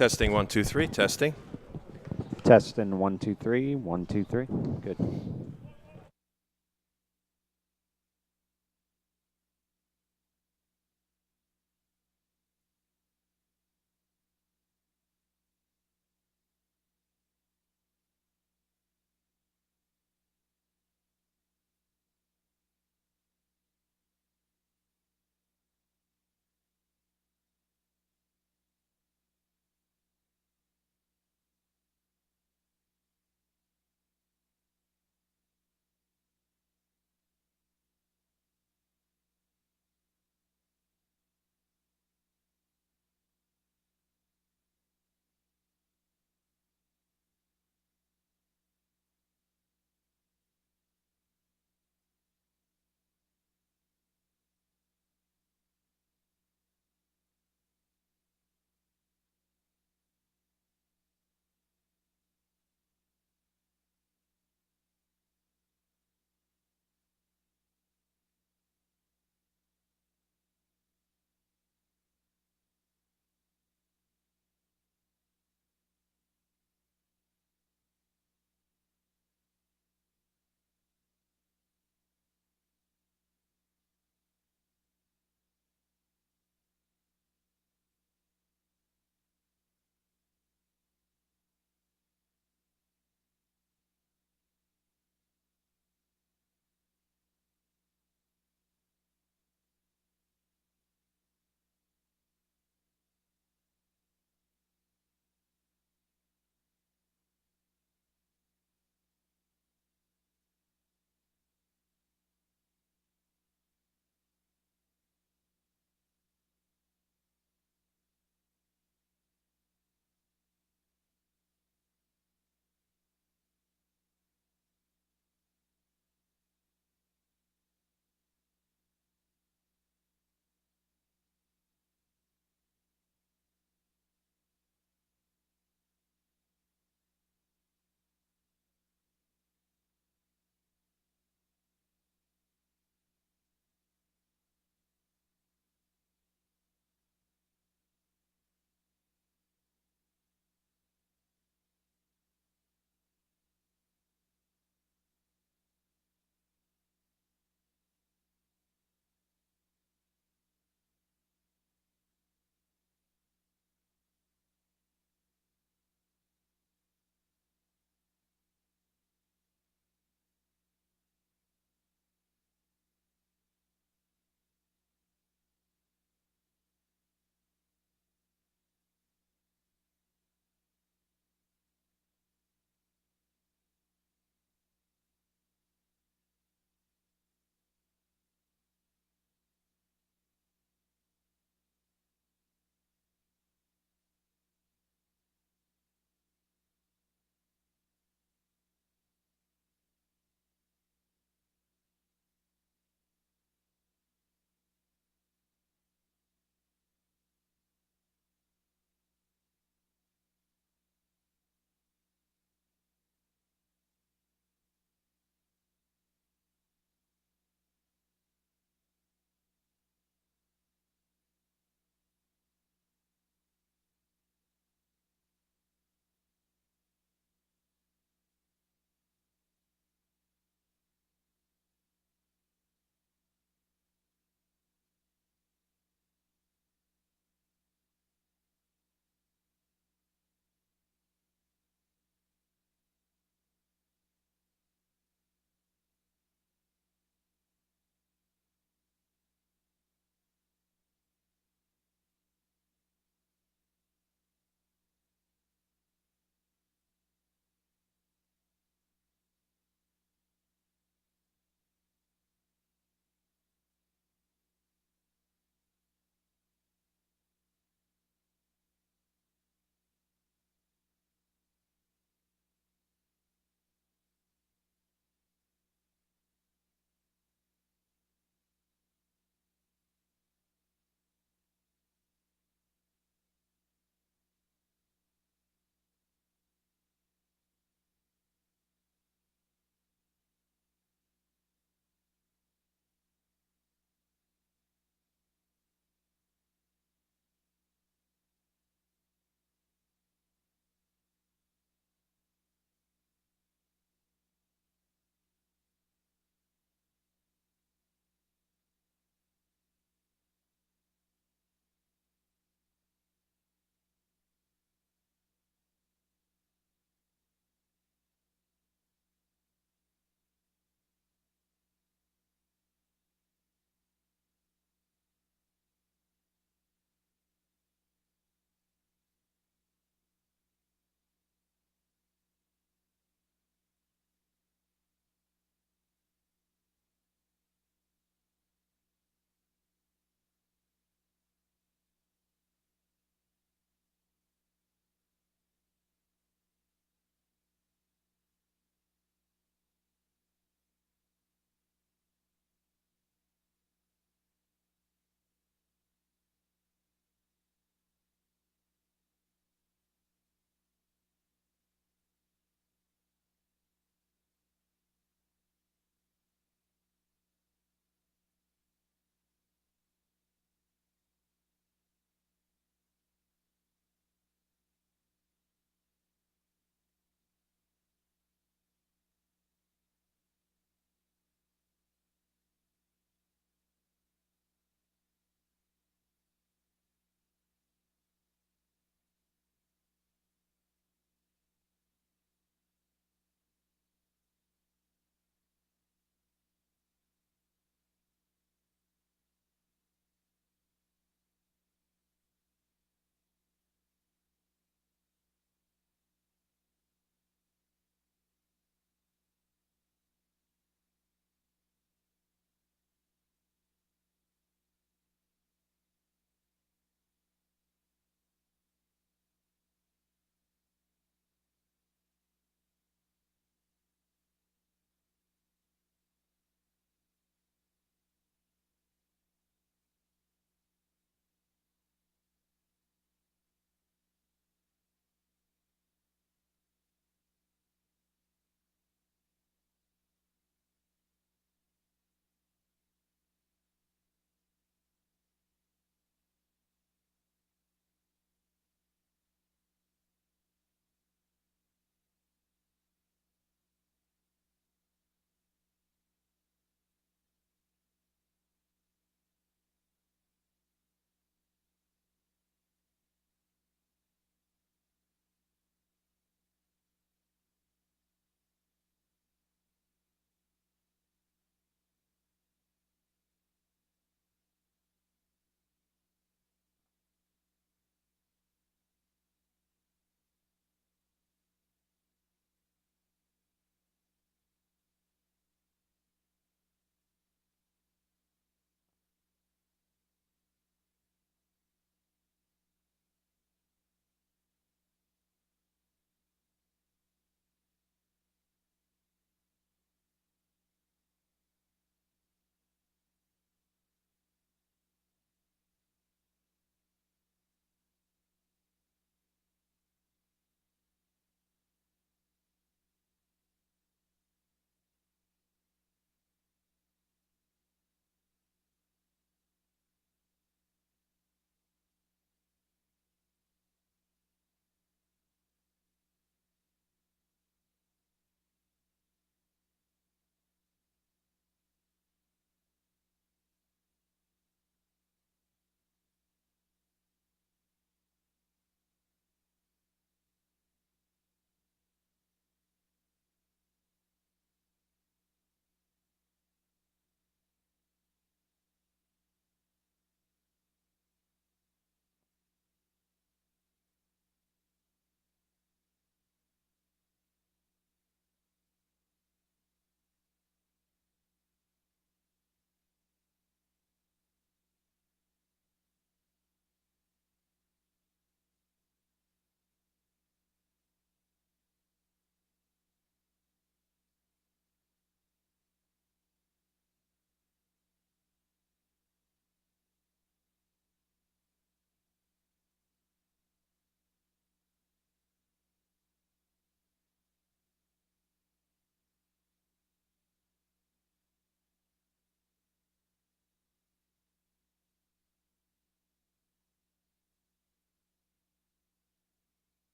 Testing 1 2 3. Testing. Testing 1 2 3. 1 2 3. Good.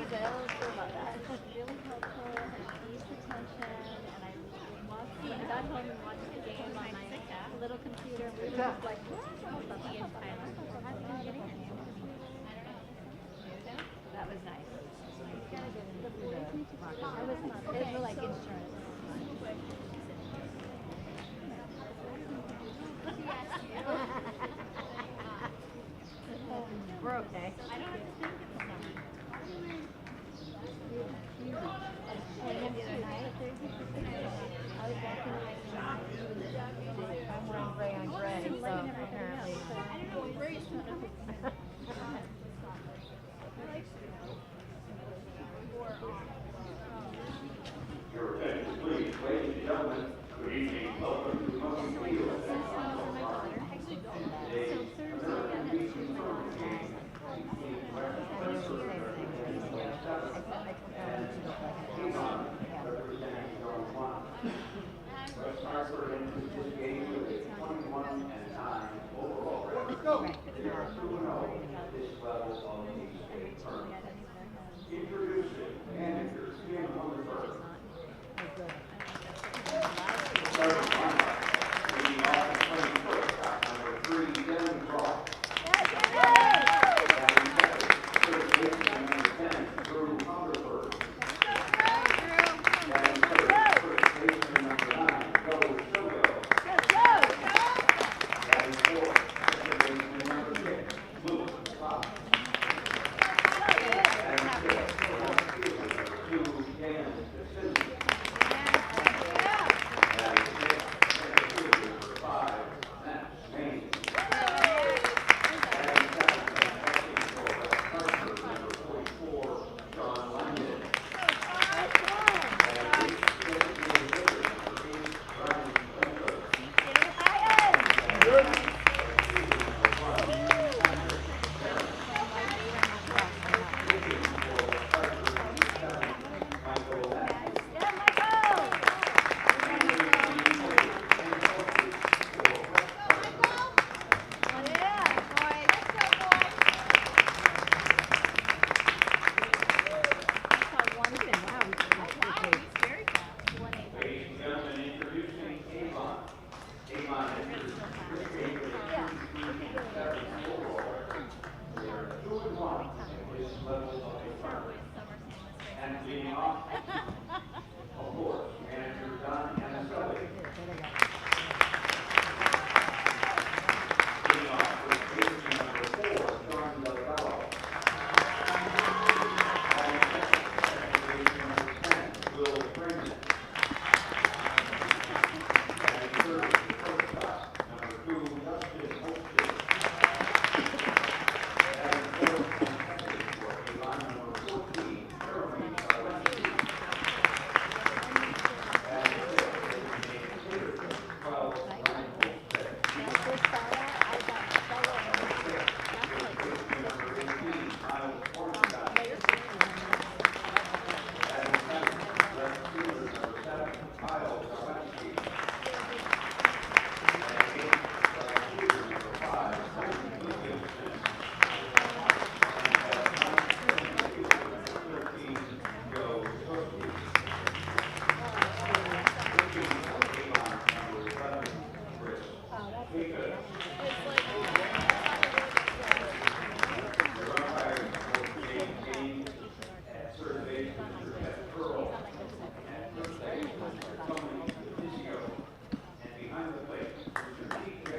really helpful and eased the tension, and I got home and watched the game on my little computer, and we were just like, that was nice. It was like insurance. We're okay. I don't have to think of the summer. And then the other night, I was walking away from I'm wearing gray on gray, so apparently. I don't know, gray is Your attention, please, ladies and gentlemen. Good evening. Welcome to Motion Field. Hartford enters this game with a 21-9 overall record. They are 2-0 at this level of the state tournament. Introducing manager Tim Hungerford. Starting lineup, leading off at 21st, number 3, Devin Cross. Batting second, third baseman number 10, Drew Hungerford. Batting third, first baseman number 9, Batting fourth, second baseman number 6, Lewis Fox. Batting fifth, left fielder number 2, Dan DeCindy. Batting sixth, center fielder number 5, Matt Maine. Batting seventh, catching for West Hartford number 44, John Langdon. Batting eighth, second field hitter number 8, Ryan Blanco. Ladies and gentlemen, introducing Avon. Avon enters this game with a 2-3-7 overall record. They are 2-1 at this level of the tournament. And leading off, of course, manager Don Anaselli. Leading off with baseman number 4, John Delgado. Batting second, second baseman number 10, Will Freeman. Batting third, shortstop, number 2, Justin Holston. Batting fourth and catching for Avon, number 14, Jeremy Kowalski. Batting fifth, designated hitter, number 12, Ryan Holstead. Batting sixth, third baseman number 18, Miles Hornstein. Batting seventh, left fielder number 7, Kyle Kowalski. Batting eighth, right fielder number 5, Simon Williamson. And batting ninth, center fielder number 13, Joe Toski. Pitching for Avon, number 11, Chris Higa. Your umpires for today's game at third base, Mr. Ted Pearl. At first base, Mr. Tony Dicio. And behind the plate, Mr. T.J.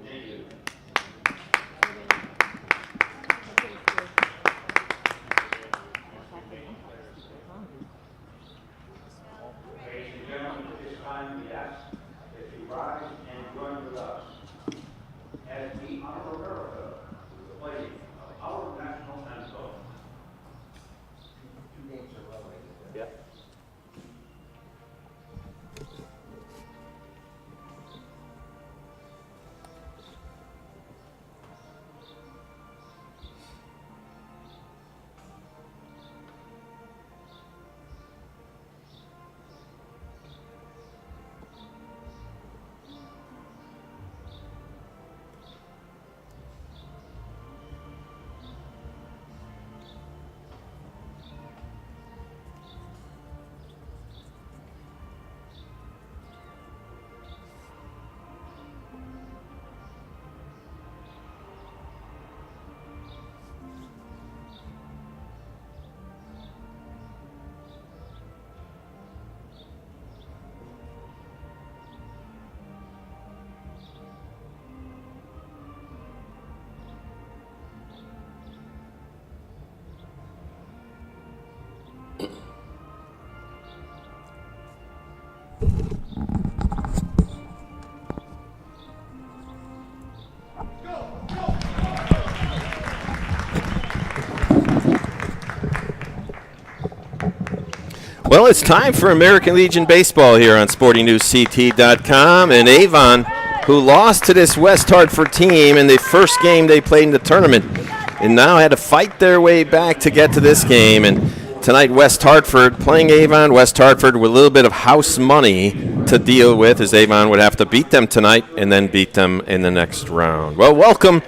Nathan. Ladies and gentlemen, at this time we ask that you rise and join with us as we honor America with the playing of our national anthem. Two games are well. Yep. Well, it's time for American Legion Baseball here on SportingNewsCT.com. And Avon, who lost to this West Hartford team in the first game they played in the tournament, and now had to fight their way back to get to this game. And tonight, West Hartford playing Avon. West Hartford with a little bit of house money to deal with, as Avon would have to beat them tonight and then beat them in the next round. Well, welcome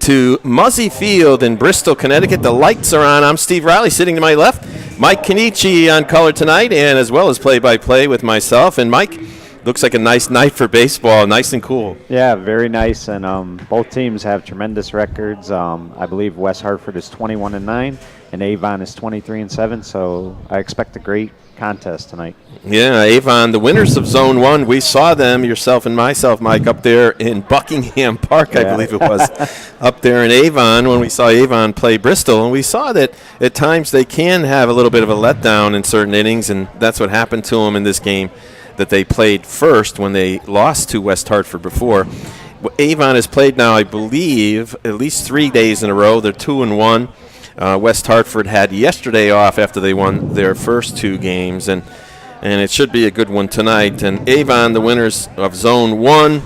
to Muzzy Field in Bristol, Connecticut. The lights are on. I'm Steve Riley, sitting to my left. Mike Kenichi on color tonight, and as well as play-by-play with myself. And Mike, looks like a nice night for baseball, nice and cool. Yeah, very nice, and both teams have tremendous records. I believe West Hartford is 21-9, and Avon is 23-7, so I expect a great contest tonight. Yeah, Avon, the winners of Zone 1, we saw them, yourself and myself, Mike, up there in Buckingham Park, I believe it was, up there in Avon when we saw Avon play Bristol. And we saw that at times they can have a little bit of a letdown in certain innings, and that's what happened to them in this game that they played first when they lost to West Hartford before. Avon has played now, I believe, at least 3 days in a row. They're 2-1. West Hartford had yesterday off after they won their first 2 games, and it should be a good one tonight. And Avon, the winners of Zone 1,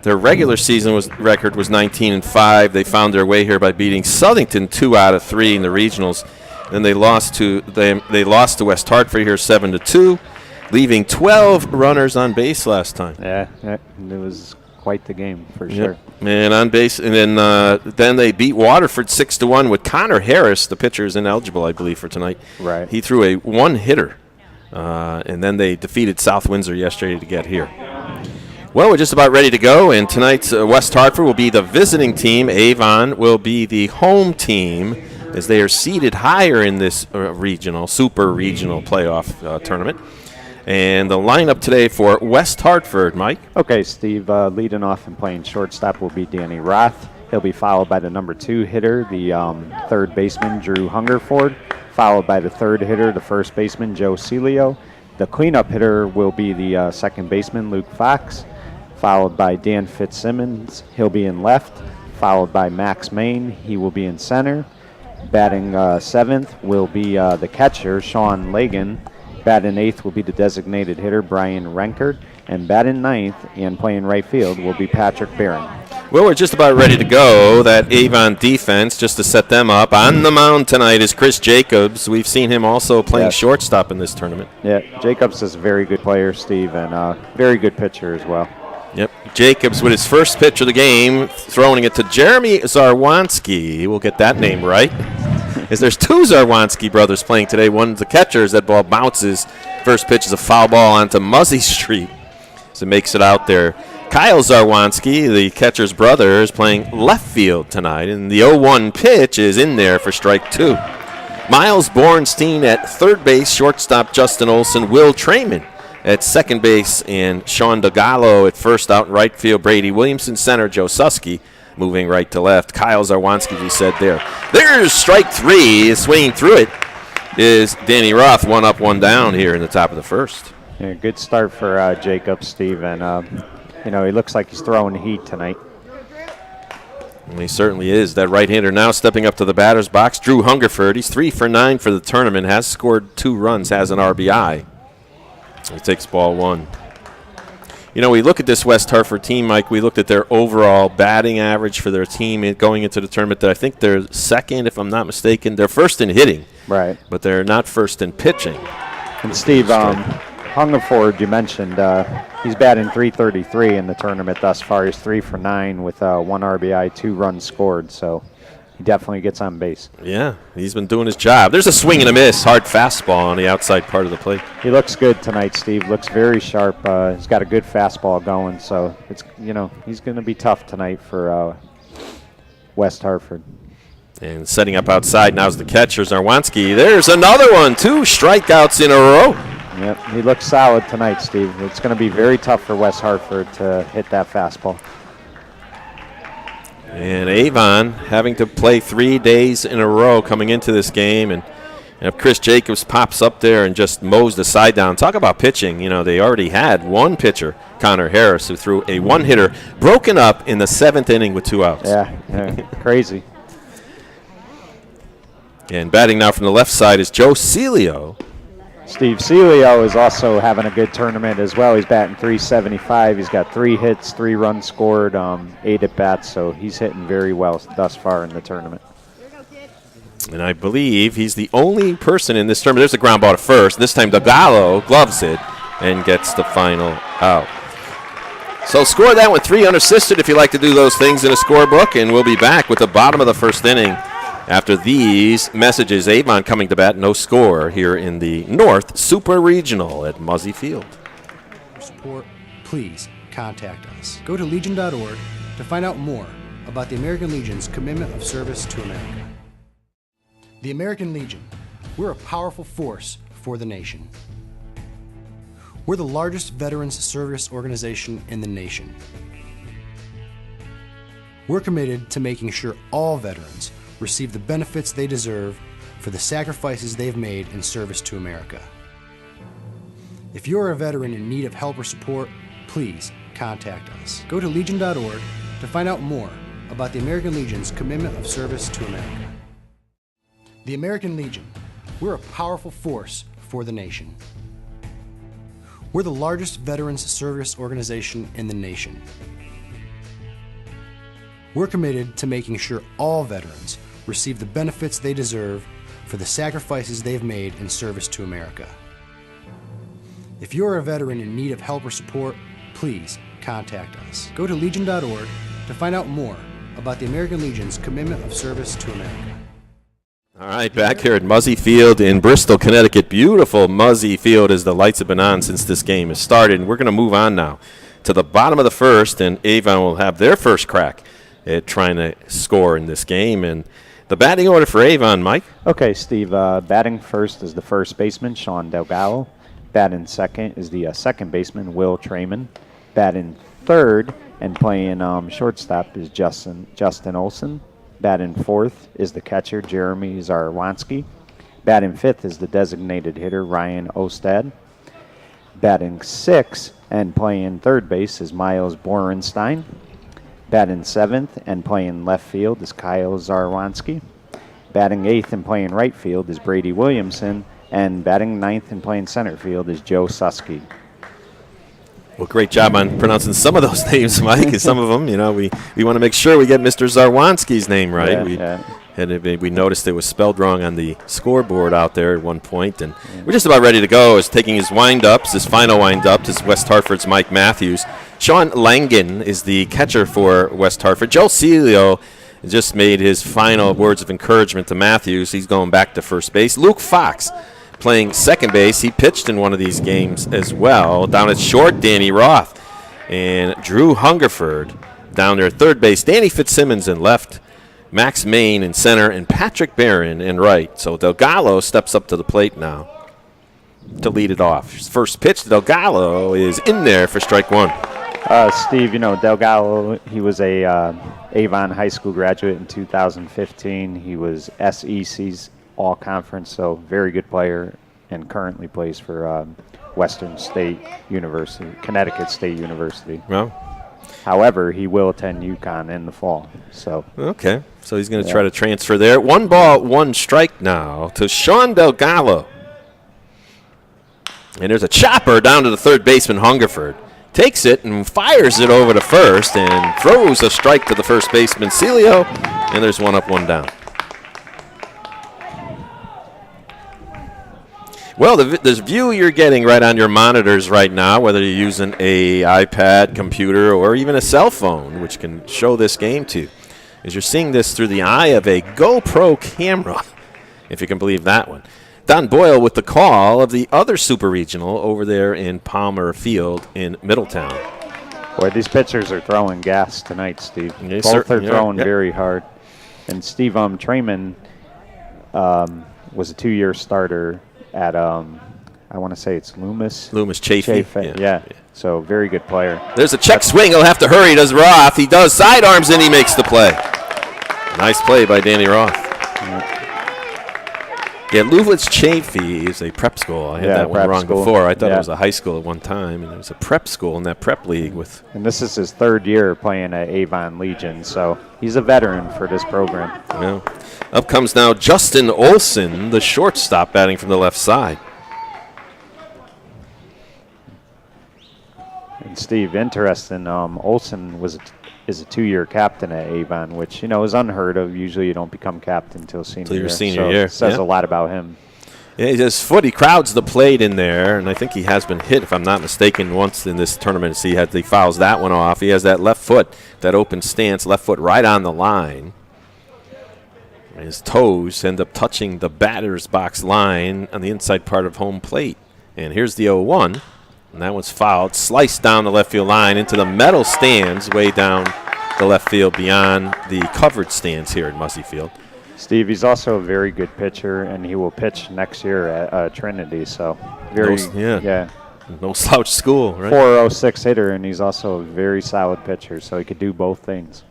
their regular season record was 19-5. They found their way here by beating Southington 2 out of 3 in the regionals. Then they lost to West Hartford here 7-2, leaving 12 runners on base last time. Yeah, it was quite the game for sure. And on base, and then they beat Waterford 6-1 with Connor Harris. The pitcher is ineligible, I believe, for tonight. Right. He threw a one-hitter, and then they defeated South Windsor yesterday to get here. Well, we're just about ready to go, and tonight's West Hartford will be the visiting team. Avon will be the home team, as they are seated higher in this super regional playoff tournament. And the lineup today for West Hartford, Mike. Okay, Steve, leading off and playing shortstop will be Danny Roth. He'll be followed by the number 2 hitter, the third baseman, Drew Hungerford, followed by the third hitter, the first baseman, Joe Celio. The cleanup hitter will be the second baseman, Luke Fox, followed by Dan Fitzsimmons. He'll be in left, followed by Max Main. He will be in center. Batting 7th will be the catcher, Sean Lagan. Batting 8th will be the designated hitter, Brian Renkert. And batting 9th and playing right field will be Patrick Barron. Well, we're just about ready to go. That Avon defense, just to set them up. On the mound tonight is Chris Jacobs. We've seen him also playing shortstop in this tournament. Yeah, Jacobs is a very good player, Steve, and a very good pitcher as well. Yep, Jacobs with his first pitch of the game, throwing it to Jeremy Zarwanski. We'll get that name right. As there's 2 Zarwanski brothers playing today. One's the catcher as that ball bounces. First pitch is a foul ball onto Muzzy Street. So it makes it out there. Kyle Zarwanski, the catcher's brother, is playing left field tonight. And the 0-1 pitch is in there for strike 2. Miles Bornstein at third base. Shortstop Justin Olson. Will Trayman at second base. And Sean DeGallo at first, out in right field. Brady Williamson, center. Joe Susky moving right to left. Kyle Zarwanski, we said there. There's strike 3. Swinging through it is Danny Roth. 1 up, 1 down here in the top of the first. Yeah, good start for Jacobs, Steve, and he looks like he's throwing heat tonight. And he certainly is. That right-hander now stepping up to the batter's box. Drew Hungerford. He's 3 for 9 for the tournament. Has scored 2 runs. Has an RBI. He takes ball 1. We look at this West Hartford team, Mike. We looked at their overall batting average for their team going into the tournament. I think they're second, if I'm not mistaken. They're first in hitting. Right. But they're not first in pitching. And Steve, Hungerford, you mentioned, he's batting .333 in the tournament thus far. He's 3 for 9 with 1 RBI, 2 runs scored. So he definitely gets on base. Yeah, he's been doing his job. There's a swing and a miss, hard fastball on the outside part of the plate. He looks good tonight, Steve. Looks very sharp. He's got a good fastball going. So it's he's going to be tough tonight for West Hartford. And setting up outside now is the catcher, Zarwanski. There's another one. 2 strikeouts in a row. Yep, he looks solid tonight, Steve. It's going to be very tough for West Hartford to hit that fastball. And Avon having to play 3 days in a row coming into this game. And if Chris Jacobs pops up there and just mows the side down, talk about pitching. They already had one pitcher, Connor Harris, who threw a one-hitter, broken up in the 7th inning with 2 outs. Yeah, crazy. And batting now from the left side is Joe Celio. Steve Celio is also having a good tournament as well. He's batting .375. He's got 3 hits, 3 runs scored, 8 at bats, so he's hitting very well thus far in the tournament. And I believe he's the only person in this tournament. There's a ground ball to first. This time Gallo gloves it and gets the final out. So score that one 3 unassisted if you like to do those things in a scorebook, and we'll be back with the bottom of the first inning. After these messages, Avon coming to bat, no score here in the North Super Regional at Muzzy Field. For support, please contact us. Go to legion.org to find out more about the American Legion's commitment of service to America. The American Legion, we're a powerful force for the nation. We're the largest veterans service organization in the nation. We're committed to making sure all veterans receive the benefits they deserve for the sacrifices they've made in service to America. If you're a veteran in need of help or support, please contact us. Go to legion.org to find out more about the American Legion's commitment of service to America. The American Legion, we're a powerful force for the nation. We're the largest veterans service organization in the nation. We're committed to making sure all veterans receive the benefits they deserve for the sacrifices they've made in service to America. If you're a veteran in need of help or support, please contact us. Go to legion.org to find out more about the American Legion's commitment of service to America. All right, back here at Muzzy Field in Bristol, Connecticut. Beautiful Muzzy Field as the lights have been on since this game has started. And we're going to move on now to the bottom of the first, and Avon will have their first crack at trying to score in this game. And the batting order for Avon, Mike? Okay, Steve. Batting first is the first baseman, Sean Delgado. Batting second is the second baseman, Will Trayman. Batting third and playing shortstop is Justin Olson. Batting fourth is the catcher, Jeremy Zarwanski. Batting fifth is the designated hitter, Ryan Ostad. Batting sixth and playing third base is Miles Borenstein. Batting seventh and playing left field is Kyle Zarwanski. Batting eighth and playing right field is Brady Williamson. And batting ninth and playing center field is Joe Susky. Well, great job on pronouncing some of those names, Mike. And some of them, we want to make sure we get Mr. Zarwanski's name right. We noticed it was spelled wrong on the scoreboard out there at one point. And we're just about ready to go. Is taking his wind-ups, his final wind-up, is West Hartford's Mike Matthews. Sean Langen is the catcher for West Hartford. Joe Celio just made his final words of encouragement to Matthews. He's going back to first base. Luke Fox playing second base. He pitched in one of these games as well. Down at short, Danny Roth. And Drew Hungerford down there at third base. Danny Fitzsimmons in left. Max Main in center. And Patrick Barron in right. So Delgado steps up to the plate now to lead it off. His first pitch to Delgado is in there for strike one. Steve, Delgado, he was a Avon High School graduate in 2015. He was SEC's all-conference, so very good player, and currently plays for Western State University, Connecticut State University. Well, however, he will attend UConn in the fall. So okay, so he's going to try to transfer there. 1 ball, 1 strike now to Sean Delgado. And there's a chopper down to the third baseman, Hungerford. Takes it and fires it over to first and throws a strike to the first baseman, Celio, and there's 1 up, 1 down. Well, the view you're getting right on your monitors right now, whether you're using a iPad, computer, or even a cell phone, which can show this game to you, is you're seeing this through the eye of a GoPro camera, if you can believe that one. Don Boyle with the call of the other Super Regional over there in Palmer Field in Middletown. Boy, these pitchers are throwing gas tonight, Steve. Yes, Both sir. are throwing very hard. And Steve Trayman was a 2-year starter at, I want to say it's Loomis Chafee. Yeah. So very good player. There's a check swing. He'll have to hurry, does Roth. He does sidearms, and he makes the play. Nice play by Danny Roth. Yeah, Loomis Chafee is a prep school. I had that one wrong before. I thought it was a high school at one time, and it was a prep school in that prep league. And this is his 3rd year playing at Avon Legion, so he's a veteran for this program. Yeah. Up comes now Justin Olson, the shortstop, batting from the left side. Steve, interesting. Olson is a 2-year captain at Avon, which, is unheard of. Usually you don't become captain until senior year. Your senior so year. It says a lot about him. Yeah, his foot, he crowds the plate in there, and I think he has been hit, if I'm not mistaken, once in this tournament. He fouls that one off. He has that left foot, that open stance, left foot right on the line. And his toes end up touching the batter's box line on the inside part of home plate. And here's the 0-1, and that one's fouled, sliced down the left field line into the metal stands way down the left field beyond the covered stands here at Mussey Field. Steve, he's also a very good pitcher, and he will pitch next year at Trinity. So no slouch school, right? 406 hitter, and he's also a very solid pitcher, so he could do both things.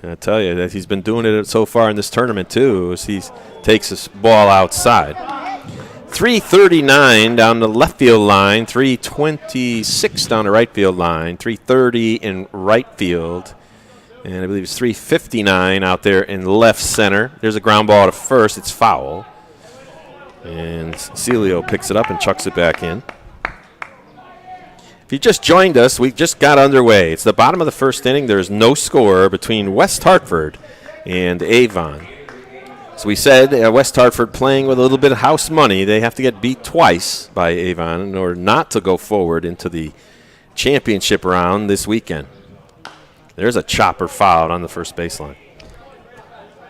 I tell you that he's been doing it so far in this tournament too, as he takes his ball outside. 339 down the left field line, 326 down the right field line, 330 in right field. And I believe it's 359 out there in left center. There's a ground ball to first. It's foul. And Celio picks it up and chucks it back in. If you just joined us, we just got underway. It's the bottom of the first inning. There's no score between West Hartford and Avon. So we said West Hartford playing with a little bit of house money. They have to get beat twice by Avon in order not to go forward into the championship round this weekend. There's a chopper fouled on the first baseline.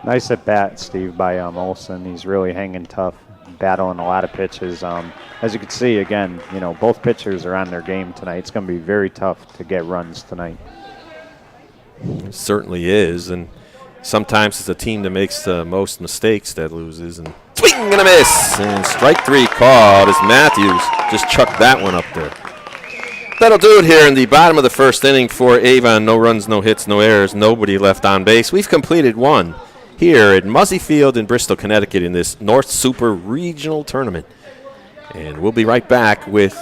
Nice at bat, Steve, by Olson. He's really hanging tough, battling a lot of pitches. As you can see, again, both pitchers are on their game tonight. It's going to be very tough to get runs tonight. It certainly is, and sometimes it's the team that makes the most mistakes that loses. And swing and a miss, and strike 3 called as Matthews just chucked that one up there. That'll do it here in the bottom of the first inning for Avon. No runs, no hits, no errors, nobody left on base. We've completed one here at Mussey Field in Bristol, Connecticut in this North Super Regional Tournament. And we'll be right back with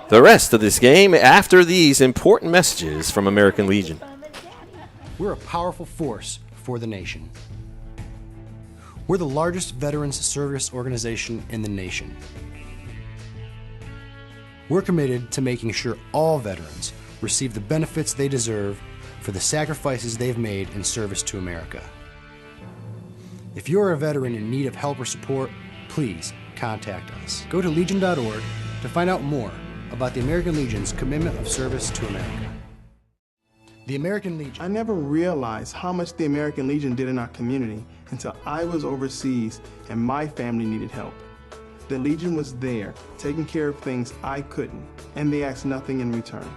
the rest of this game after these important messages from American Legion. We're a powerful force for the nation. We're the largest veterans service organization in the nation. We're committed to making sure all veterans receive the benefits they deserve for the sacrifices they've made in service to America. If you're a veteran in need of help or support, please contact us. Go to legion.org to find out more about the American Legion's commitment of service to America. The American Legion. I never realized how much the American Legion did in our community until I was overseas and my family needed help. The Legion was there, taking care of things I couldn't, and they asked nothing in return.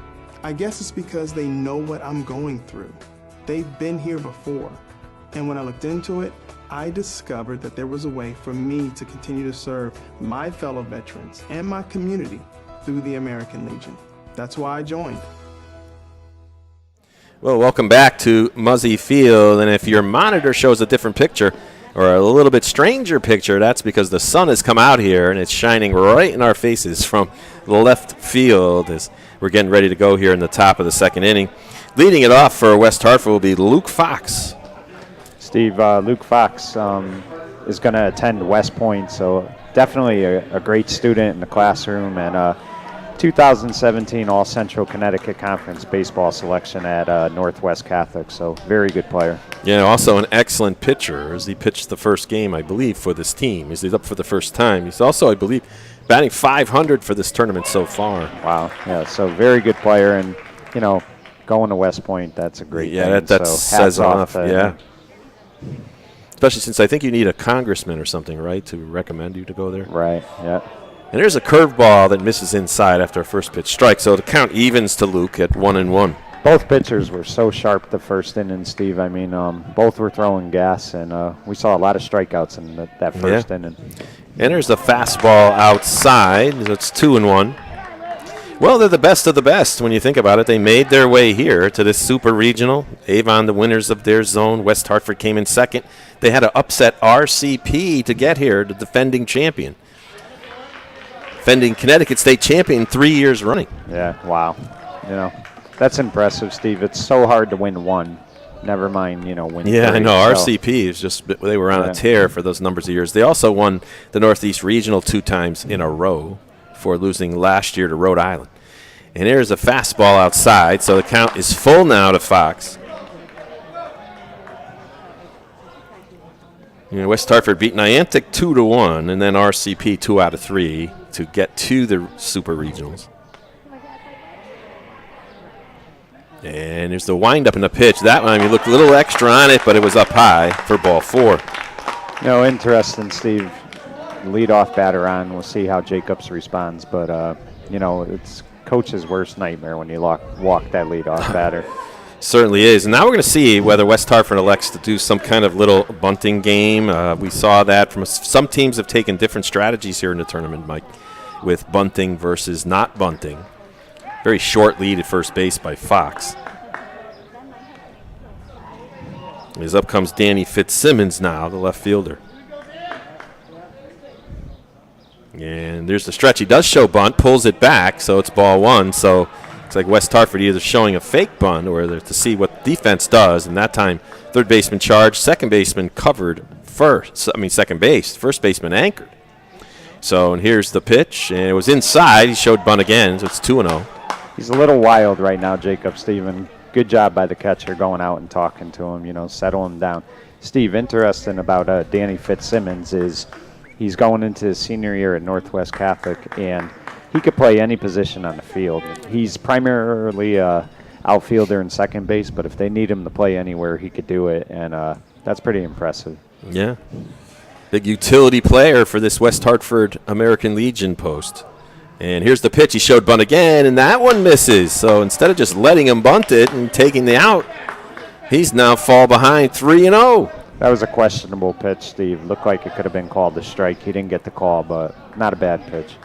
I guess it's because they know what I'm going through. They've been here before. And when I looked into it, I discovered that there was a way for me to continue to serve my fellow veterans and my community through the American Legion. That's why I joined. Well, welcome back to Mussey Field, and if your monitor shows a different picture or a little bit stranger picture, that's because the sun has come out here and it's shining right in our faces from the left field as we're getting ready to go here in the top of the second inning. Leading it off for West Hartford will be Luke Fox. Steve, Luke Fox is going to attend West Point, so definitely a great student in the classroom, and 2017 All-Central Connecticut Conference baseball selection at Northwest Catholic, so very good player. Yeah, also an excellent pitcher as he pitched the first game, I believe, for this team. He's up for the first time. He's also, I believe, batting .500 for this tournament so far. Wow, yeah, so very good player, and, going to West Point, that's a great thing. Yeah, that so says enough, yeah. Especially since I think you need a congressman or something, right, to recommend you to go there? Right, yeah. And there's a curveball that misses inside after a first pitch strike, so the count evens to Luke at 1-1. Both pitchers were so sharp the first inning, Steve. I mean, both were throwing gas, and we saw a lot of strikeouts in that first inning. And there's the fastball outside, so it's 2-1. Well, they're the best of the best when you think about it. They made their way here to this super regional. Avon, the winners of their zone. West Hartford came in second. They had to upset RCP to get here, the defending champion. Defending Connecticut State champion 3 years running. Yeah, wow. That's impressive, Steve. It's so hard to win one. Never mind, win three. Yeah, I know. RCP is just, they were on a tear for those numbers of years. They also won the Northeast Regional 2 times in a row for losing last year to Rhode Island. And there's a fastball outside, so the count is full now to Fox. West Hartford beat Niantic 2-1, and then RCP 2 out of 3 to get to the Super Regionals. And there's the windup in the pitch. That one, he looked a little extra on it, but it was up high for ball 4. Interesting, Steve. Leadoff batter on. We'll see how Jacobs responds, but it's coach's worst nightmare when you walk that leadoff batter. Certainly is. And now we're going to see whether West Hartford elects to do some kind of little bunting game. We saw that from some teams have taken different strategies here in the tournament, Mike, with bunting versus not bunting. Very short lead at first base by Fox. As up comes Danny Fitzsimmons now, the left fielder. And there's the stretch. He does show bunt, pulls it back, so it's ball 1. So it's like West Hartford either showing a fake bunt or to see what defense does. And that time, third baseman charged, second baseman covered second base, first baseman anchored. So, and here's the pitch, and it was inside. He showed bunt again, so it's 2-0. He's a little wild right now, Jacob, Steven. Good job by the catcher going out and talking to him, settle him down. Steve, interesting about Danny Fitzsimmons is he's going into his senior year at Northwest Catholic, and he could play any position on the field. He's primarily outfielder and second base, but if they need him to play anywhere, he could do it, and that's pretty impressive. Yeah. Big utility player for this West Hartford American Legion post. And here's the pitch. He showed bunt again, and that one misses. So instead of just letting him bunt it and taking the out, he's now fall behind 3-0. That was a questionable pitch, Steve. Looked like it could have been called a strike. He didn't get the call, but not a bad pitch.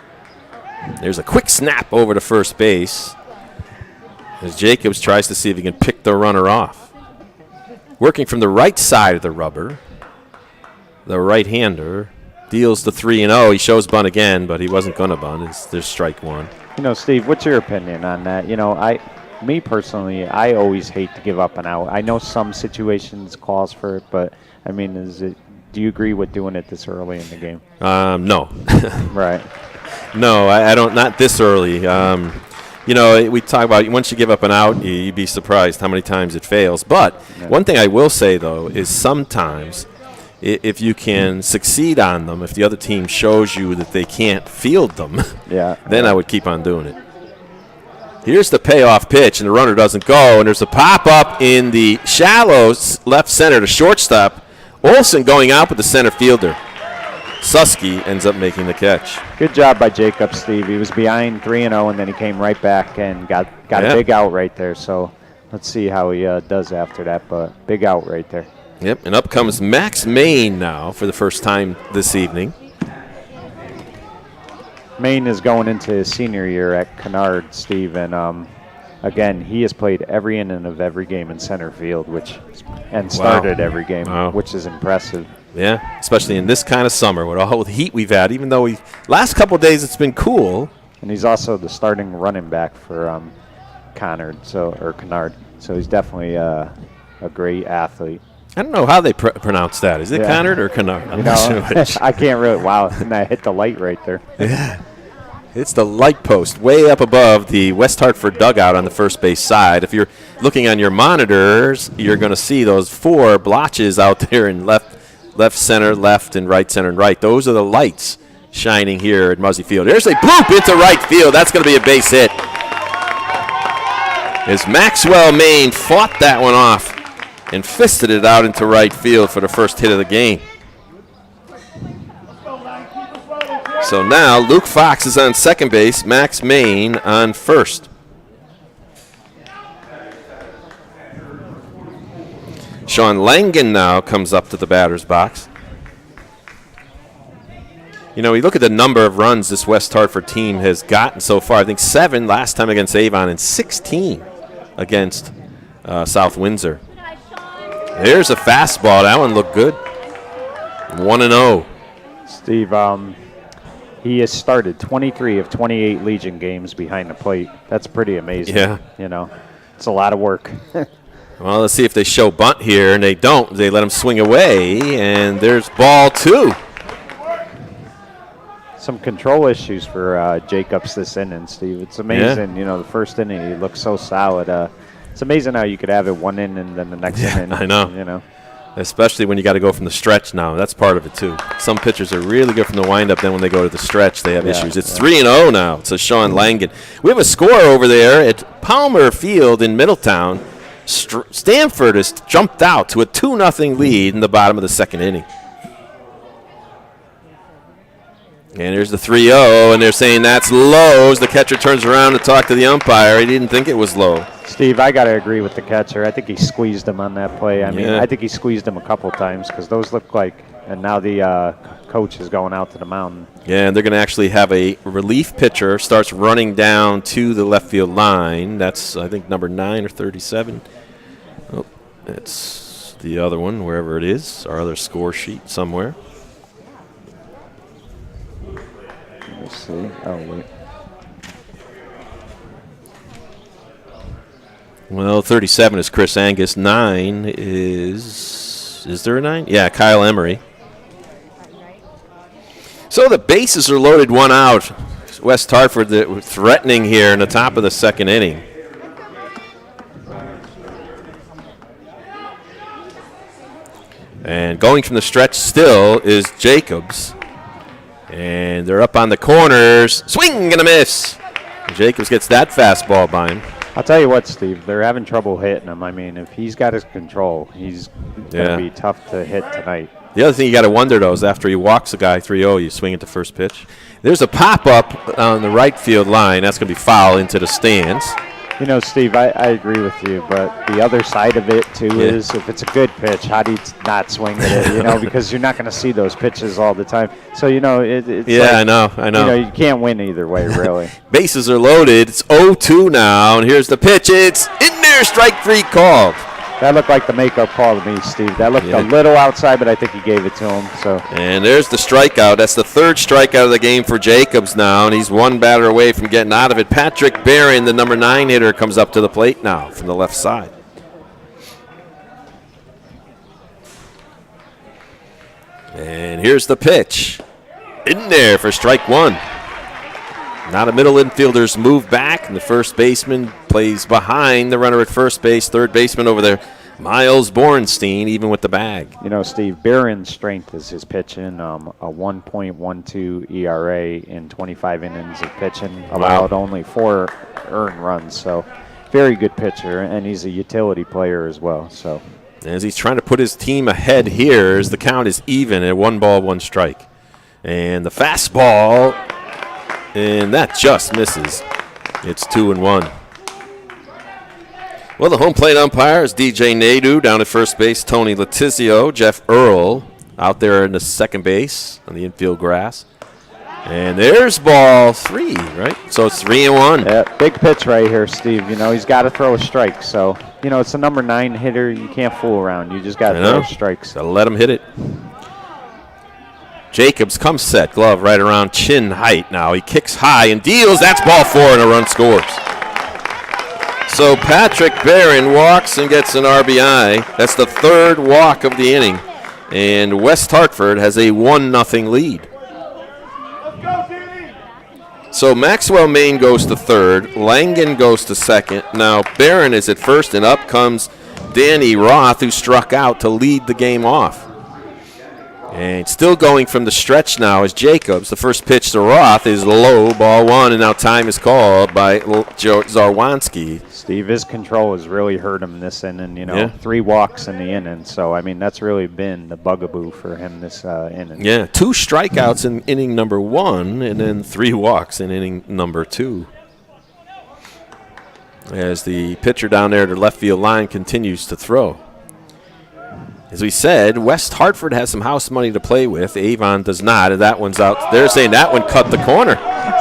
There's a quick snap over to first base as Jacobs tries to see if he can pick the runner off. Working from the right side of the rubber, the right-hander deals the 3-0. He shows bunt again, but he wasn't going to bunt. There's strike 1. Steve, what's your opinion on that? Me personally, I always hate to give up an out. I know some situations calls for it, but do you agree with doing it this early in the game? No. Right. No, I don't. Not this early. We talk about once you give up an out, you'd be surprised how many times it fails. But one thing I will say though is sometimes if you can succeed on them, if the other team shows you that they can't field them, then I would keep on doing it. Here's the payoff pitch, and the runner doesn't go, and there's a pop-up in the shallow left center to shortstop. Olsen going out with the center fielder. Susky ends up making the catch. Good job by Jacob, Steve. He was behind 3-0, and then he came right back and got a big out right there. So let's see how he does after that, but big out right there. Yep, and up comes Max Main now for the first time this evening. Main is going into his senior year at Kennard, Steve, and again, he has played every inning of every game in center field, started every game, which is impressive. Yeah, especially in this kind of summer with all the heat we've had, even though last couple of days it's been cool. And he's also the starting running back for Kennard, so he's definitely a great athlete. I don't know how they pronounce that. Is it Kennard or Kennard? I'm not sure which. I can't really. Wow, and I hit the light right there. Yeah. It's the light post way up above the West Hartford dugout on the first base side. If you're looking on your monitors, you're going to see those 4 blotches out there in left center, left, and right. Those are the lights shining here at Muzzy Field. There's a bloop into right field. That's going to be a base hit. As Maxwell Main fought that one off and fisted it out into right field for the first hit of the game. So now Luke Fox is on second base, Max Main on first. Sean Langen now comes up to the batter's box. You look at the number of runs this West Hartford team has gotten so far. I think 7 last time against Avon and 16 against South Windsor. There's a fastball. That one looked good. 1-0. Steve, he has started 23 of 28 Legion games behind the plate. That's pretty amazing. Yeah. It's a lot of work. Well, let's see if they show bunt here, and they don't. They let him swing away, and there's ball 2. some control issues for Jacobs this inning, Steve. It's amazing. You know, the first inning he looked so solid. It's amazing how you could have it one inning and then the next inning. I know. You know, especially when you got to go from the stretch now. That's part of it too. Some pitchers are really good from the windup. Then when they go to the stretch, they have issues. It's 3-0 now. It's a Sean Langan. We have a score over there at Palmer Field in Middletown. Stanford has jumped out to a 2-0 lead in the bottom of the second inning. And here's the 3-0, and they're saying that's low as the catcher turns around to talk to the umpire. He didn't think it was low. Steve, I got to agree with the catcher. I think he squeezed him on that play. I mean, I think he squeezed him a couple times because those look like, and now the coach is going out to the mound. Yeah, and they're going to actually have a relief pitcher starts running down to the left field line. That's, I think, number 9 or 37. Oh, it's the other one, wherever it is, our other score sheet somewhere. Let's see. Oh, wait. Well, 37 is Chris Angus. 9 is there a 9? Yeah, Kyle Emery. So the bases are loaded, 1 out. West Hartford threatening here in the top of the second inning. And going from the stretch still is Jacobs. And they're up on the corners. Swing and a miss. And Jacobs gets that fastball by him. I'll tell you what, Steve, they're having trouble hitting him. I mean, if he's got his control, he's going to be tough to hit tonight. The other thing you got to wonder, though, is after he walks a guy 3-0, you swing it to first pitch. There's a pop-up on the right field line. That's going to be foul into the stands. You know, Steve, I agree with you, but the other side of it, too, is if it's a good pitch, how do you not swing at it, you know, because you're not going to see those pitches all the time. So, you know, it's I like, know. You know, you can't win either way, really. Bases are loaded. It's 0-2 now, and here's the pitch. It's in there, strike 3 called. That looked like the makeup call to me, Steve. That looked a little outside, but I think he gave it to him. So. And there's the strikeout. That's the 3rd strikeout of the game for Jacobs now, and he's 1 batter away from getting out of it. Patrick Barron, the number 9 hitter, comes up to the plate now from the left side. And here's the pitch. In there for strike 1. Now the middle infielders move back, and the first baseman plays behind the runner at first base. Third baseman over there, Miles Borenstein, even with the bag. You know, Steve, Barron's strength is his pitching, a 1.12 ERA in 25 innings of pitching, allowed only 4 earned runs. So very good pitcher, and he's a utility player as well. So as he's trying to put his team ahead here, as the count is even at 1 ball, 1 strike. And the fastball, and that just misses. It's 2-1. Well, the home plate umpire is DJ Nadeau. Down at first base, Tony Letizio. Jeff Earl out there in the second base on the infield grass. And there's ball 3, right? So it's 3-1. Yeah, big pitch right here, Steve. You know, he's got to throw a strike. So, you know, it's a number 9 hitter. You can't fool around. You just got to throw strikes. Gotta let him hit it. Jacobs comes set, glove right around chin height now. He kicks high and deals. That's ball 4, and a run scores. So Patrick Barron walks and gets an RBI. That's the 3rd walk of the inning. And West Hartford has a 1-0 lead. So Maxwell Maine goes to 3rd. Langan goes to 2nd. Now Barron is at 1st, and up comes Danny Roth, who struck out to lead the game off. And still going from the stretch now is Jacobs. The first pitch to Roth is low, ball 1, and now time is called by Joe Zarwanski. Steve, his control has really hurt him this inning. You know, 3 walks in the inning. So, I mean, that's really been the bugaboo for him this inning. Yeah, 2 strikeouts in inning number 1, and then 3 walks in inning number 2. As the pitcher down there to left field line continues to throw. As we said, West Hartford has some house money to play with. Avon does not, and that one's out. They're saying that one cut the corner.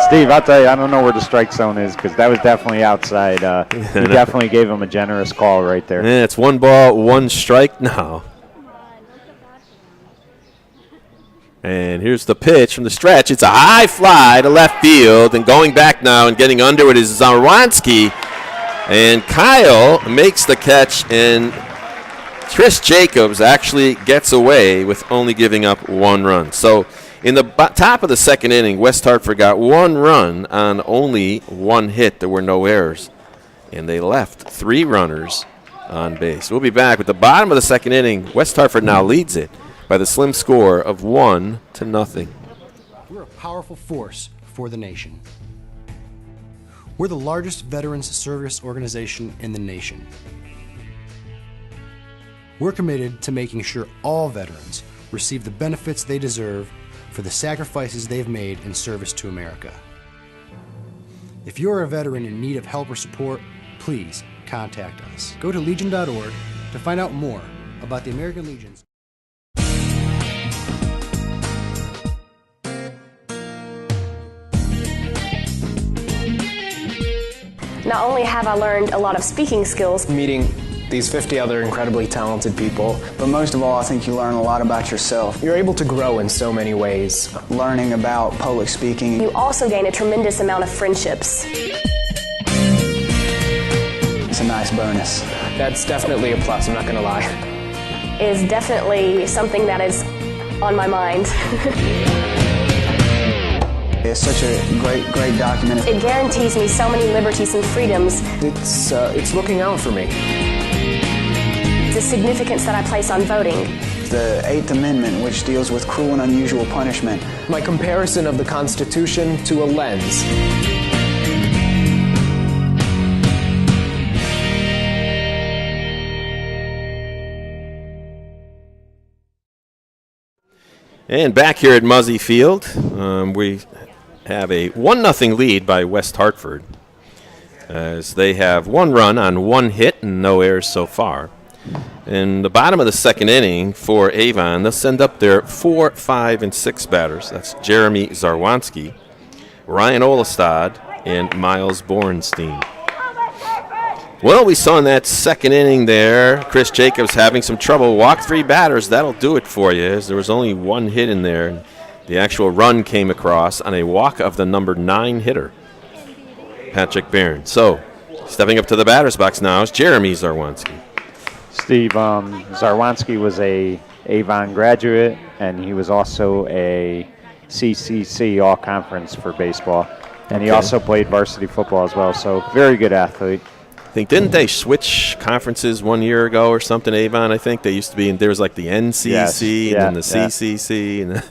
Steve, I'll tell you, I don't know where the strike zone is because that was definitely outside. He definitely gave him a generous call right there. Yeah, it's 1 ball, 1 strike now. And here's the pitch from the stretch. It's a high fly to left field, and going back now and getting under it is Zarwanski. And Kyle makes the catch, and Chris Jacobs actually gets away with only giving up 1 run. So In the top of the second inning, West Hartford got 1 run on only 1 hit. There were no errors. And they left 3 runners on base. We'll be back with the bottom of the second inning. West Hartford now leads it by the slim score of 1-0. We're a powerful force for the nation. We're the largest veterans service organization in the nation. We're committed to making sure all veterans receive the benefits they deserve for the sacrifices they've made in service to America. If you're a veteran in need of help or support, please contact us. Go to legion.org to find out more about the American Legions. Not only have I learned a lot of speaking skills, meeting these 50 other incredibly talented people, but most of all, I think you learn a lot about yourself. You're able to grow in so many ways. Learning about public speaking. You also gain a tremendous amount of friendships. It's a nice bonus. That's definitely a plus, I'm not going to lie. Is definitely something that is on my mind. It's such a great document. It guarantees me so many liberties and freedoms. It's looking out for me. The significance that I place on voting. The 8th Amendment, which deals with cruel and unusual punishment. My comparison of the Constitution to a lens. And back here at Muzzy Field, we have a 1-0 lead by West Hartford, as they have 1 run on 1 hit and no errors so far. In the bottom of the second inning for Avon, they'll send up their 4, 5, and 6 batters. That's Jeremy Zarwanski, Ryan Olestad, and Miles Borenstein. Well, we saw in that second inning there, Chris Jacobs having some trouble. Walked 3 batters. That'll do it for you, as there was only 1 hit in there. The actual run came across on a walk of the number 9 hitter, Patrick Barron. So, stepping up to the batter's box now is Jeremy Zarwanski. Steve, Zarwanski was a Avon graduate, and he was also a CCC All-Conference for baseball. And he also played varsity football as well, so very good athlete. I think, didn't they switch conferences 1 year ago or something, Avon? I think they used to be, there was like the NCC and then the CCC. And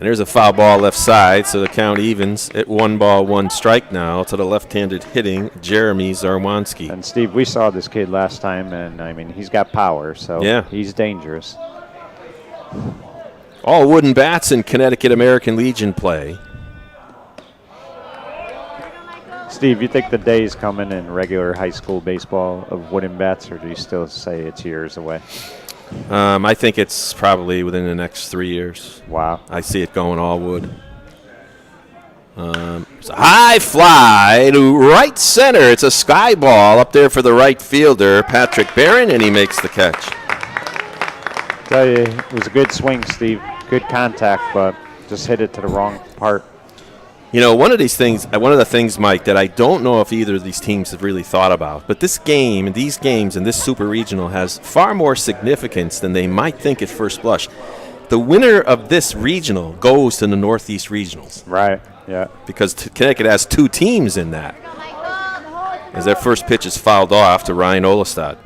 there's a foul ball left side, so the count evens at 1 ball, 1 strike now to the left-handed hitting Jeremy Zarwanski. And, Steve, we saw this kid last time, and, I mean, he's got power, so he's dangerous. All wooden bats in Connecticut American Legion play. Steve, you think the day is coming in regular high school baseball of wooden bats, or do you still say it's years away? I think it's probably within the next 3 years. Wow. I see it going all wood. It's a high fly to right center. It's a sky ball up there for the right fielder, Patrick Barron, and he makes the catch. Tell you, it was a good swing, Steve. Good contact, but just hit it to the wrong part. You know, one of the things, Mike, that I don't know if either of these teams have really thought about, but this game, and these games, and this Super Regional has far more significance than they might think at first blush. The winner of this regional goes to the Northeast Regionals. Right, yeah. Because Connecticut has 2 teams in that. As their first pitch is fouled off to Ryan Olestad.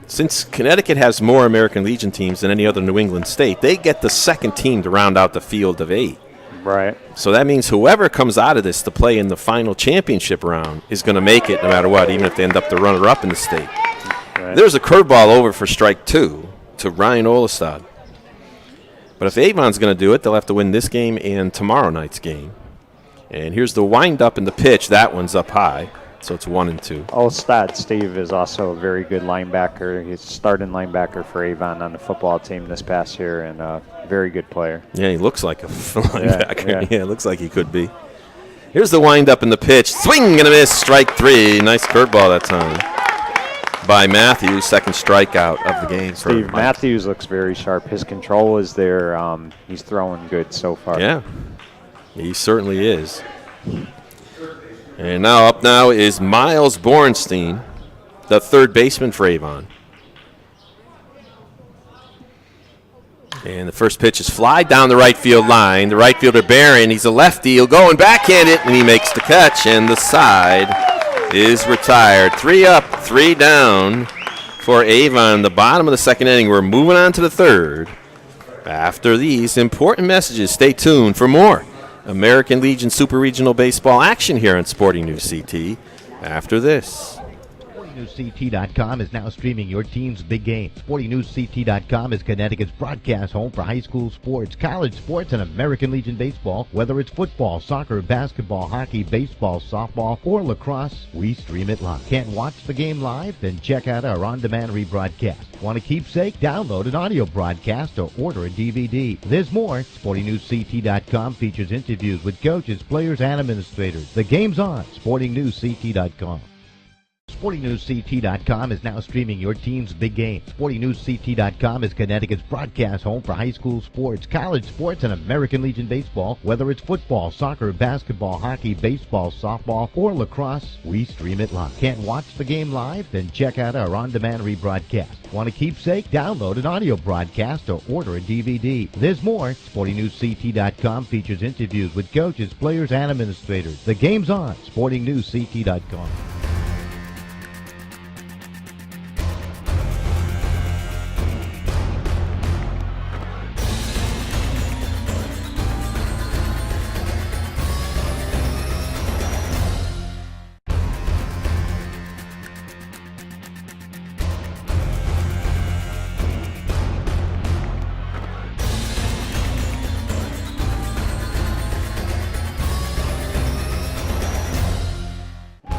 Since Connecticut has more American Legion teams than any other New England state, they get the second team to round out the field of 8. Right. So that means whoever comes out of this to play in the final championship round is going to make it no matter what, even if they end up the runner-up in the state. Right. There's a curveball over for strike 2 to Ryan Olestad. But if Avon's going to do it, they'll have to win this game and tomorrow night's game. And here's the wind-up and the pitch. That one's up high, so it's 1-2. Olestad, Steve, is also a very good linebacker. He's starting linebacker for Avon on the football team this past year, and a very good player. Yeah, he looks like a linebacker. Yeah, it looks like he could be. Here's the wind-up and the pitch. Swing and a miss, strike 3. Nice curveball that time by Matthews, second strikeout of the game. Steve, Matthews looks very sharp. His control is there. He's throwing good so far. Yeah, he certainly is. And now up now is Miles Borenstein, the third baseman for Avon. And the first pitch is fly down the right field line. The right fielder, Barron, he's a lefty. He'll go and backhand it, and he makes the catch, and the side is retired. 3 up, 3 down for Avon. The bottom of the second inning. We're moving on to the third. After these important messages, stay tuned for more American Legion Super Regional Baseball action here on Sporting News CT. After this. SportingNewsCT.com is now streaming your team's big game. SportingNewsCT.com is Connecticut's broadcast home for high school sports, college sports, and American Legion baseball. Whether it's football, soccer, basketball, hockey, baseball, softball, or lacrosse, we stream it live. Can't watch the game live? Then check out our on-demand rebroadcast. Want a keepsake? Download an audio broadcast or order a DVD. There's more. SportingNewsCT.com features interviews with coaches, players, and administrators. The game's on. SportingNewsCT.com. SportingNewsCT.com is now streaming your team's big game. SportingNewsCT.com is Connecticut's broadcast home for high school sports, college sports, and American Legion baseball. Whether it's football, soccer, basketball, hockey, baseball, softball, or lacrosse, we stream it live. Can't watch the game live? Then check out our on-demand rebroadcast. Want a keepsake? Download an audio broadcast or order a DVD. There's more. SportingNewsCT.com features interviews with coaches, players, and administrators. The game's on. SportingNewsCT.com.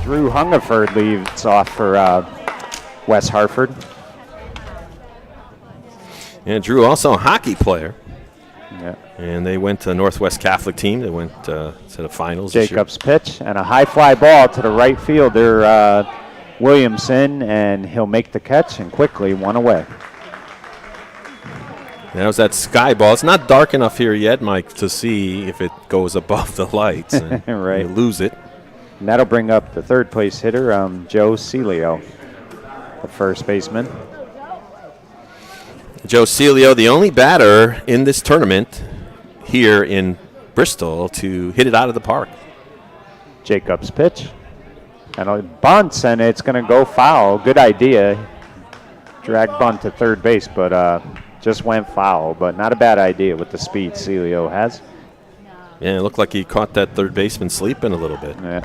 Drew Hungerford leads off for West Hartford. And Drew also a hockey player. Yeah. And they went to Northwest Catholic team. They went to the finals Jacobs pitch and a high fly ball to the right fielder, Williamson, and he'll make the catch and quickly 1 away. That was that sky ball. It's not dark enough here yet, Mike, to see if it goes above the lights. And right. You lose it. And that'll bring up the third place hitter, Joe Celio, the first baseman. Joe Celio, the only batter in this tournament here in Bristol to hit it out of the park. Jacobs pitch. And a bunt, and it's going to go foul. Good idea. Drag bunt to third base, but just went foul. But not a bad idea with the speed Celio has. Yeah, it looked like he caught that third baseman sleeping a little bit. Yeah.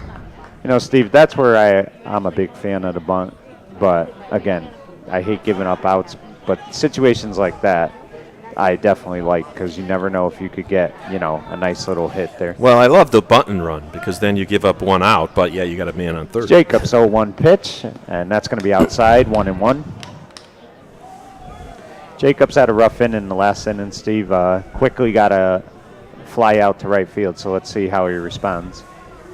You know, Steve, that's where I'm a big fan of the bunt. But, again, I hate giving up outs. But situations like that, I definitely like because you never know if you could get, a nice little hit there. Well, I love the bunt and run because then you give up 1 out. But, yeah, you got a man on third. Jacobs 0-1 pitch, and that's going to be outside, 1-1. Jacobs had a rough inning in the last inning, Steve. Quickly got a fly out to right field, so let's see how he responds.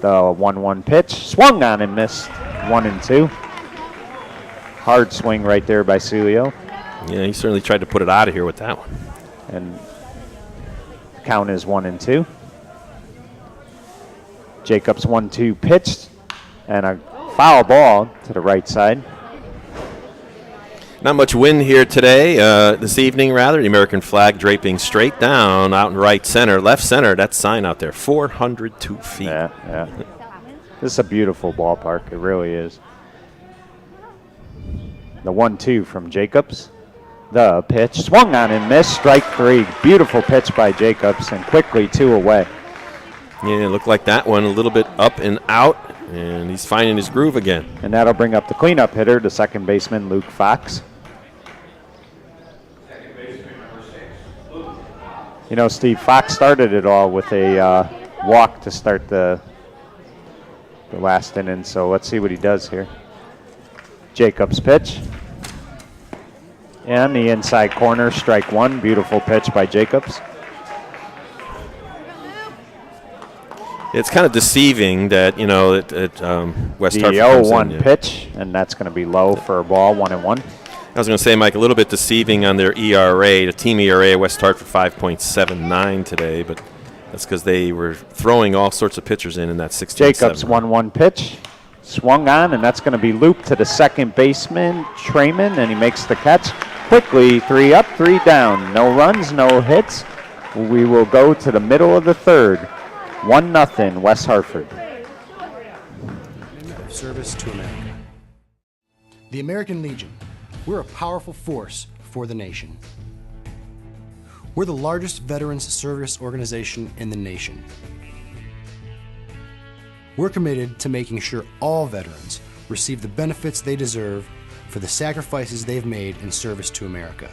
The 1-1 pitch, swung on and missed, 1-2. Hard swing right there by Celio. Yeah, he certainly tried to put it out of here with that one. And the count is 1-2. Jacobs 1-2 pitched, and a foul ball to the right side. Not much wind here today, this evening rather. The American flag draping straight down out in right center, left center. That sign out there, 402 feet. Yeah. This is a beautiful ballpark. It really is. The 1-2 from Jacobs. The pitch swung on and missed. Strike 3. Beautiful pitch by Jacobs, and quickly 2 away. Yeah, it looked like that one a little bit up and out, and he's finding his groove again. And that'll bring up the cleanup hitter, the second baseman, Luke Fox. You know, Steve, Fox started it all with a walk to start the last inning, so let's see what he does here. Jacobs pitch. And the inside corner, strike 1. Beautiful pitch by Jacobs. It's kind of deceiving that, West Hartford. The 0-1 pitch, and that's going to be low for a ball, 1-1. I was going to say, Mike, a little bit deceiving on their ERA. The team ERA, West Hartford 5.79 today, but that's because they were throwing all sorts of pitchers in that 16-7. Jacobs 1-1 pitch, swung on, and that's going to be looped to the second baseman, Trayman, and he makes the catch. Quickly, 3 up, 3 down. No runs, no hits. We will go to the middle of the third. 1-0, West Hartford. Of service to America. The American Legion. We're a powerful force for the nation. We're the largest veterans service organization in the nation. We're committed to making sure all veterans receive the benefits they deserve for the sacrifices they've made in service to America.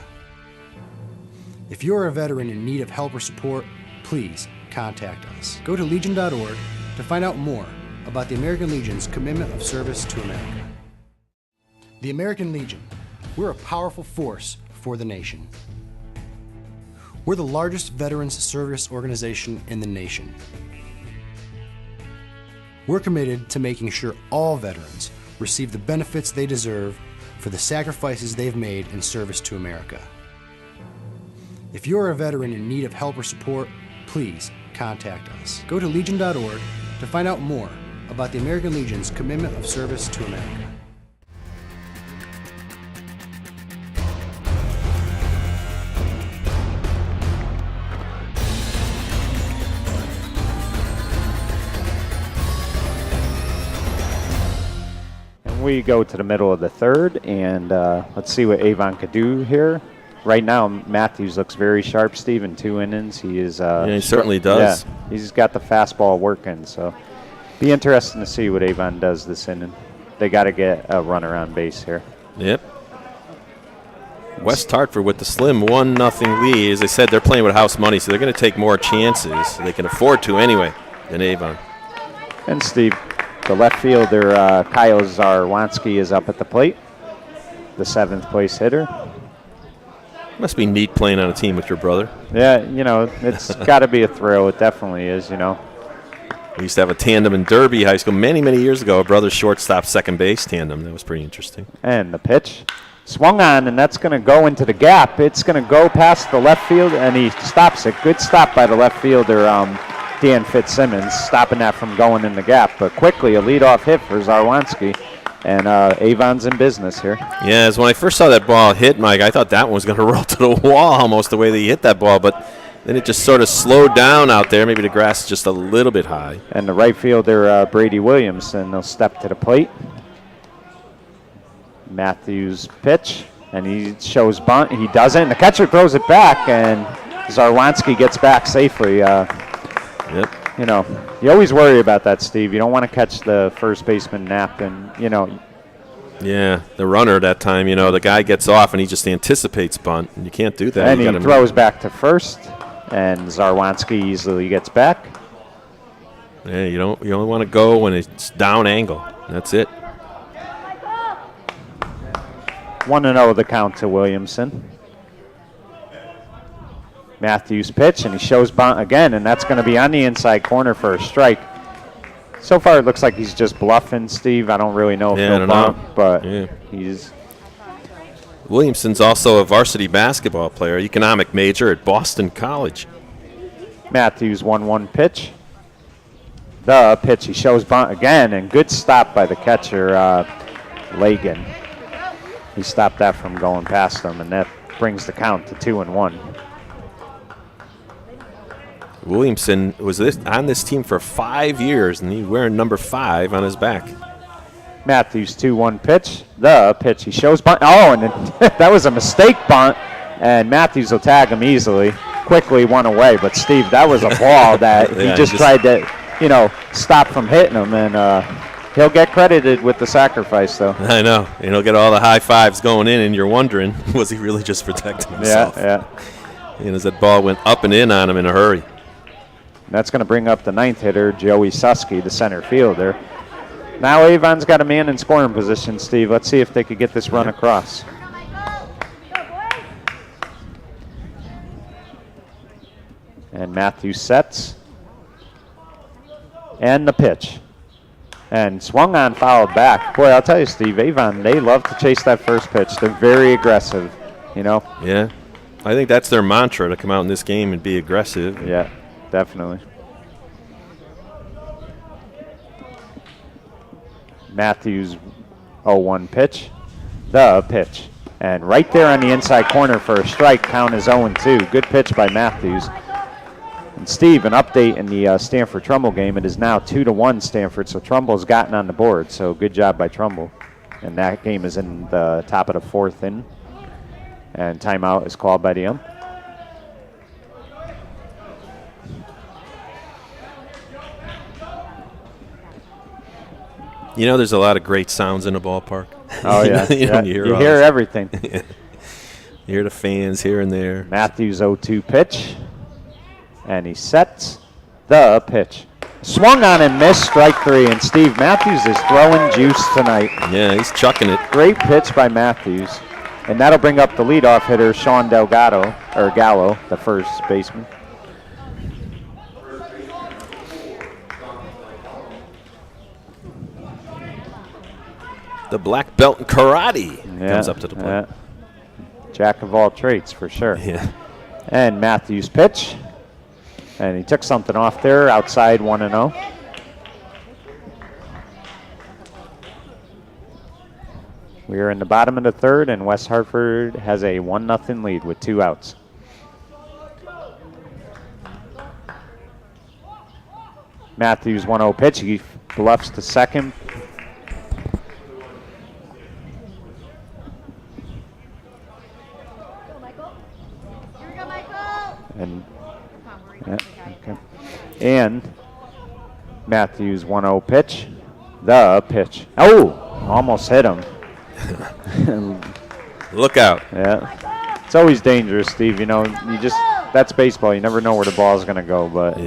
If you're a veteran in need of help or support, please contact us. Go to legion.org to find out more about the American Legion's commitment of service to America. The American Legion. We're a powerful force for the nation. We're the largest veterans service organization in the nation. We're committed to making sure all veterans receive the benefits they deserve for the sacrifices they've made in service to America. If you're a veteran in need of help or support, please contact us. Go to legion.org to find out more about the American Legion's commitment of service to America. We go to the middle of the third, and let's see what Avon could do here. Right now, Matthews looks very sharp, Steve, in 2 innings. He is. Yeah, he certainly does. Yeah, he's got the fastball working, so be interesting to see what Avon does this inning. They got to get a runner on base here. Yep. West Hartford with the slim 1-0 lead. As I said, they're playing with house money, so they're going to take more chances. They can afford to anyway than Avon. And Steve, the left fielder, Kyle Zarwanski, is up at the plate, the 7th place hitter. Must be neat playing on a team with your brother. Yeah, you know, it's got to be a thrill. It definitely is, you know. We used to have a tandem in Derby High School many, many years ago, a brother shortstop, second base tandem. That was pretty interesting. And the pitch swung on, and that's going to go into the gap. It's going to go past the left field, and he stops it. Good stop by the left fielder, Dan Fitzsimmons, stopping that from going in the gap. But quickly, a leadoff hit for Zarwanski, and Avon's in business here. Yeah, as when I first saw that ball hit, Mike, I thought that one was going to roll to the wall almost the way that he hit that ball, but then it just sort of slowed down out there. Maybe the grass is just a little bit high. And the right fielder, Brady Williamson, will step to the plate. Matthews pitch, and he shows bunt. He doesn't, and the catcher throws it back, and Zarwanski gets back safely. Yep. You know, you always worry about that, Steve. You don't want to catch the first baseman napping, you know. Yeah, the runner that time, you know, the guy gets off and he just anticipates bunt, and you can't do that. And he throws back to first, and Zarwanski easily gets back. Yeah, you only want to go when it's down angle. That's it. 1-0 the count to Williamson. Matthews pitch, and he shows bunt again, and that's going to be on the inside corner for a strike. So far, it looks like he's just bluffing, Steve. I don't really know if he'll bunt, but he's. Williamson's also a varsity basketball player, economic major at Boston College. Matthews 1-1 pitch. The pitch, he shows bunt again, and good stop by the catcher, Lagan. He stopped that from going past him, and that brings the count to 2-1. Williamson was on this team for 5 years, and he's wearing number 5 on his back. Matthews 2-1 pitch. The pitch, he shows bunt. Oh, and that was a mistake bunt, and Matthews will tag him easily. Quickly one away, but Steve, that was a ball that he just tried to, you know, stop from hitting him, and he'll get credited with the sacrifice, though. I know, and he'll get all the high fives going in, and you're wondering, was he really just protecting himself? Yeah. And as that ball went up and in on him in a hurry. That's going to bring up the 9th hitter, Joey Susky, the center fielder. Now Avon's got a man in scoring position, Steve. Let's see if they could get this run across. And Matthews sets. And the pitch. And swung on, fouled back. Boy, I'll tell you, Steve, Avon, they love to chase that first pitch. They're very aggressive, you know? Yeah. I think that's their mantra, to come out in this game and be aggressive. Yeah. Definitely. Matthews 0-1 pitch. The pitch. And right there on the inside corner for a strike, count is 0-2. Good pitch by Matthews. And Steve, an update in the Stanford-Trumbull game. It is now 2-1 Stanford, so Trumbull's gotten on the board. So good job by Trumbull. And that game is in the top of the 4th inning. And timeout is called by the ump. You know, there's a lot of great sounds in the ballpark. Oh, yeah. You hear everything. Yeah. You hear the fans here and there. Matthews 0-2 pitch. And he sets the pitch. Swung on and missed, strike 3. And Steve, Matthews is throwing juice tonight. Yeah, he's chucking it. Great pitch by Matthews. And that'll bring up the leadoff hitter, Sean Gallo, the first baseman. The black belt in karate comes up to the plate. Yeah. Jack of all trades, for sure. Yeah. And Matthews pitch. And he took something off there, outside 1-0. We are in the bottom of the 3rd, and West Hartford has a 1-0 lead with 2 outs. Matthews 1-0 pitch. He bluffs to second. And And Matthews 1-0 pitch. The pitch. Oh, almost hit him. Look out. Yeah. It's always dangerous, Steve. You know, that's baseball. You never know where the ball is going to go, but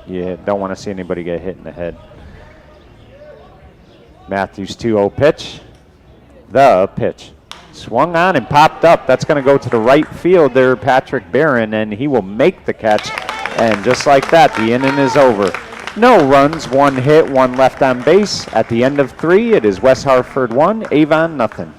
you don't want to see anybody get hit in the head. Matthews 2-0 pitch. The pitch. Swung on and popped up. That's going to go to the right fielder, Patrick Barron, and he will make the catch. And just like that, the inning is over. No runs, 1 hit, 1 left on base. At the end of 3, it is West Hartford 1, Avon nothing.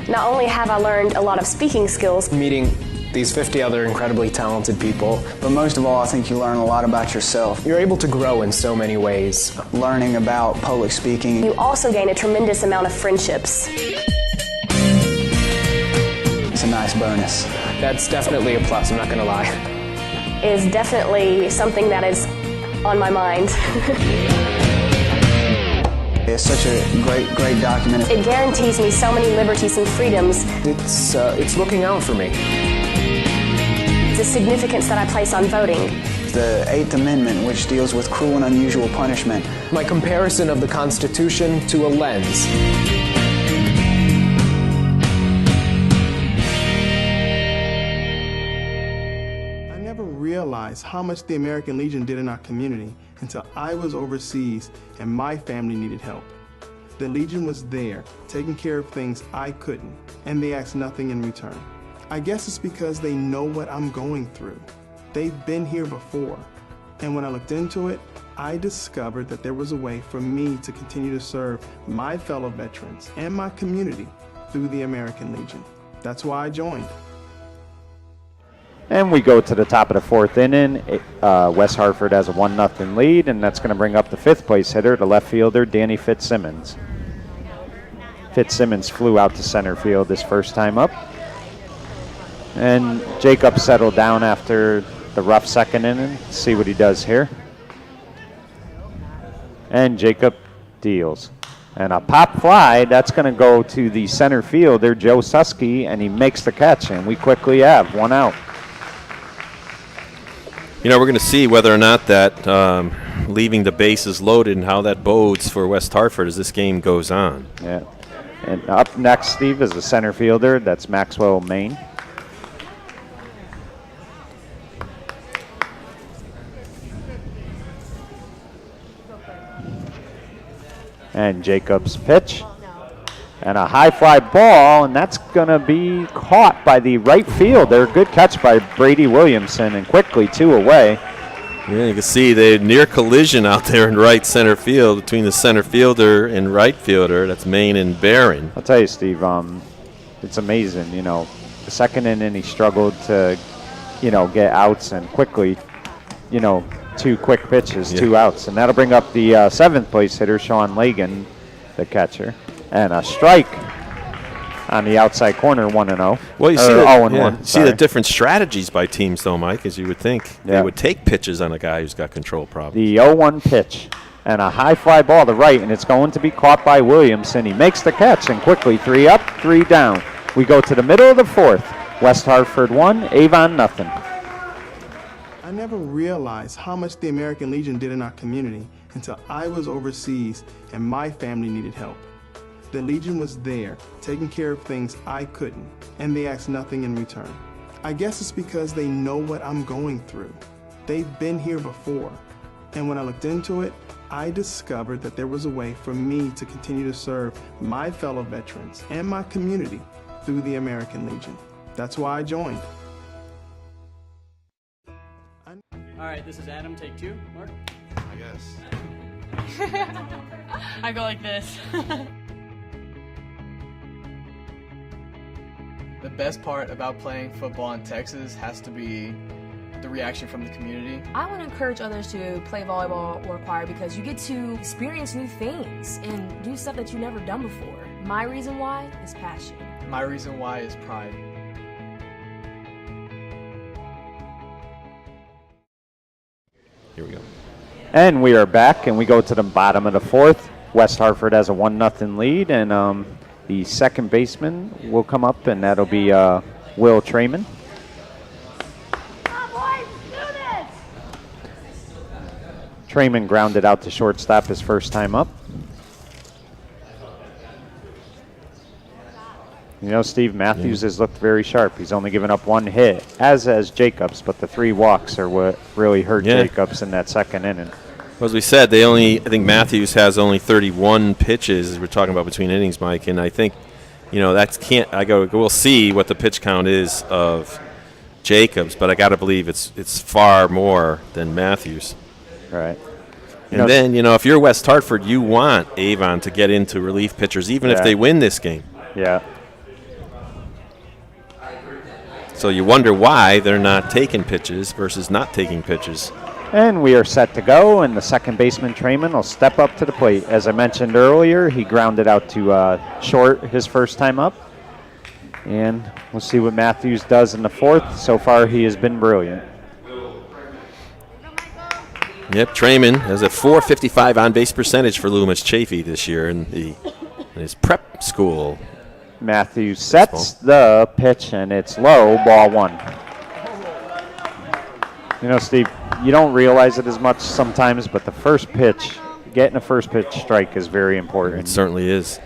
Not only have I learned a lot of speaking skills, Meeting these 50 other incredibly talented people, But most of all, I think you learn a lot about yourself. you're able to grow in so many ways. Learning about public speaking. you also gain a tremendous amount of friendships. It's a nice bonus. That's definitely a plus, I'm not going to lie. Is definitely something that is on my mind. It's such a great document. It guarantees me so many liberties and freedoms. It's looking out for me. The significance that I place on voting. The 8th Amendment, which deals with cruel and unusual punishment. My comparison of the Constitution to a lens. I never realized how much the American Legion did in our community until I was overseas and my family needed help. The Legion was there, taking care of things I couldn't, and they asked nothing in return. I guess it's because they know what I'm going through. They've been here before. And when I looked into it, I discovered that there was a way for me to continue to serve my fellow veterans and my community through the American Legion. That's why I joined. And we go to the top of the 4th inning. West Hartford has a 1-0 lead, and that's going to bring up the 5th place hitter, the left fielder, Danny Fitzsimmons. Fitzsimmons flew out to center field this first time up. And Jacob settled down after the rough 2nd inning. See what he does here. And Jacob deals. And a pop fly, that's going to go to the center fielder, Joe Susky, and he makes the catch, and we quickly have 1 out. You know, we're going to see whether or not that leaving the bases loaded and how that bodes for West Hartford as this game goes on. Yeah. And up next, Steve, is the center fielder. That's Maxwell Maine. And Jacob's pitch. And a high fly ball, and that's going to be caught by the right fielder. Good catch by Brady Williamson, and quickly 2 away. Yeah, you can see the near collision out there in right center field between the center fielder and right fielder. That's Maine and Barron. I'll tell you, Steve, it's amazing. You know, the 2nd inning he struggled to, get outs, and quickly, 2 quick pitches, 2 outs. And that'll bring up the 7th place hitter, Sean Lagan, the catcher. And a strike on the outside corner, 1-0. Well, you see the the different strategies by teams, though, Mike, as you would think. They would take pitches on a guy who's got control problems. The 0-1 pitch. And a high fly ball to right, and it's going to be caught by Williamson. He makes the catch, and quickly 3 up, 3 down. We go to the middle of the 4th. West Hartford 1, Avon nothing. I never realized how much the American Legion did in our community until I was overseas and my family needed help. The Legion was there, taking care of things I couldn't, and they asked nothing in return. I guess it's because they know what I'm going through. They've been here before, and when I looked into it, I discovered that there was a way for me to continue to serve my fellow veterans and my community through the American Legion. That's why I joined. All right, this is Adam, take 2. Mark? I guess. I go like this. The best part about playing football in Texas has to be the reaction from the community. I want to encourage others to play volleyball or choir because you get to experience new things and do stuff that you've never done before. My reason why is passion. My reason why is pride. Here we go. And we are back, and we go to the bottom of the 4th. West Hartford has a 1-0 lead, and the second baseman will come up, and that'll be Will Trayman. Trayman grounded out to shortstop his first time up. You know, Steve Matthews has looked very sharp. He's only given up 1 hit, as has Jacobs, but the 3 walks are what really hurt Jacobs in that second inning. Well, as we said, I think Matthews has only 31 pitches, as we're talking about between innings, Mike, and I think, we'll see what the pitch count is of Jacobs, but I got to believe it's far more than Matthews. Right. And then, if you're West Hartford, you want Avon to get into relief pitchers, even if they win this game. Yeah. So you wonder why they're not taking pitches versus not taking pitches. And we are set to go, and the second baseman, Trayman, will step up to the plate. As I mentioned earlier, he grounded out to short his first time up. And we'll see what Matthews does in the 4th. So far, he has been brilliant. Yep, Trayman has a .455 on-base percentage for Loomis Chaffee this year in his prep school. Matthews sets the pitch, and it's low, ball 1. You know, Steve, you don't realize it as much sometimes, but the first pitch, getting a first pitch strike is very important. It certainly is.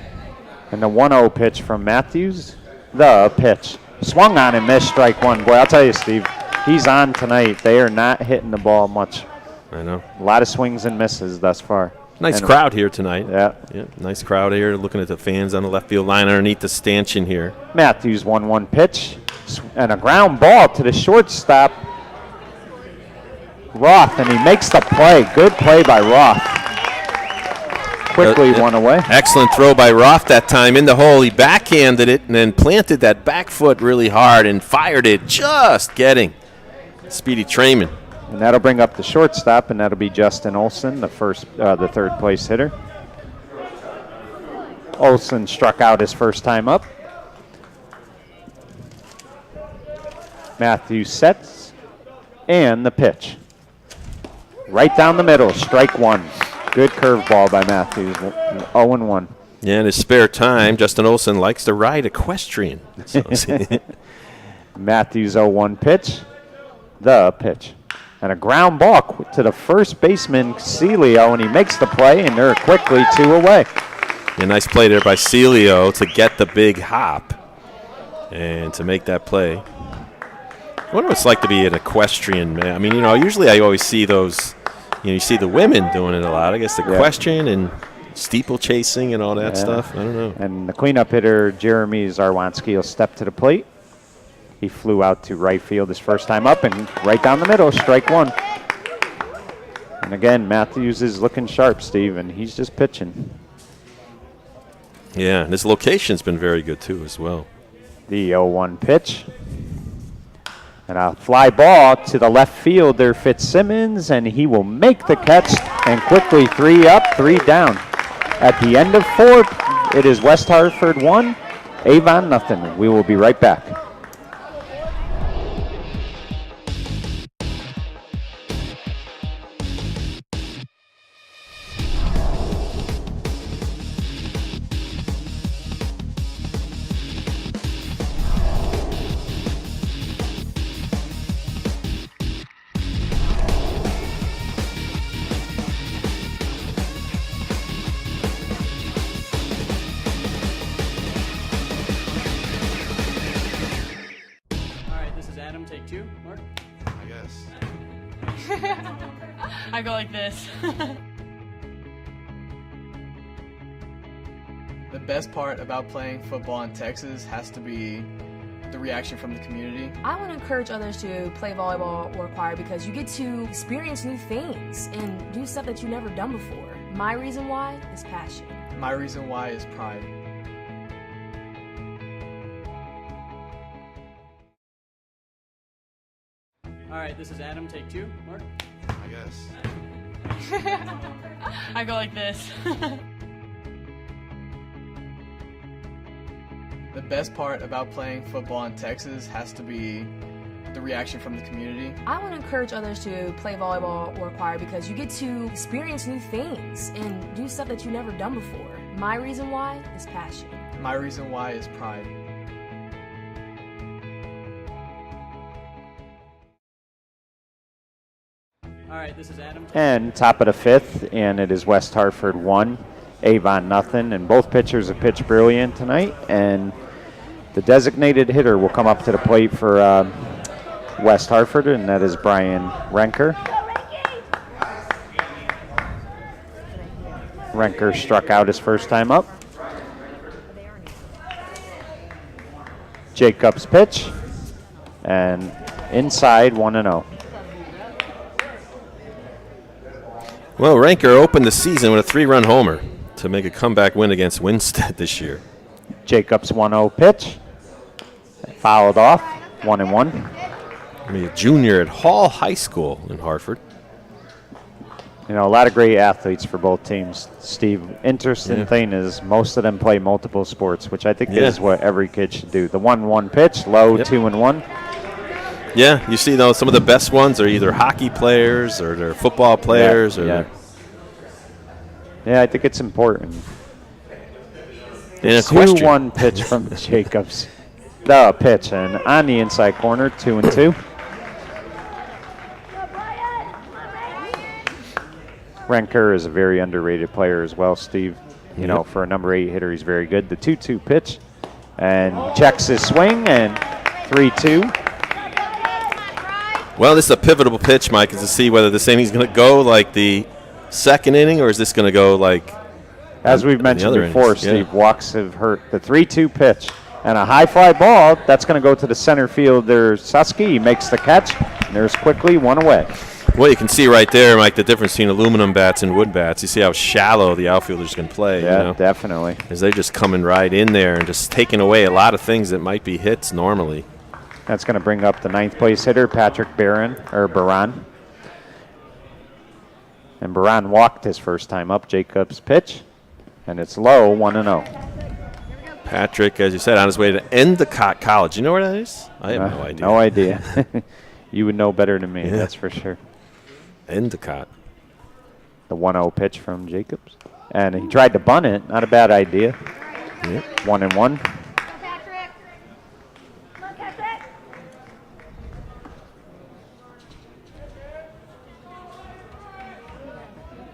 And the 1-0 pitch from Matthews, the pitch. Swung on and missed, strike 1. Boy, I'll tell you, Steve, he's on tonight. They are not hitting the ball much. I know. A lot of swings and misses thus far. Nice crowd here tonight. Yeah. Nice crowd here, looking at the fans on the left field line underneath the stanchion here. Matthews 1-1 pitch, and a ground ball to the shortstop, Roth, and he makes the play. Good play by Roth. Quickly one away. Excellent throw by Roth that time in the hole. He backhanded it and then planted that back foot really hard and fired it, just getting Speedy Trayman. And that'll bring up the shortstop, and that'll be Justin Olson, the third place hitter. Olson struck out his first time up. Matthews sets, and the pitch. Right down the middle, strike 1. Good curveball by Matthews, 0-1. Yeah, in his spare time, Justin Olson likes to ride equestrian. Matthews 0-1 pitch, the pitch. And a ground ball to the first baseman, Celio, and he makes the play, and they're quickly 2 away. Yeah, nice play there by Celio to get the big hop and to make that play. I wonder what it's like to be an equestrian, man. I mean, usually I always see those, you see the women doing it a lot. I guess the equestrian and steeplechasing and all that stuff. I don't know. And the cleanup hitter, Jeremy Zarwanski, will step to the plate. He flew out to right field his first time up, and right down the middle, strike 1. And again, Matthews is looking sharp, Steve, and he's just pitching. Yeah, and his location's been very good, too, as well. The 0-1 pitch. And a fly ball to the left fielder, Fitzsimmons, and he will make the catch and quickly 3 up, 3 down. At the end of 4, it is West Hartford 1, Avon nothing. We will be right back. Take 2, Mark? I guess. I go like this. The best part about playing football in Texas has to be the reaction from the community. I want to encourage others to play volleyball or choir because you get to experience new things and do stuff that you've never done before. My reason why is passion. My reason why is pride. All right, this is Adam. Take 2, Mark? I guess. I go like this. The best part about playing football in Texas has to be the reaction from the community. I want to encourage others to play volleyball or choir because you get to experience new things and do stuff that you've never done before. My reason why is passion. My reason why is pride. All right, this is Adam. And top of the 5th, and it is West Hartford 1, Avon nothing. And both pitchers have pitched brilliant tonight. And the designated hitter will come up to the plate for West Hartford, and that is Brian Renker. Renker struck out his first time up. Jacobs pitch, and inside 1-0. Well, Ranker opened the season with a 3-run homer to make a comeback win against Winstead this year. Jacobs 1-0 pitch, fouled off, 1-1. I mean, a junior at Hall High School in Hartford. You know, a lot of great athletes for both teams. Steve, interesting thing is most of them play multiple sports, which I think is what every kid should do. The 1-1 pitch, low, 2-1. Yeah, you see, though, some of the best ones are either hockey players or they're football players. Yeah, I think it's important. And a 2-1 pitch from Jacobs. The pitch, and on the inside corner, 2-2. Renker is a very underrated player as well, Steve. You know, for a number 8 hitter, he's very good. The 2-2 pitch, and checks his swing, and 3-2. Well, this is a pivotal pitch, Mike, is to see whether this inning's going to go like the second inning or is this going to go like as we've mentioned before, innings. Steve, walks have hurt. The 3-2 pitch and a high fly ball, that's going to go to the center fielder, Susky. He makes the catch, and there's quickly 1 away. Well, you can see right there, Mike, the difference between aluminum bats and wood bats. You see how shallow the outfielders can play. Yeah, you know? definitely. As they're just coming right in there and just taking away a lot of things that might be hits normally. That's going to bring up the 9th place hitter, Patrick Baran. And Baran walked his first time up. Jacobs pitch, and it's low, 1-0. Patrick, as you said, on his way to Endicott College. You know where that is? I have no idea. No idea. You would know better than me, that's for sure. Endicott. The 1-0 pitch from Jacobs. And he tried to bunt it. Not a bad idea. Yep. 1-1.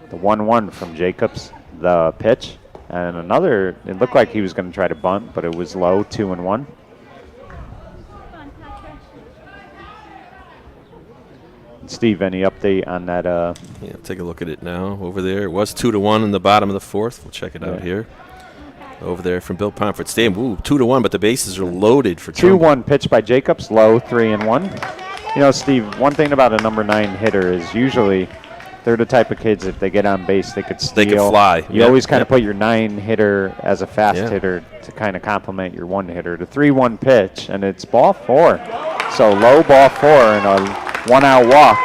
The 1-1 from Jacobs, the pitch, and another, it looked like he was going to try to bunt, but it was low, 2-1. Steve, any update on that? Yeah, take a look at it now over there. It was 2-1 in the bottom of the 4th. We'll check it out here. Over there from Bill Pomfret Stadium. Ooh, 2-1, but the bases are loaded for 2-1 pitch by Jacobs, low, 3-1. You know, Steve, one thing about a number 9 hitter is usually they're the type of kids, if they get on base, they could steal. They can fly. You always kind of put your 9 hitter as a fast hitter to kind of complement your 1 hitter. The 3-1 pitch, and it's ball 4. So low, ball 4, and a 1-out walk.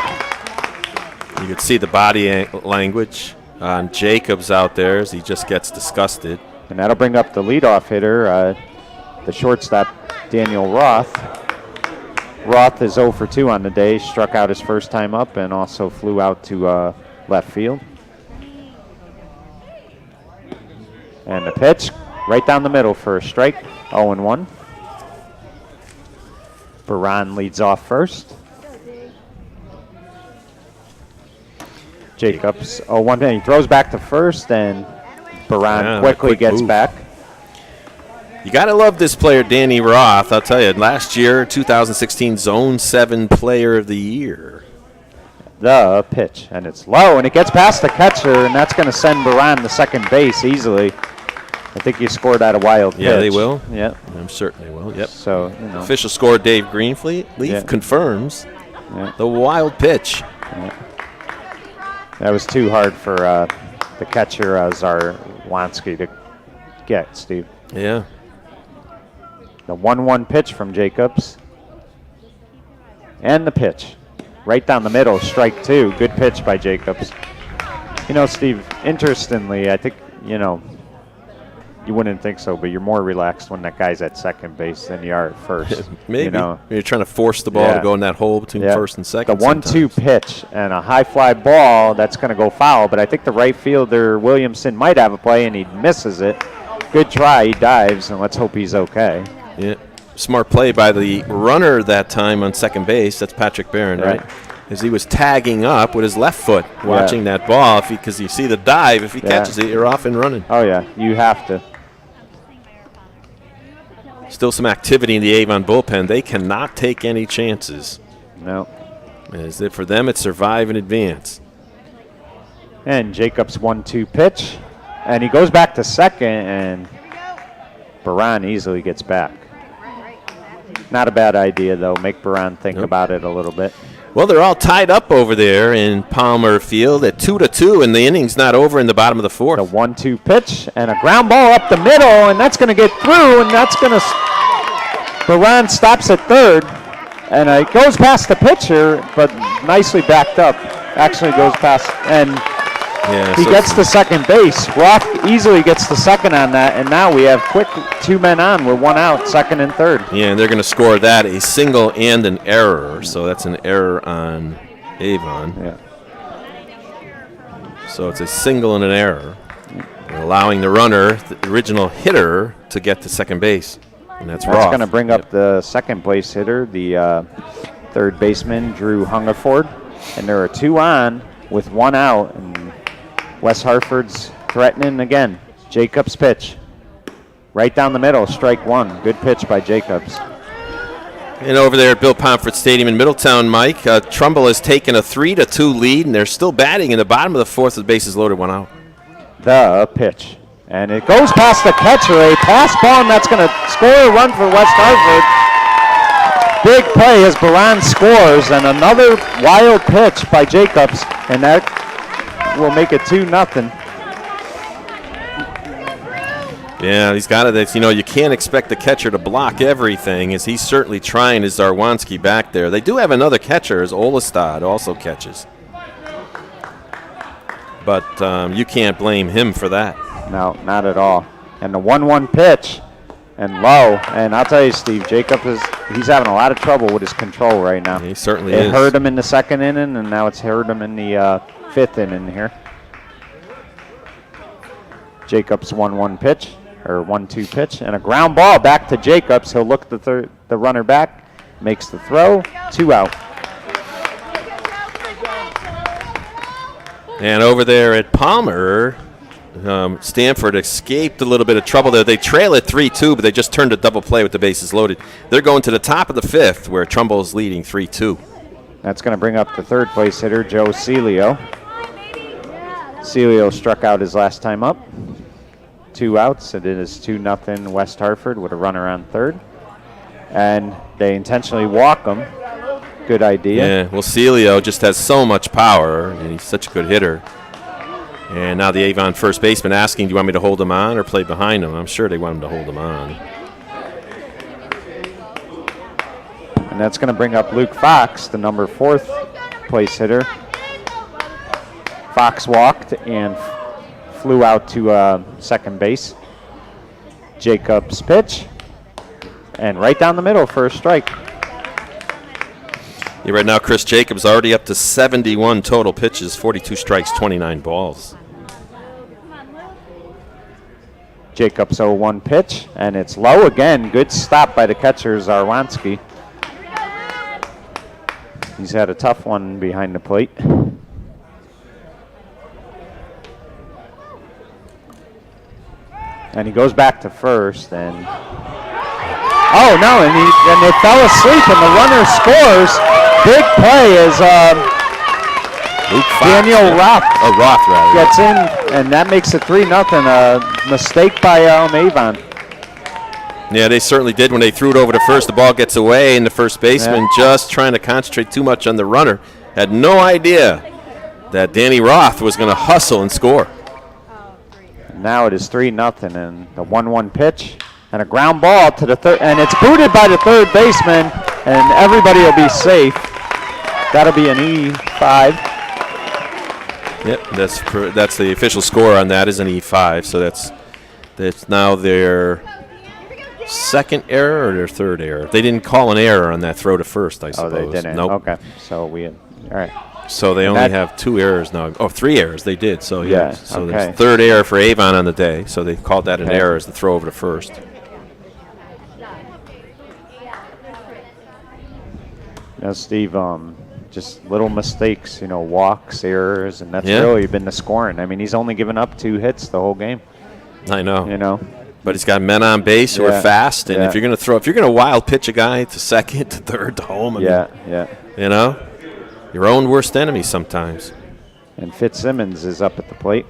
You could see the body language on Jacobs out there as he just gets disgusted. And that'll bring up the leadoff hitter, the shortstop, Daniel Roth. Roth is 0 for 2 on the day, struck out his first time up and also flew out to left field. And the pitch right down the middle for a strike, 0-1. Baran leads off first. Jacobs 0-1, and he throws back to first, and Baran quickly gets move. back. You got to love this player, Danny Roth. I'll tell you, last year, 2016 Zone 7 Player of the Year. The pitch, and it's low, and it gets past the catcher, and that's going to send Baran to second base easily. I think he scored out a wild pitch. Yeah, they will. Yep. I'm certain they will. Yep. So, Official score, Dave Greenleaf confirms the wild pitch. Yeah. That was too hard for the catcher, Zarwanski, to get, Steve. Yeah. The 1-1 pitch from Jacobs. And the pitch. Right down the middle, strike 2. Good pitch by Jacobs. You know, Steve, interestingly, I think, you wouldn't think so, but you're more relaxed when that guy's at second base than you are at first. Maybe. You're trying to force the ball to go in that hole between first and second. The 1-2 pitch and a high fly ball, that's going to go foul, but I think the right fielder, Williamson, might have a play, and he misses it. Good try. He dives, and let's hope he's okay. Yeah. Smart play by the runner that time on second base. That's Patrick Barron, right? As he was tagging up with his left foot, watching that ball, because you see the dive. If he catches it, you're off and running. Oh, yeah. You have to. Still some activity in the Avon bullpen. They cannot take any chances. No. For them, it's survive and advance. And Jacobs 1-2 pitch. And he goes back to second, and Baran easily gets back. Not a bad idea, though. Make Baran think about it a little bit. Well, they're all tied up over there in Palmer Field at 2-2, and the inning's not over in the bottom of the fourth. The 1-2 pitch and a ground ball up the middle, and that's going to get through, and that's going to. Baran stops at third, and it goes past the pitcher, but nicely backed up. Actually goes past, and he gets to second base. Roth easily gets to second on that, and now we have quick 2 men on with 1 out, second and third. Yeah, and they're going to score that, a single and an error. So that's an error on Avon. Yeah. So it's a single and an error, allowing the runner, the original hitter, to get to second base. And that's Roth. That's going to bring up the second place hitter, the third baseman, Drew Hungerford. And there are 2 on with 1 out. And West Hartford's threatening again. Jacobs pitch. Right down the middle, strike 1. Good pitch by Jacobs. And over there at Bill Pomfret Stadium in Middletown, Mike, Trumbull has taken a 3-2 lead, and they're still batting in the bottom of the fourth with bases loaded, 1 out. The pitch. And it goes past the catcher, a pass ball, and that's going to score a run for West Hartford. Big play as Baran scores, and another wild pitch by Jacobs, and that will make it 2-0. Yeah, he's got it. You can't expect the catcher to block everything, as he's certainly trying, as Zarwanski back there. They do have another catcher, as Olestad also catches. But you can't blame him for that. No, not at all. And the 1-1 pitch, and low. And I'll tell you, Steve, Jacobs he's having a lot of trouble with his control right now. He certainly is. It hurt him in the second inning, and now it's hurt him in the fifth inning here. Jacobs 1-1 pitch, or 1-2 pitch, and a ground ball back to Jacobs. He'll look the runner back, makes the throw, 2 out. And over there at Palmer, Stanford escaped a little bit of trouble there. They trail at 3-2, but they just turned a double play with the bases loaded. They're going to the top of the fifth, where Trumbull is leading 3-2. That's going to bring up the third place hitter, Joe Celio. Celio struck out his last time up. 2 outs. It is 2-0 West Hartford with a runner on third. And they intentionally walk him. Good idea. Yeah, well, Celio just has so much power, and he's such a good hitter. And now the Avon first baseman asking, do you want me to hold him on or play behind him? I'm sure they want him to hold him on. And that's going to bring up Luke Fox, the number 4th place hitter. Fox walked and flew out to second base. Jacobs pitch, and right down the middle for a strike. Yeah, right now, Chris Jacobs already up to 71 total pitches, 42 strikes, 29 balls. Jacobs 0-1 pitch, and it's low again. Good stop by the catcher, Zarwanski. He's had a tough one behind the plate. And he goes back to first, and oh no, and they fell asleep, and the runner scores. Big play is Daniel Roth. Roth, rather. Gets in, and that makes it 3-0. A mistake by Avon. Yeah, they certainly did when they threw it over to first. The ball gets away, and the first baseman just trying to concentrate too much on the runner. Had no idea that Danny Roth was going to hustle and score. Now it is 3-0, and the 1-1 pitch, and a ground ball to the third, and it's booted by the third baseman, and everybody will be safe. That'll be an E5. Yep, that's the official score on that is an E5. So that's now their second error or their third error. They didn't call an error on that throw to first, I suppose. Oh, they didn't. Nope. Okay, so all right. So they only have 2 errors now. Oh, 3 errors they did. So yeah. So there's third error for Avon on the day. So they called that an error as the throw over to first. Now, Steve, just little mistakes, walks, errors, and that's really been the scoring. I mean, he's only given up 2 hits the whole game. I know. But he's got men on base who are fast, and if you're going to wild pitch a guy to second, to third, to home, your own worst enemy sometimes. And Fitzsimmons is up at the plate.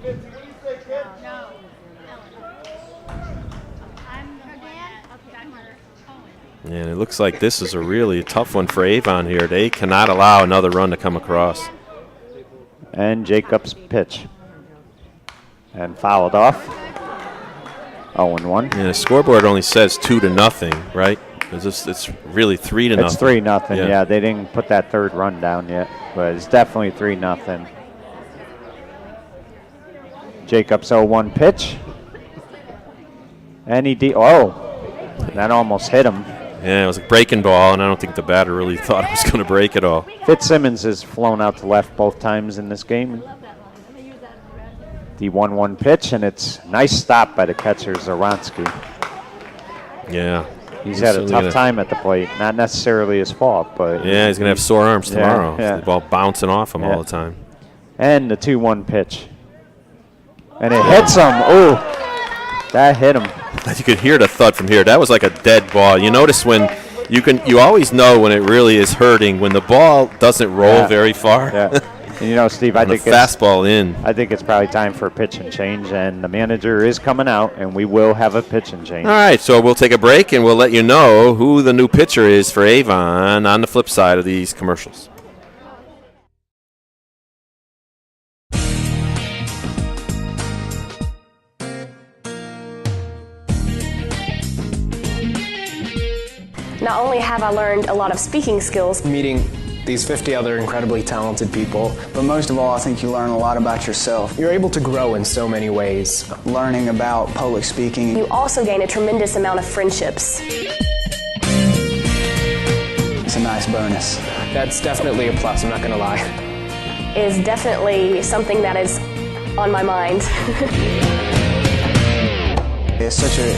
And it looks like this is a really tough one for Avon here. They cannot allow another run to come across. And Jacobs pitch. And fouled off. 0-1. And the scoreboard only says 2-0, right? It's really 3-0. It's 3-0. Yeah, they didn't put that third run down yet, but it's definitely 3-0. Jacobs 0-1 pitch, and that almost hit him. Yeah, it was a breaking ball, and I don't think the batter really thought it was going to break at all. Fitzsimmons has flown out to left both times in this game. The 1-1 pitch, and it's a nice stop by the catcher, Zarwanski. Yeah. He's had a tough time at the plate. Not necessarily his fault, but... Yeah, he's going to have sore arms tomorrow. Yeah. The ball bouncing off him all the time. And the 2-1 pitch. And it hits him. Oh, that hit him. You could hear the thud from here. That was like a dead ball. You notice when you always know when it really is hurting, when the ball doesn't roll very far. Yeah. And Steve, I think fastball in. I think it's probably time for a pitch and change, and the manager is coming out, and we will have a pitch and change. All right, so we'll take a break, and we'll let you know who the new pitcher is for Avon on the flip side of these commercials. Not only have I learned a lot of speaking skills, meeting these 50 other incredibly talented people, but most of all, I think you learn a lot about yourself. You're able to grow in so many ways. Learning about public speaking. You also gain a tremendous amount of friendships. It's a nice bonus. That's definitely a plus, I'm not going to lie. Is definitely something that is on my mind. It's such a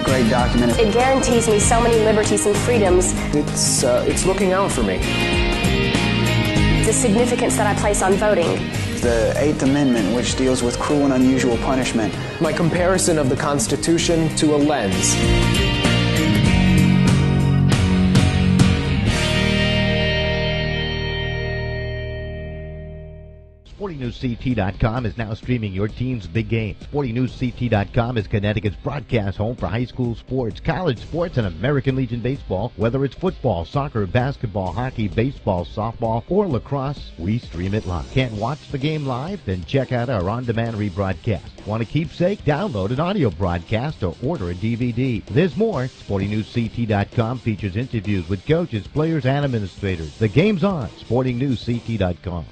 great document. It guarantees me so many liberties and freedoms. It's looking out for me. The significance that I place on voting. The 8th Amendment, which deals with cruel and unusual punishment. My comparison of the Constitution to a lens. SportingNewsCT.com is now streaming your team's big game. SportingNewsCT.com is Connecticut's broadcast home for high school sports, college sports, and American Legion baseball. Whether it's football, soccer, basketball, hockey, baseball, softball, or lacrosse, we stream it live. Can't watch the game live? Then check out our on-demand rebroadcast. Want a keepsake? Download an audio broadcast or order a DVD. There's more. SportingNewsCT.com features interviews with coaches, players, and administrators. The game's on. SportingNewsCT.com.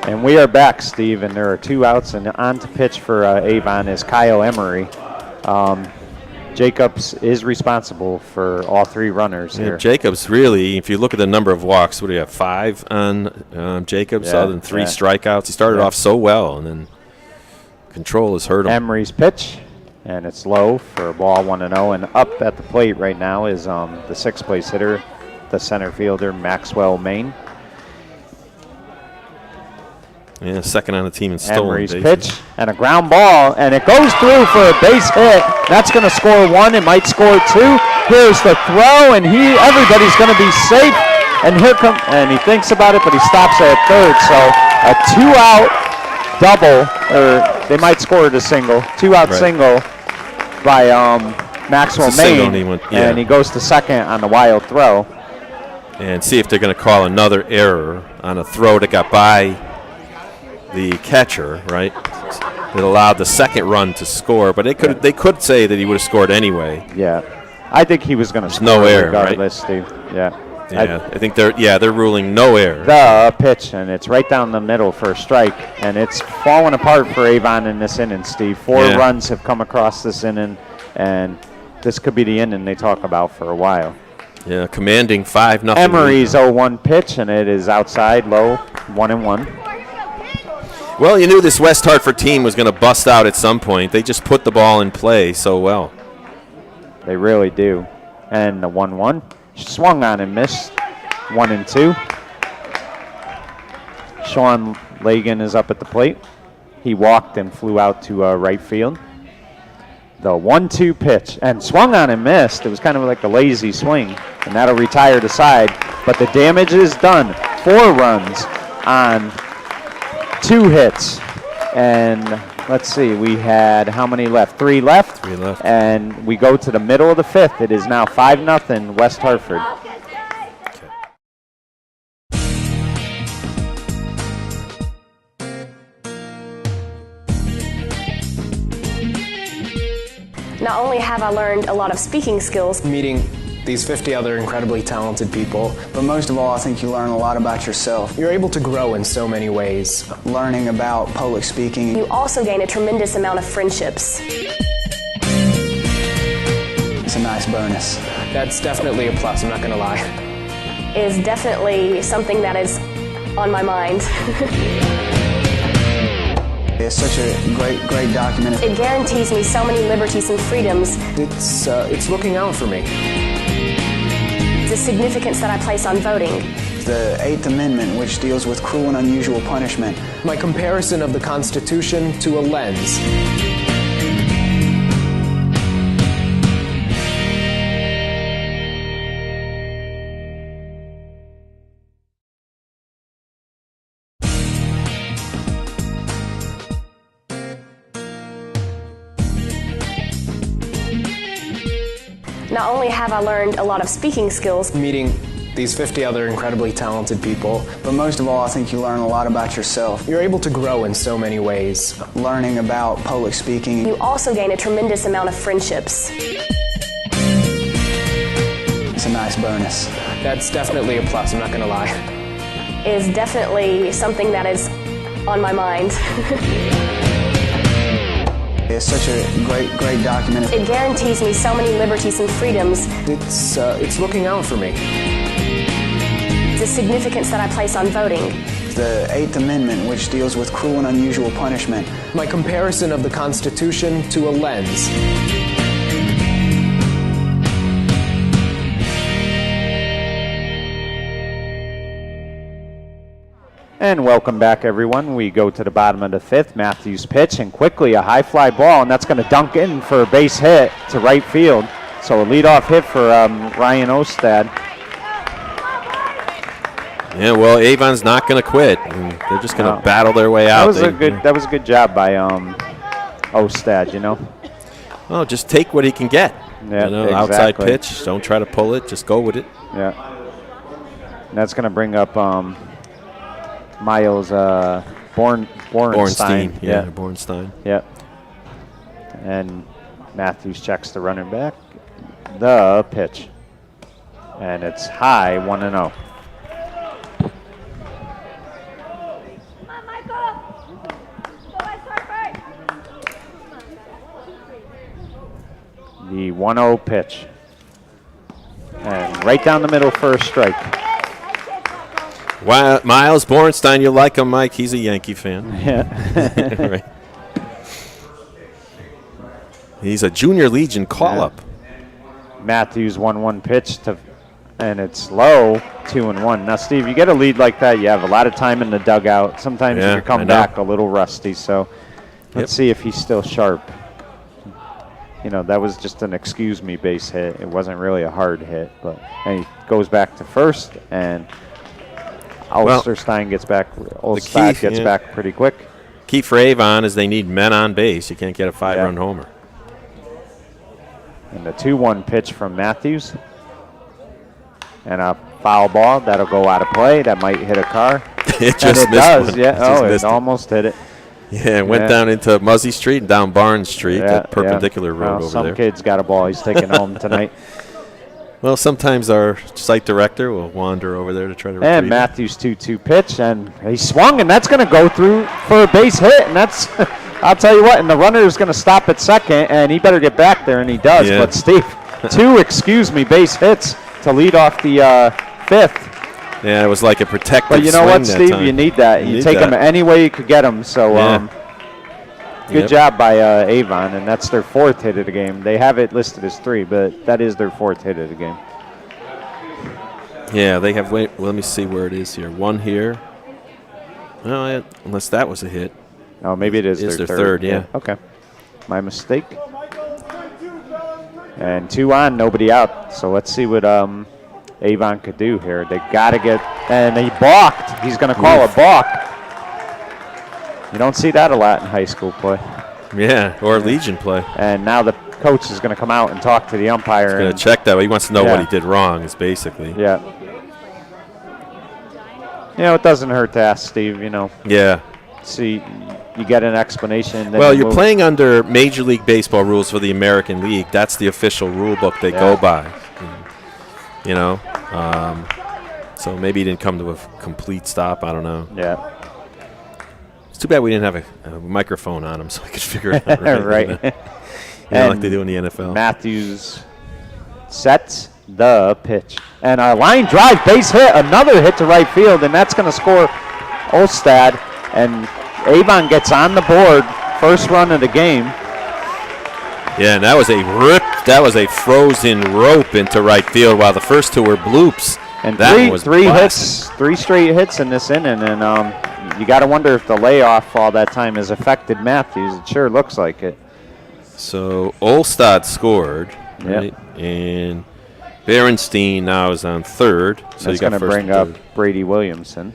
And we are back, Steve, and there are 2 outs, and on to pitch for Avon is Kyle Emery. Jacobs is responsible for all 3 runners here. Jacobs really, if you look at the number of walks, what do you have, 5 on Jacobs, other than 3 strikeouts? He started off so well, and then control has hurt him. Emery's pitch, and it's low for a ball 1-0, and up at the plate right now is the 6th place hitter, the center fielder, Maxwell Maine. Yeah, second on the team in stolen Emery's bases. pitch and a ground ball, and it goes through for a base hit. That's going to score 1. It might score 2. Here's the throw, and everybody's going to be safe. And here comes, and he thinks about it, but he stops at third. So a 2-out double, or they might score it a single. 2-out single by Maxwell Maine, and he goes to second on the wild throw. And see if they're going to call another error on a throw that got by the catcher, right? It allowed the second run to score, but they could say that he would have scored anyway. Yeah, I think he was going to score no error, regardless, right? Steve. Yeah. I think they're ruling no error. The pitch, and it's right down the middle for a strike, and it's falling apart for Avon in this inning, Steve. 4 runs have come across this inning, and this could be the inning they talk about for a while. Yeah, commanding 5-0. Emery's 0-1 pitch, and it is outside low, 1-1. Well, you knew this West Hartford team was going to bust out at some point. They just put the ball in play so well. They really do. And the 1-1 swung on and missed. 1-2. Sean Lagan is up at the plate. He walked and flew out to right field. The 1-2 pitch and swung on and missed. It was kind of like a lazy swing, and that'll retire the side. But the damage is done. 4 runs on 2 hits, and let's see, we had how many left? 3 left. 3 left. And we go to the middle of the 5th. It is now 5-0 West Hartford. Not only have I learned a lot of speaking skills, Meeting these 50 other incredibly talented people, But most of all, I think you learn a lot about yourself. you're able to grow in so many ways. Learning about public speaking. you also gain a tremendous amount of friendships. It's a nice bonus. That's definitely a plus, I'm not going to lie. Is definitely something that is on my mind. It's such a great document. It guarantees me so many liberties and freedoms. It's looking out for me. The significance that I place on voting. The 8th Amendment, which deals with cruel and unusual punishment. My comparison of the Constitution to a lens. Not only have I learned a lot of speaking skills, Meeting these 50 other incredibly talented people, But most of all, I think you learn a lot about yourself. you're able to grow in so many ways. Learning about public speaking. you also gain a tremendous amount of friendships. It's a nice bonus. That's definitely a plus, I'm not going to lie. Is definitely something that is on my mind. It's such a great document. It guarantees me so many liberties and freedoms. It's looking out for me. The significance that I place on voting. The Eighth Amendment, which deals with cruel and unusual punishment. My comparison of the Constitution to a lens. And welcome back, everyone. We go to the bottom of the fifth. Matthews pitch, and quickly a high fly ball, and that's going to dunk in for a base hit to right field. So a leadoff hit for Ryan Ostad. Yeah, well, Avon's not going to quit. They're just going to battle their way out. That was a good job by Ostad, you know. Well, just take what he can get. Yeah, you know, exactly. Outside pitch. Don't try to pull it. Just go with it. Yeah. And that's going to bring up Miles Bornstein. Yeah, Bornstein. Yep. And Matthews checks the runner back. The pitch. And it's high, 1-0. The 1-0 pitch. And right down the middle for a strike. Wow, Miles Bornstein, you like him, Mike. He's a Yankee fan. Yeah. Right. He's a Junior Legion call-up. Matthews 1-1 pitch and it's low, 2-1. Now, Steve, you get a lead like that, you have a lot of time in the dugout. Sometimes you come back a little rusty, so let's see if he's still sharp. You know, that was just an excuse me base hit. It wasn't really a hard hit, and he goes back to first, and Osterstein gets back. Olstad gets back pretty quick. Key for Avon is they need men on base. You can't get a 5-run homer. And the 2-1 pitch from Matthews. And a foul ball. That'll go out of play. That might hit a car. It just missed does, one. Yeah. It almost hit it. Yeah, it went down into Muzzy Street and down Barnes Street, that perpendicular road over there. Some kid's got a ball he's taking home tonight. Well, sometimes our site director will wander over there to try to retrieve And Matthews 2-2 pitch, and he swung, and that's going to go through for a base hit, and that's, I'll tell you what, and the runner is going to stop at second, and he better get back there, and he does. Yeah. But Steve, base hits to lead off the fifth. Yeah, it was like a protective But you know what, swing Steve? You need that. You take them any way you could get them. So good job by Avon, and that's their fourth hit of the game. They have it listed as 3, but that is their fourth hit of the game. Yeah, they have. Well, let me see where it is here. 1 here. Well, unless that was a hit. Oh, maybe it is their third. Yeah. Okay. My mistake. And 2 on, nobody out. So let's see what Avon could do here. They got to get, and he balked. He's going to call a balk. You don't see that a lot in high school play. Yeah, or Legion play. And now the coach is going to come out and talk to the umpire. He's going to check that. He wants to know what he did wrong, is basically. Yeah. You know, it doesn't hurt to ask, Steve, you know. Yeah. See, you get an explanation. Then Well, you're playing under Major League Baseball rules for the American League. That's the official rule book they go by. You know? So maybe he didn't come to a complete stop. I don't know. Yeah. It's too bad we didn't have a microphone on him so I could figure it out. Right. Like they do in the NFL. Matthews sets the pitch. And a line drive, base hit, another hit to right field, and that's going to score Olstad. And Avon gets on the board, first run of the game. Yeah, and that was a rip. That was a frozen rope into right field, while the first 2 were bloops. And that three hits, 3 straight hits in this inning, and you got to wonder if the layoff all that time has affected Matthews. It sure looks like it. So Olstad scored, right? And Berenstein now is on third. So that's going to bring up Brady Williamson,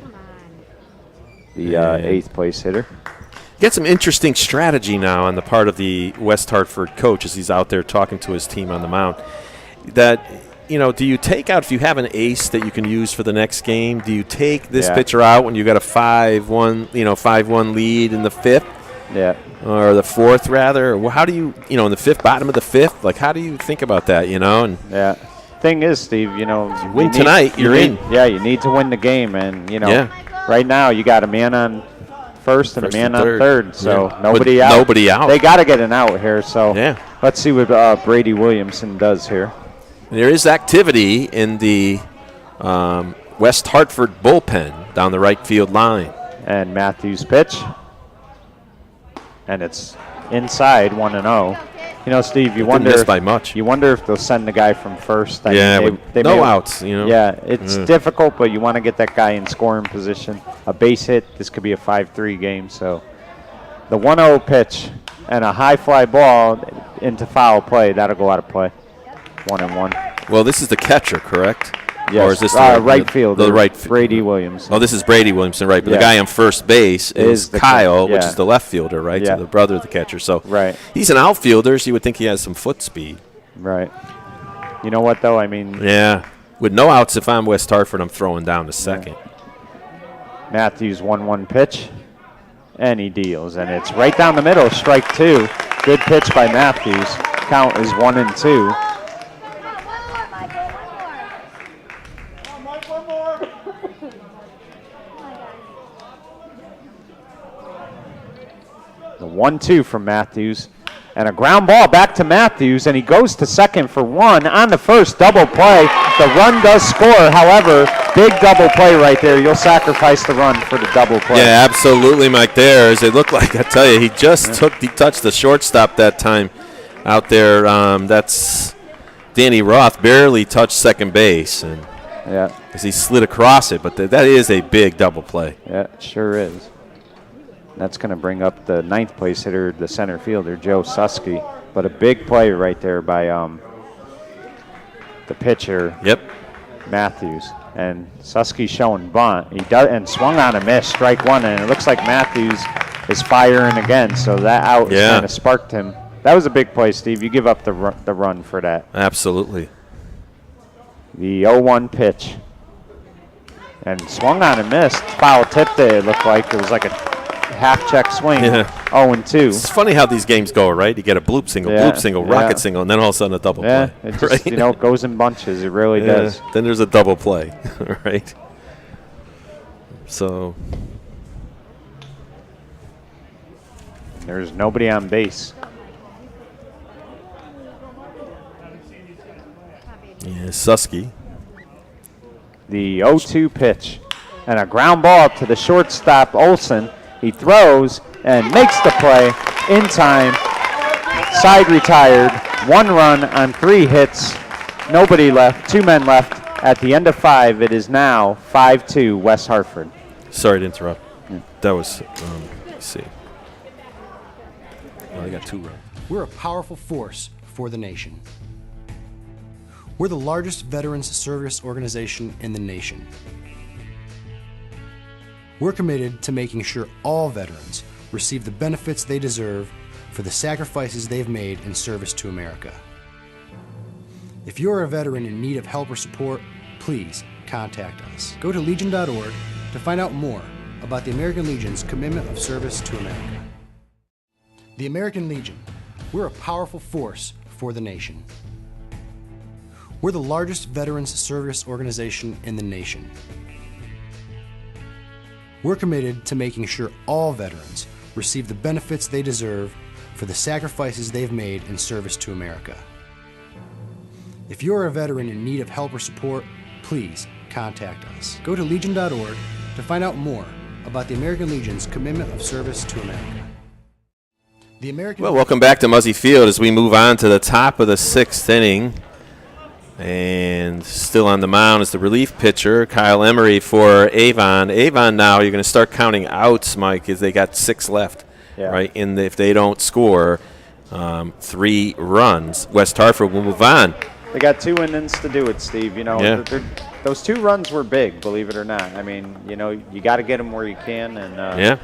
the 8th place hitter. Get some interesting strategy now on the part of the West Hartford coach as he's out there talking to his team on the mound. That, you know, do you take out, if you have an ace that you can use for the next game, do you take this pitcher out when you got a 5-1 lead in the 5th? Yeah. Or the 4th, rather? Or how do you, in the 5th, bottom of the 5th, like, how do you think about that, And yeah. Thing is, Steve, you win tonight, you're in. Yeah, you need to win the game, and, right now you got a man on first and a man on third, so nobody out. Nobody out. They got to get an out here, so yeah. Let's see what Brady Williamson does here. There is activity in the West Hartford bullpen. down the right field line. And Matthews' pitch. And it's inside 1-0. You know, Steve, you wonder miss by much. You wonder if they'll send the guy from first. With no outs, you know. Yeah, it's difficult, but you want to get that guy in scoring position. A base hit, this could be a 5-3 game. So the 1-0 pitch and a high fly ball into foul play, that'll go out of play. 1-1. Well, this is the catcher, correct? Yes, or is this right field. The right Brady Williamson. Oh, this is Brady Williamson, right? But the guy on first base is Kyle, which is the left fielder, right? Yeah. So the brother of the catcher. So right. He's an outfielder, so you would think he has some foot speed. Right. You know what, though? I mean. Yeah. With no outs, if I'm West Hartford, I'm throwing down to second. Matthews 1-1 pitch, and he deals. And it's right down the middle, strike 2. Good pitch by Matthews. Count is 1-2. The 1-2 from Matthews. And a ground ball back to Matthews, and he goes to second for 1 on the first double play. The run does score, however, big double play right there. You'll sacrifice the run for the double play. Yeah, absolutely, Mike. It looked like, I tell you, he just touched the shortstop that time out there. That's Danny Roth barely touched second base, and as he slid across it. But that is a big double play. Yeah, it sure is. That's going to bring up the 9th place hitter, the center fielder, Joe Susky. But a big play right there by the pitcher, Matthews. And Susky showing bunt. He does and swung on a miss, strike 1, and it looks like Matthews is firing again. So that out kind of sparked him. That was a big play, Steve. You give up the run for that. Absolutely. The 0-1 pitch. And swung on and missed. Foul tipped it looked like. It was like a half-check swing, 0-2. It's funny how these games go, right? You get a bloop single, rocket single, and then all of a sudden a double play. It just, it goes in bunches. It really does. Then there's a double play, right? So there's nobody on base. Yeah, Susky. The 0-2 pitch. And a ground ball to the shortstop, Olson. He throws and makes the play in time. Side retired. 1 run on 3 hits. Nobody left. 2 men left. At the end of 5, it is now 5-2 West Hartford. Sorry to interrupt. That was, let's see. Oh, they got 2 runs. We're a powerful force for the nation. We're the largest veterans service organization in the nation. We're committed to making sure all veterans receive the benefits they deserve for the sacrifices they've made in service to America. If you're a veteran in need of help or support, please contact us. Go to legion.org to find out more about the American Legion's commitment of service to America. The American Legion, we're a powerful force for the nation. We're the largest veterans service organization in the nation. We're committed to making sure all veterans receive the benefits they deserve for the sacrifices they've made in service to America. If you're a veteran in need of help or support, please contact us. Go to legion.org to find out more about the American Legion's commitment of service to America. Well, welcome back to Muzzy Field as we move on to the top of the 6th inning. And still on the mound is the relief pitcher, Kyle Emery for Avon. Avon now, you're going to start counting outs, Mike, as they got 6 left, right? And if they don't score 3 runs, West Hartford will move on. They got 2 innings to do it, Steve. You know, those 2 runs were big, believe it or not. I mean, you know, you got to get them where you can, and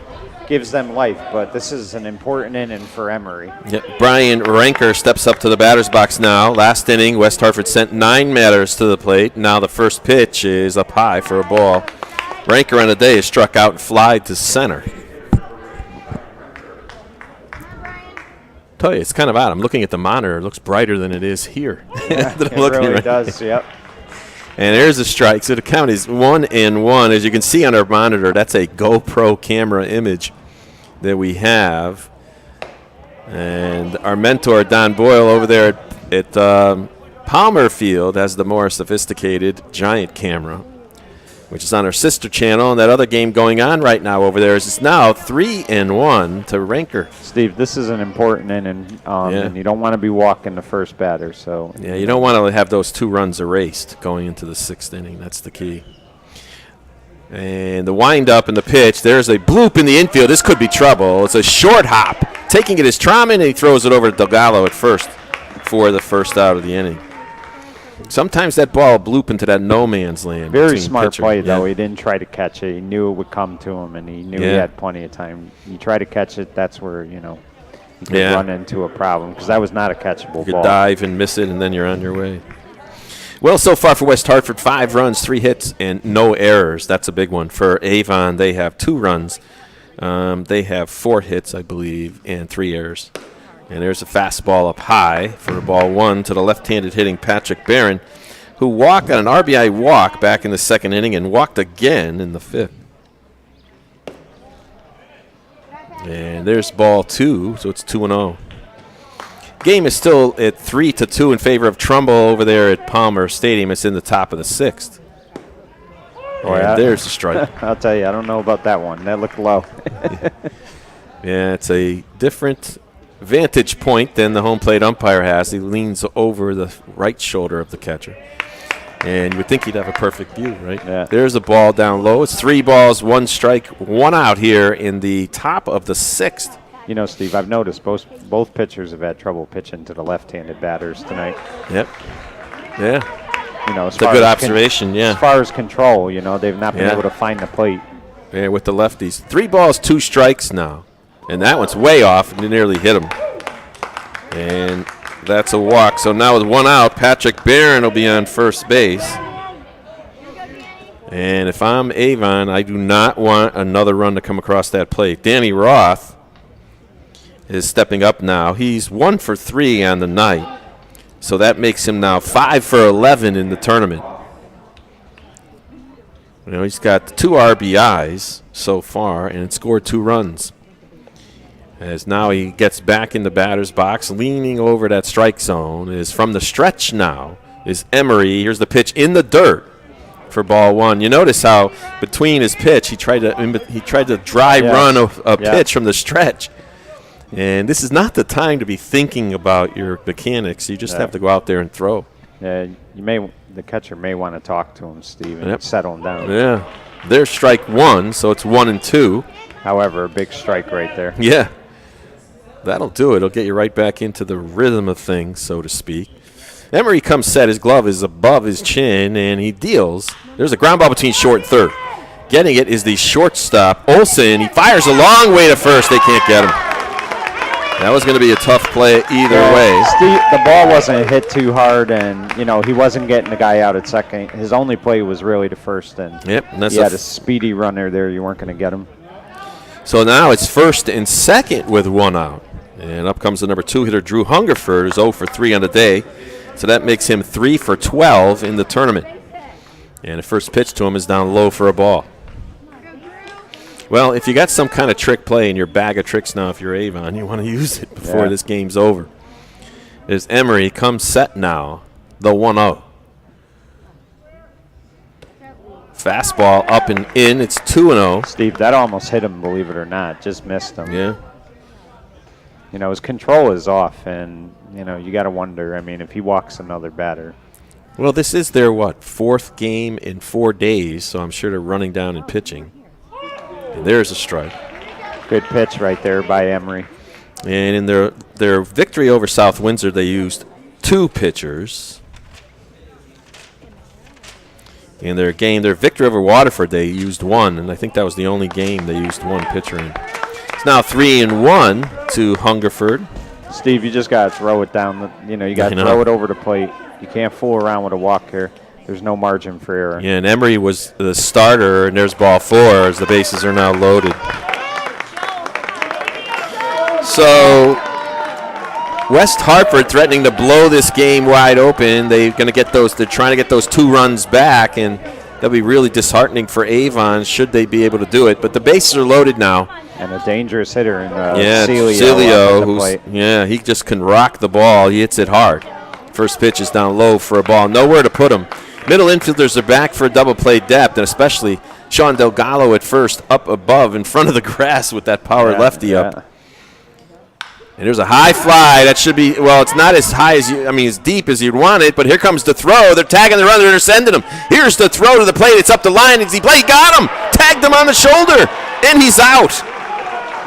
gives them life. But this is an important inning for Emery. Brian Ranker steps up to the batter's box now. Last inning, West Hartford sent 9 batters to the plate. Now the first pitch is up high for a ball. Ranker on the day is struck out and fly to center. Tell you, it's kind of odd. I'm looking at the monitor. It looks brighter than it is here. Yeah, it really does, yep. And there's a strike. So the count is 1-1. As you can see on our monitor, that's a GoPro camera image that we have. And our mentor, Don Boyle, over there at Palmer Field has the more sophisticated giant camera. which is on our sister channel. And that other game going on right now over there is it's now 3-1 to Ranker. Steve, this is an important inning, and you don't want to be walking the first batter. So yeah, you don't want to have those 2 runs erased going into the 6th inning. That's the key. And the wind-up and the pitch, there's a bloop in the infield. This could be trouble. It's a short hop. Taking it is Trauman, and he throws it over to Delgado at first for the first out of the inning. Sometimes that ball will bloop into that no man's land. Very smart pitcher. play, though. He didn't try to catch it. He knew it would come to him, and he knew he had plenty of time. You try to catch it, that's where, you could run into a problem, because that was not a catchable ball. You could dive and miss it, and then you're on your way. Well, so far for West Hartford, 5 runs, 3 hits, and no errors. That's a big one. For Avon, they have 2 runs. They have 4 hits, I believe, and 3 errors. And there's a fastball up high for ball 1 to the left-handed hitting Patrick Barron, who walked on an RBI walk back in the 2nd inning and walked again in the 5th. And there's ball 2, so it's 2-0. Game is still at 3-2 in favor of Trumbull over there at Palmer Stadium. It's in the top of the 6th. And there's the strike. I'll tell you, I don't know about that one. That looked low. Yeah, it's a different vantage point than the home plate umpire has. He leans over the right shoulder of the catcher. And you would think he'd have a perfect view, right? Yeah. There's a ball down low. It's 3 balls, 1 strike, 1 out here in the top of the 6th. Steve, I've noticed both pitchers have had trouble pitching to the left-handed batters tonight. Yep. Yeah. It's a good observation, As far as control, they've not been able to find the plate. Yeah, with the lefties. 3 balls, 2 strikes now. And that one's way off and nearly hit him. And that's a walk. So now with 1 out, Patrick Barron will be on first base. And if I'm Avon, I do not want another run to come across that plate. Danny Roth is stepping up now. He's 1 for 3 on the night. So that makes him now 5 for 11 in the tournament. He's got 2 RBIs so far and scored 2 runs. As now he gets back in the batter's box, leaning over that strike zone. Is from the stretch now is Emery. Here's the pitch in the dirt for ball 1. You notice how between his pitch he tried to dry run a pitch from the stretch. And this is not the time to be thinking about your mechanics. You just have to go out there and throw. Yeah, the catcher may want to talk to him, Steve, and settle him down. Yeah, there's strike 1, so it's 1 and 2. However, a big strike right there. Yeah, that'll do it. It'll get you right back into the rhythm of things, so to speak. Emery comes set. His glove is above his chin, and he deals. There's a ground ball between short and third. Getting it is the shortstop, Olsen. He fires a long way to first. They can't get him. That was going to be a tough play either way. Steve, the ball wasn't hit too hard, and he wasn't getting the guy out at second. His only play was really to first, and that's he had a speedy runner there. You weren't going to get him. So now it's first and second with 1 out. And up comes the number 2 hitter, Drew Hungerford, who's 0 for 3 on the day. So that makes him 3 for 12 in the tournament. And the first pitch to him is down low for a ball. Well, if you got some kind of trick play in your bag of tricks now, if you're Avon, you want to use it before this game's over. As Emery comes set now, the 1-0. Fastball up and in. It's 2-0. Steve, that almost hit him, believe it or not. Just missed him. Yeah. His control is off, and, you got to wonder, if he walks another batter. Well, this is their, 4th game in 4 days, so I'm sure they're running down and pitching. And there's a strike. Good pitch right there by Emery. And in their victory over South Windsor, they used 2 pitchers. In their victory over Waterford, they used 1, and I think that was the only game they used 1 pitcher in. It's now 3-1 to Hungerford. Steve, you just got to throw it down. You got to throw it over the plate. You can't fool around with a walk here. There's no margin for error. Yeah, and Emery was the starter, and there's ball 4 as the bases are now loaded. So West Hartford threatening to blow this game wide open. They're trying to get those 2 runs back, and that'll be really disheartening for Avon should they be able to do it. But the bases are loaded now. And a dangerous hitter in Celio, he just can rock the ball. He hits it hard. First pitch is down low for a ball. Nowhere to put him. Middle infielders are back for double play depth, and especially Sean Delgado at first, up above in front of the grass with that power lefty up. And there's a high fly. That should be, well, it's not as high as as deep as you'd want it, but here comes the throw. They're tagging the runner, they're sending him. Here's the throw to the plate. It's up the line. He got him. Tagged him on the shoulder, and he's out.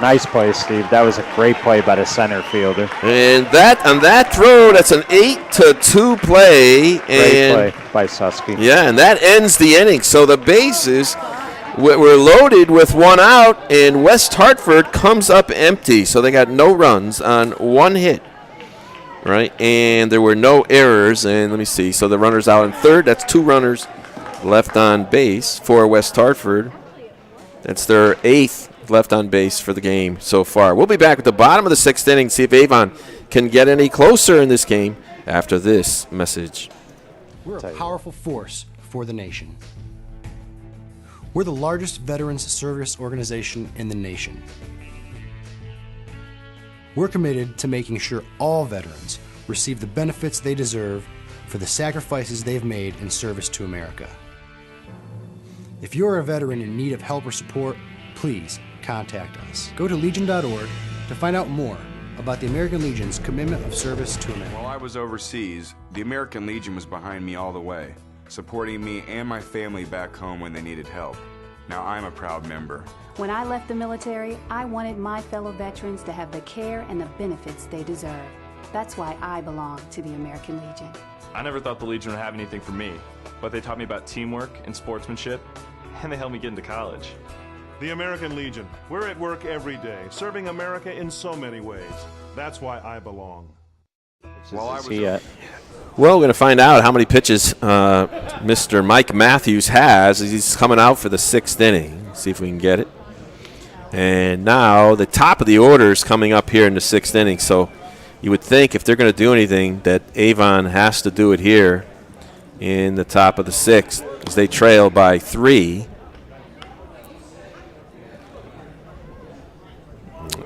Nice play, Steve. That was a great play by the center fielder. And on that throw, that's an 8-2 play. Great play by Susky. Yeah, and that ends the inning. So the bases were loaded with one out, and West Hartford comes up empty. So they got no runs on one hit, right? And there were no errors. And let me see. So the runner's out in third. That's 2 runners left on base for West Hartford. That's their 8th left on base for the game so far. We'll be back at the bottom of the 6th inning, see if Avon can get any closer in this game after this message. We're a powerful force for the nation. We're the largest veterans service organization in the nation. We're committed to making sure all veterans receive the benefits they deserve for the sacrifices they've made in service to America. If you're a veteran in need of help or support, please contact us. Go to legion.org to find out more about the American Legion's commitment of service to America. While I was overseas, the American Legion was behind me all the way, supporting me and my family back home when they needed help. Now I'm a proud member. When I left the military, I wanted my fellow veterans to have the care and the benefits they deserve. That's why I belong to the American Legion. I never thought the Legion would have anything for me, but they taught me about teamwork and sportsmanship, and they helped me get into college. The American Legion. We're at work every day, serving America in so many ways. That's why I belong. Well, we're going to find out how many pitches Mr. Mike Matthews has as he's coming out for the 6th inning. See if we can get it. And now the top of the order is coming up here in the 6th inning. So you would think if they're going to do anything that Avon has to do it here in the top of the 6th as they trail by 3.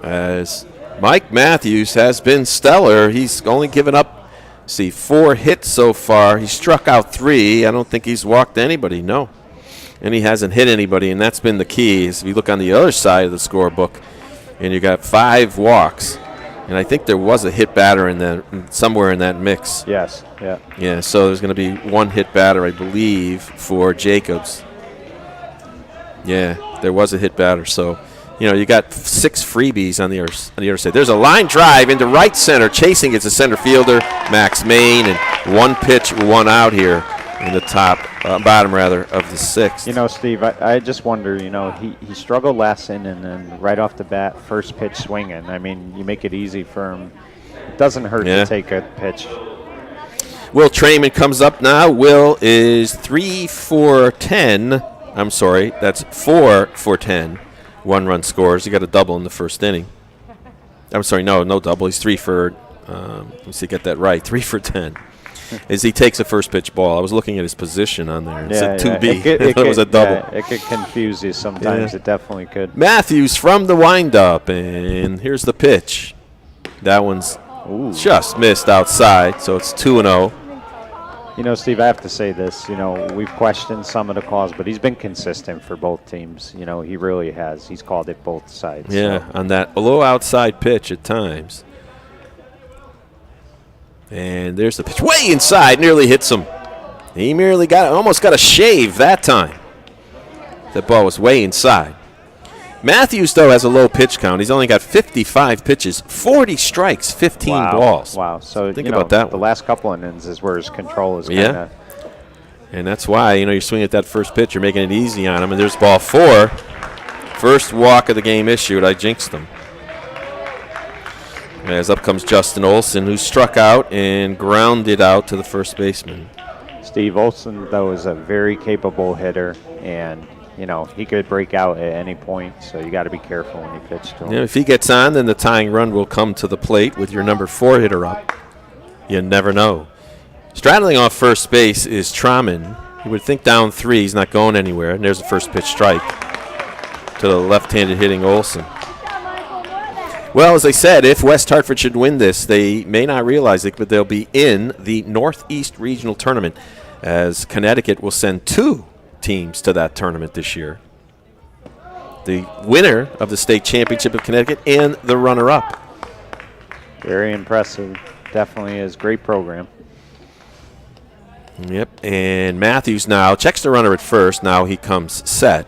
As Mike Matthews has been stellar. He's only given up, 4 hits so far. He struck out 3. I don't think he's walked anybody, no. And he hasn't hit anybody, and that's been the key. If you look on the other side of the scorebook, and you got 5 walks, and I think there was a hit batter in that somewhere in that mix. Yes, yeah. Yeah, so there's going to be 1 hit batter, I believe, for Jacobs. Yeah, there was a hit batter, so you got 6 freebies on the other side. There's a line drive into right center. Chasing it's a center fielder, Max Main, and 1 pitch, 1 out here in the bottom of the 6th. Steve, I just wonder, he struggled last inning, and then right off the bat, first pitch swinging. I mean, you make it easy for him. It doesn't hurt to take a pitch. Will Trayman comes up now. Will is 3 for 10. I'm sorry, that's 4 for 10. 1-run scores. He got a double in the 1st inning. I'm sorry, no double. He's 3 for, let me see, get that right, 3 for 10. As he takes a first pitch ball. I was looking at his position on there. It said 2B. It was a double. Yeah, it could confuse you sometimes. It definitely could. Matthews from the windup, and here's the pitch. That one's just missed outside, so it's 2-0. Steve, I have to say this. We've questioned some of the calls, but he's been consistent for both teams. He really has. He's called it both sides. Yeah, on that low outside pitch at times. And there's the pitch way inside, nearly hits him. He merely almost got a shave that time. That ball was way inside. Matthews, though, has a low pitch count. He's only got 55 pitches, 40 strikes, 15 balls. Wow. So think about that. The last couple innings is where his control is kind of. And that's why, you're swinging at that first pitch, you're making it easy on him. And there's ball 4. First walk of the game issued. I jinxed him. As up comes Justin Olson, who struck out and grounded out to the first baseman. Steve Olson, though, is a very capable hitter, and he could break out at any point, so you got to be careful when you pitch to him. If he gets on, then the tying run will come to the plate with your number 4 hitter up. You never know. Straddling off first base is Trauman. You would think down 3, he's not going anywhere, and there's the first pitch strike to the left-handed hitting Olson. Well, as I said, if West Hartford should win this, they may not realize it, but they'll be in the Northeast Regional Tournament. as Connecticut will send 2 teams to that tournament this year. The winner of the state championship of Connecticut and the runner-up. Very impressive. Definitely is. Great program. Yep, and Matthews now checks the runner at first. Now he comes set.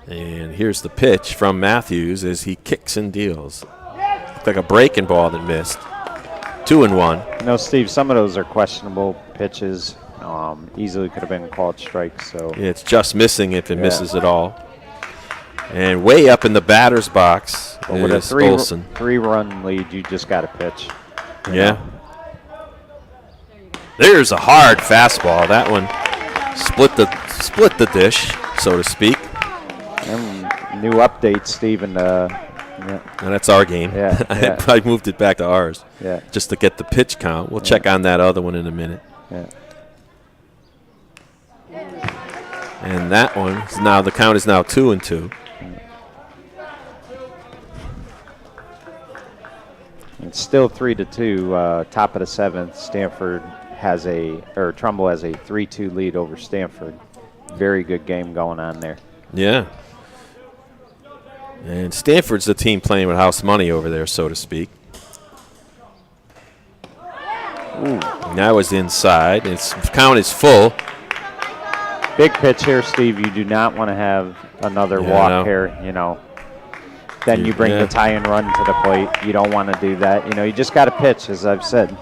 And here's the pitch from Matthews as he kicks and deals. Looked like a breaking ball that missed. 2-1. You know, Steve, some of those are questionable pitches. Easily could have been called strikes. So Yeah, it's just missing if it misses at all. And way up in the batter's box with a is Olsen. 3-run lead, you just got to pitch. Yeah. There's a hard fastball. That one split the dish, so to speak. And new update, Steve, and And that's our game. Yeah, yeah. I moved it back to ours. Yeah. Just to get the pitch count. We'll check on that other one in a minute. Yeah. And that one is now, the count is now 2-2. It's still 3-2. Top of the 7th. Trumbull has a 3-2 lead over Stanford. Very good game going on there. Yeah. And Stanford's the team playing with house money over there, so to speak. Ooh. And that was inside. Its count is full. Big pitch here, Steve. You do not want to have another walk here, you know. Then you bring the tie and run to the plate. You don't want to do that. You know, you just got to pitch, as I've said.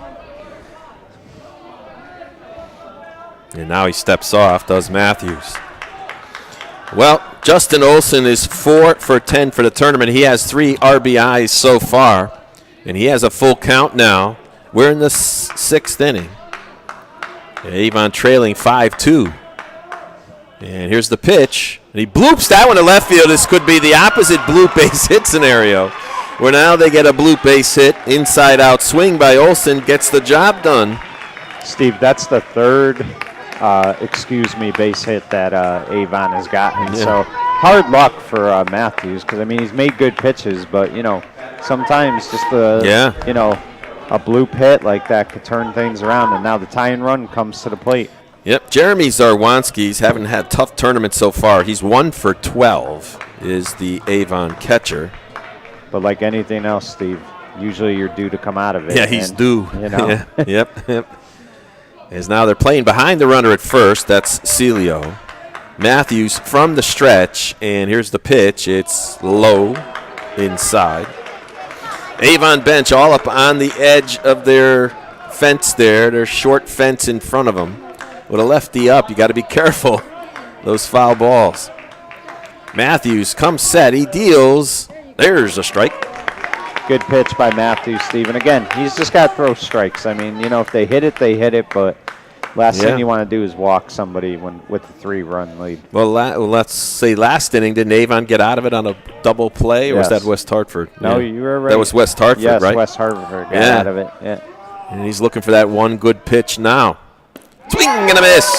And now he steps off, does Matthews. Well, Justin Olsen is 4 for 10 for the tournament. He has 3 RBIs so far, and he has a full count now. We're in the 6th inning. Avon trailing 5-2. And here's the pitch. And he bloops that one to left field. This could be the opposite bloop base hit scenario, where now they get a bloop base hit. Inside out swing by Olsen gets the job done. Steve, that's the 3rd base hit that Avon has gotten. Yeah. So hard luck for Matthews, because, I mean, he's made good pitches, but, you know, sometimes just a bloop hit like that could turn things around, and now the tie and run comes to the plate. Yep, Jeremy Zarwanski's haven't had tough tournaments so far. He's 1 for 12 is the Avon catcher. But like anything else, Steve, usually you're due to come out of it. Yeah, he's due. You know. Yeah, yep. As now they're playing behind the runner at first. That's Celio. Matthews from the stretch, and here's the pitch. It's low inside. Avon bench all up on the edge of their fence there, their short fence in front of them. With a lefty up, you got to be careful. Those foul balls. Matthews comes set. He deals. There's a strike. Good pitch by Matthews, Stephen. Again, he's just got to throw strikes. I mean, you know, if they hit it, they hit it. But last thing you want to do is walk somebody with a 3-run lead. Well, let's say last inning, didn't Avon get out of it on a double play, or was that West Hartford? No, you were right. That was West Hartford, right? Yes, West Hartford got out of it. Yeah. And he's looking for that one good pitch now. Swing and a miss.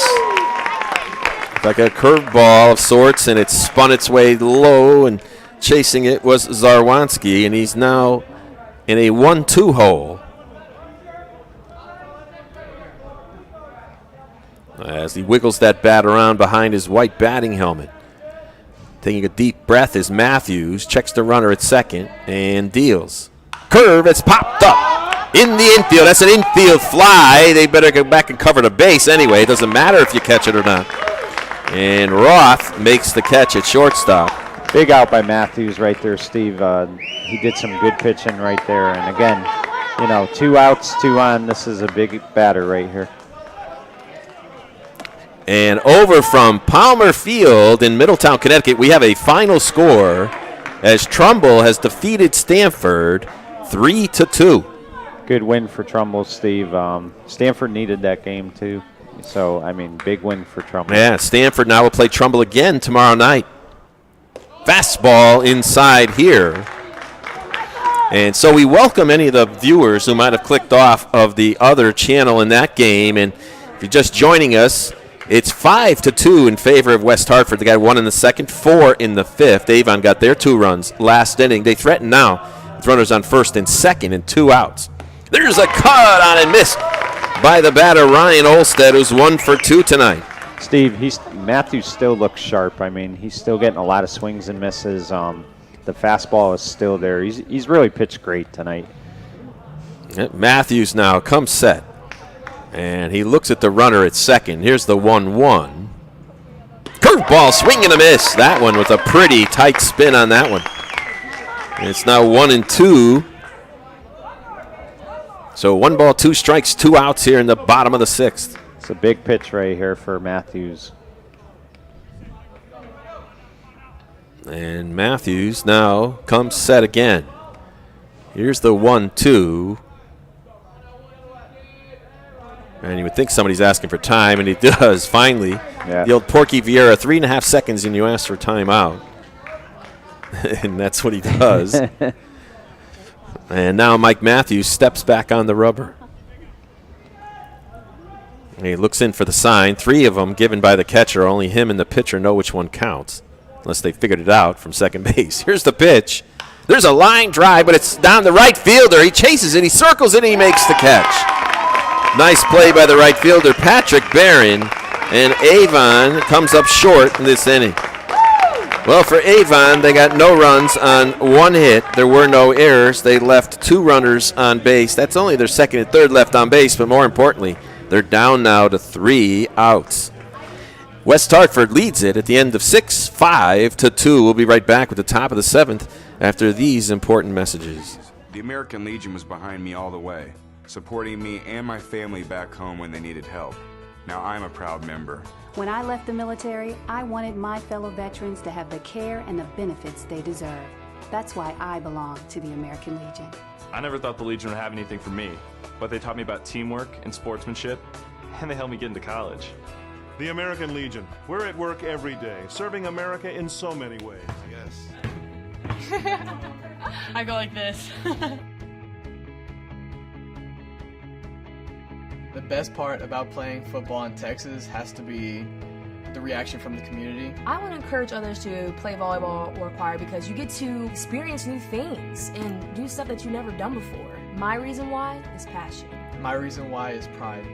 Like a curveball of sorts, and it spun its way low, and chasing it was Zarwanski, and he's now in a 1-2 hole. As he wiggles that bat around behind his white batting helmet. Taking a deep breath is Matthews, checks the runner at second, and deals. Curve, it's popped up. In the infield, that's an infield fly. They better go back and cover the base anyway. It doesn't matter if you catch it or not. And Roth makes the catch at shortstop. Big out by Matthews right there, Steve. He did some good pitching right there. And again, you know, 2 outs, 2 on. This is a big batter right here. And over from Palmer Field in Middletown, Connecticut, we have a final score as Trumbull has defeated Stanford 3-2. Good win for Trumbull, Steve. Stanford needed that game, too. So, I mean, big win for Trumbull. Yeah, Stanford now will play Trumbull again tomorrow night. Fastball inside here. And so we welcome any of the viewers who might have clicked off of the other channel in that game. And if you're just joining us, it's 5-2 in favor of West Hartford. They got 1 in the 2nd, 4 in the 5th. Avon got their 2 runs last inning. They threaten now with runners on 1st and 2nd and 2 outs. There's a cut on and missed. by the batter, Ryan Olstead, who's 1 for 2 tonight. Steve, Matthews still looks sharp. I mean, he's still getting a lot of swings and misses. The fastball is still there. He's really pitched great tonight. Matthews now comes set. And he looks at the runner at second. Here's the 1-1. Curveball, swing and a miss. That one with a pretty tight spin on that one. And it's now 1-2. So 1 ball, 2 strikes, 2 outs here in the bottom of the 6th. It's a big pitch right here for Matthews. And Matthews now comes set again. Here's the 1-2. And you would think somebody's asking for time, and he does, finally. Yeah. The old Porky Vieira, 3.5 seconds, and you ask for timeout. And that's what he does. And now Mike Matthews steps back on the rubber. And he looks in for the sign. 3 of them given by the catcher. Only him and the pitcher know which one counts, unless they figured it out from second base. Here's the pitch. There's a line drive, but it's down the right fielder. He chases it, he circles it, and he makes the catch. Nice play by the right fielder, Patrick Barron, and Avon comes up short in this inning. Well, for Avon, they got no runs on 1 hit. There were no errors. They left 2 runners on base. That's only their second and third left on base, but more importantly, they're down now to 3 outs. West Hartford leads it at the end of 6, 5-2. We'll be right back with the top of the 7th after these important messages. The American Legion was behind me all the way, supporting me and my family back home when they needed help. Now I'm a proud member. When I left the military, I wanted my fellow veterans to have the care and the benefits they deserve. That's why I belong to the American Legion. I never thought the Legion would have anything for me, but they taught me about teamwork and sportsmanship, and they helped me get into college. The American Legion. We're at work every day, serving America in so many ways. I guess. I go like this. The best part about playing football in Texas has to be the reaction from the community. I want to encourage others to play volleyball or choir because you get to experience new things and do stuff that you've never done before. My reason why is passion. My reason why is pride.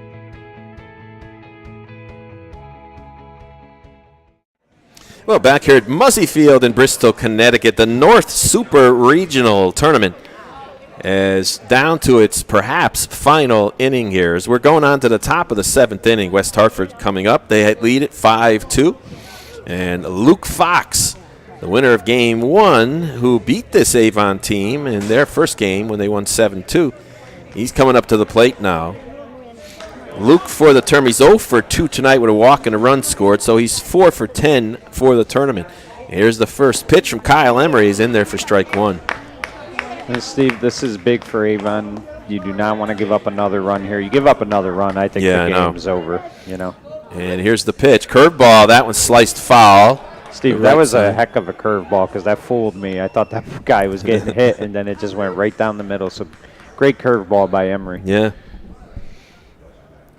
Well, back here at Muzzy Field in Bristol, Connecticut, the North Super Regional Tournament is down to its perhaps final inning here. As we're going on to the top of the 7th inning, West Hartford coming up. They lead it 5-2. And Luke Fox, the winner of Game 1, who beat this Avon team in their first game when they won 7-2, he's coming up to the plate now. Luke for the term, he's 0 for 2 tonight with a walk and a run scored, so he's 4 for 10 for the tournament. Here's the first pitch from Kyle Emery. He's in there for strike 1. And Steve, this is big for Avon. You do not want to give up another run here. You give up another run, I think the game's over, you know. And here's the pitch. Curveball, that one sliced foul. Steve, that was a heck of a curveball because that fooled me. I thought that guy was getting hit, and then it just went right down the middle. So great curveball by Emery. Yeah.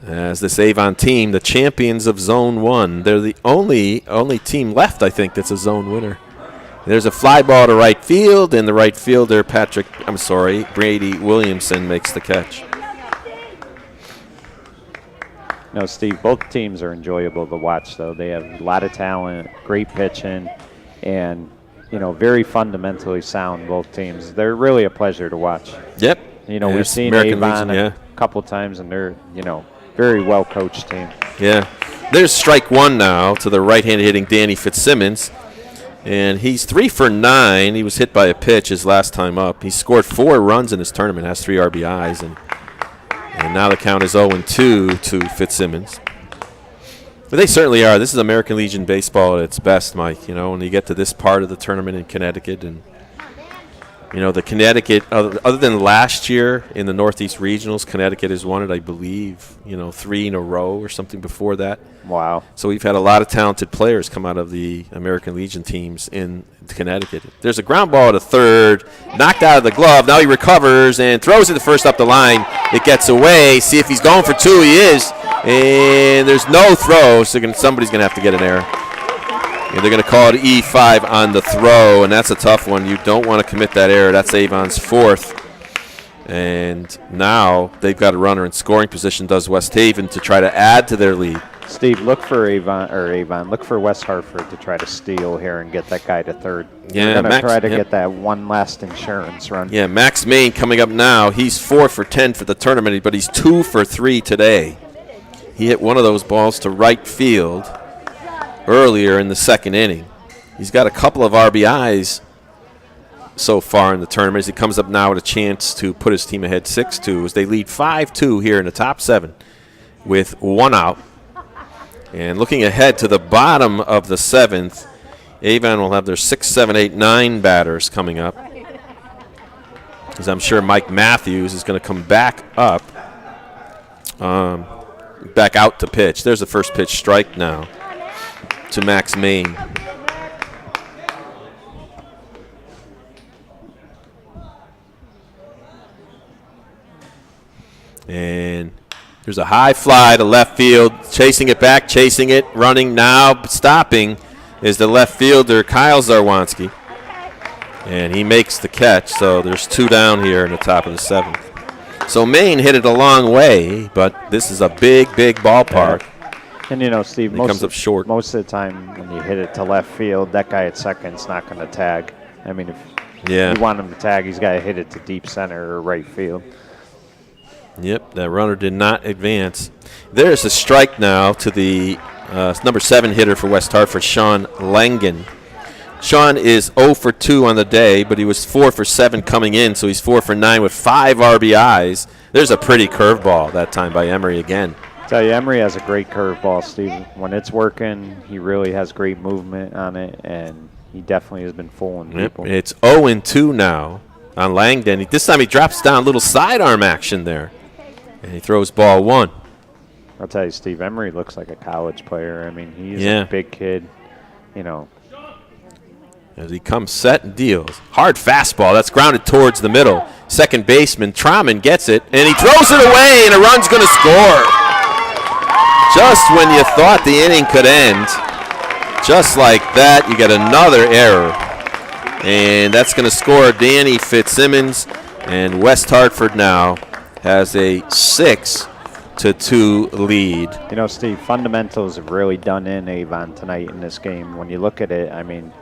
As this Avon team, the champions of Zone 1, they're the only team left, I think, that's a zone winner. There's a fly ball to right field, and the right fielder, Brady Williamson makes the catch. No, Steve, both teams are enjoyable to watch, though. They have a lot of talent, great pitching, and, very fundamentally sound, both teams. They're really a pleasure to watch. Yep. We've seen Avon a couple times, and they're, very well-coached team. Yeah. There's strike 1 now to the right-handed hitting Danny Fitzsimmons. And he's 3 for 9. He was hit by a pitch his last time up. He scored 4 runs in his tournament, has 3 RBIs, and now the count is 0-2 to Fitzsimmons. But they certainly are. This is American Legion baseball at its best, Mike. When you get to this part of the tournament in Connecticut, and the Connecticut, other than last year in the Northeast Regionals, Connecticut has won it, I believe, 3 in a row or something before that. Wow. So we've had a lot of talented players come out of the American Legion teams in Connecticut. There's a ground ball to third, knocked out of the glove. Now he recovers and throws it to first up the line. It gets away. See if he's going for 2. He is. And there's no throw, so somebody's going to have to get an error. And they're going to call it E5 on the throw, and that's a tough one. You don't want to commit that error. That's Avon's 4th. And now they've got a runner in scoring position, does West Haven, to try to add to their lead. Steve, look for Avon, look for West Hartford to try to steal here and get that guy to third. Yeah, We're going to try to yep. get that one last insurance run. Yeah, Max Main coming up now. He's 4 for 10 for the tournament, but he's 2 for 3 today. He hit one of those balls to right field earlier in the second inning. He's got a couple of RBIs so far in the tournament as he comes up now with a chance to put his team ahead 6-2 as they lead 5-2 here in the top 7 with 1 out. And looking ahead to the bottom of the 7th, Avon will have their 6, 7, 8, 9 batters coming up. As I'm sure Mike Matthews is going to come back up, back out to pitch. There's the first pitch strike now to Max Main. And there's a high fly to left field, chasing it back, chasing it, running now, stopping is the left fielder, Kyle Zarwanski. And he makes the catch, so there's 2 down here in the top of the 7th. So Maine hit it a long way, but this is a big, big ballpark. And, you know, Steve, he comes up short. Most of the time when you hit it to left field, that guy at second's not going to tag. I mean, if you want him to tag, he's got to hit it to deep center or right field. Yep, that runner did not advance. There's a strike now to the number 7 hitter for West Hartford, Sean Langen. Sean is 0 for 2 on the day, but he was 4 for 7 coming in, so he's 4 for 9 with 5 RBIs. There's a pretty curveball that time by Emery again. I tell you, Emery has a great curveball, Steve. When it's working, he really has great movement on it, and he definitely has been fooling people. It's 0-2 now on Langdon. This time he drops down a little sidearm action there. And he throws ball 1. I'll tell you, Steve, Emery looks like a college player. I mean, he's Yeah. a big kid, you know. As he comes set and deals. Hard fastball. That's grounded towards the middle. Second baseman, Trauman, gets it, and he throws it away, and a run's going to score. Just when you thought the inning could end, just like that, you get another error. And that's going to score Danny Fitzsimmons, and West Hartford now has a 6-2 lead. You know, Steve, fundamentals have really done in Avon tonight in this game. When you look at it, I mean,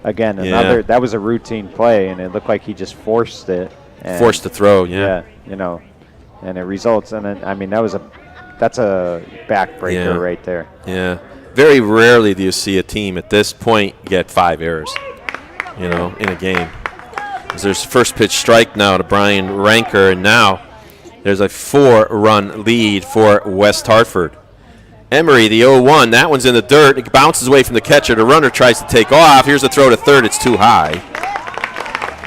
again, that was a routine play, and it looked like he just forced it. Forced the throw, Yeah, you know, and it results in it. I mean, that's a backbreaker right there. Yeah. Very rarely do you see a team at this point get 5 errors, you know, in a game. There's first pitch strike now to Brian Ranker, and now there's a 4-run lead for West Hartford. Emery, the 0-1, that one's in the dirt. It bounces away from the catcher. The runner tries to take off. Here's a throw to third. It's too high.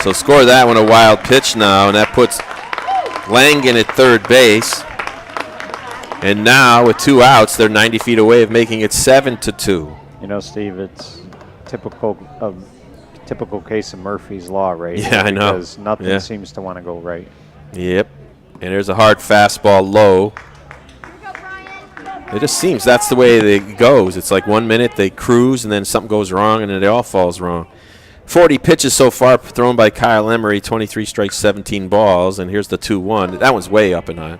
So score that one a wild pitch now, and that puts Langen at third base. And now with 2 outs, they're 90 feet away of making it 7-2. You know, Steve, it's typical case of Murphy's Law, right? Yeah, I know. Because nothing seems to want to go right. Yep. And there's a hard fastball low. It just seems that's the way it goes. It's like 1 minute they cruise, and then something goes wrong, and then it all falls wrong. 40 pitches so far thrown by Kyle Emery, 23 strikes, 17 balls, and here's the 2-1. That one's way up and on.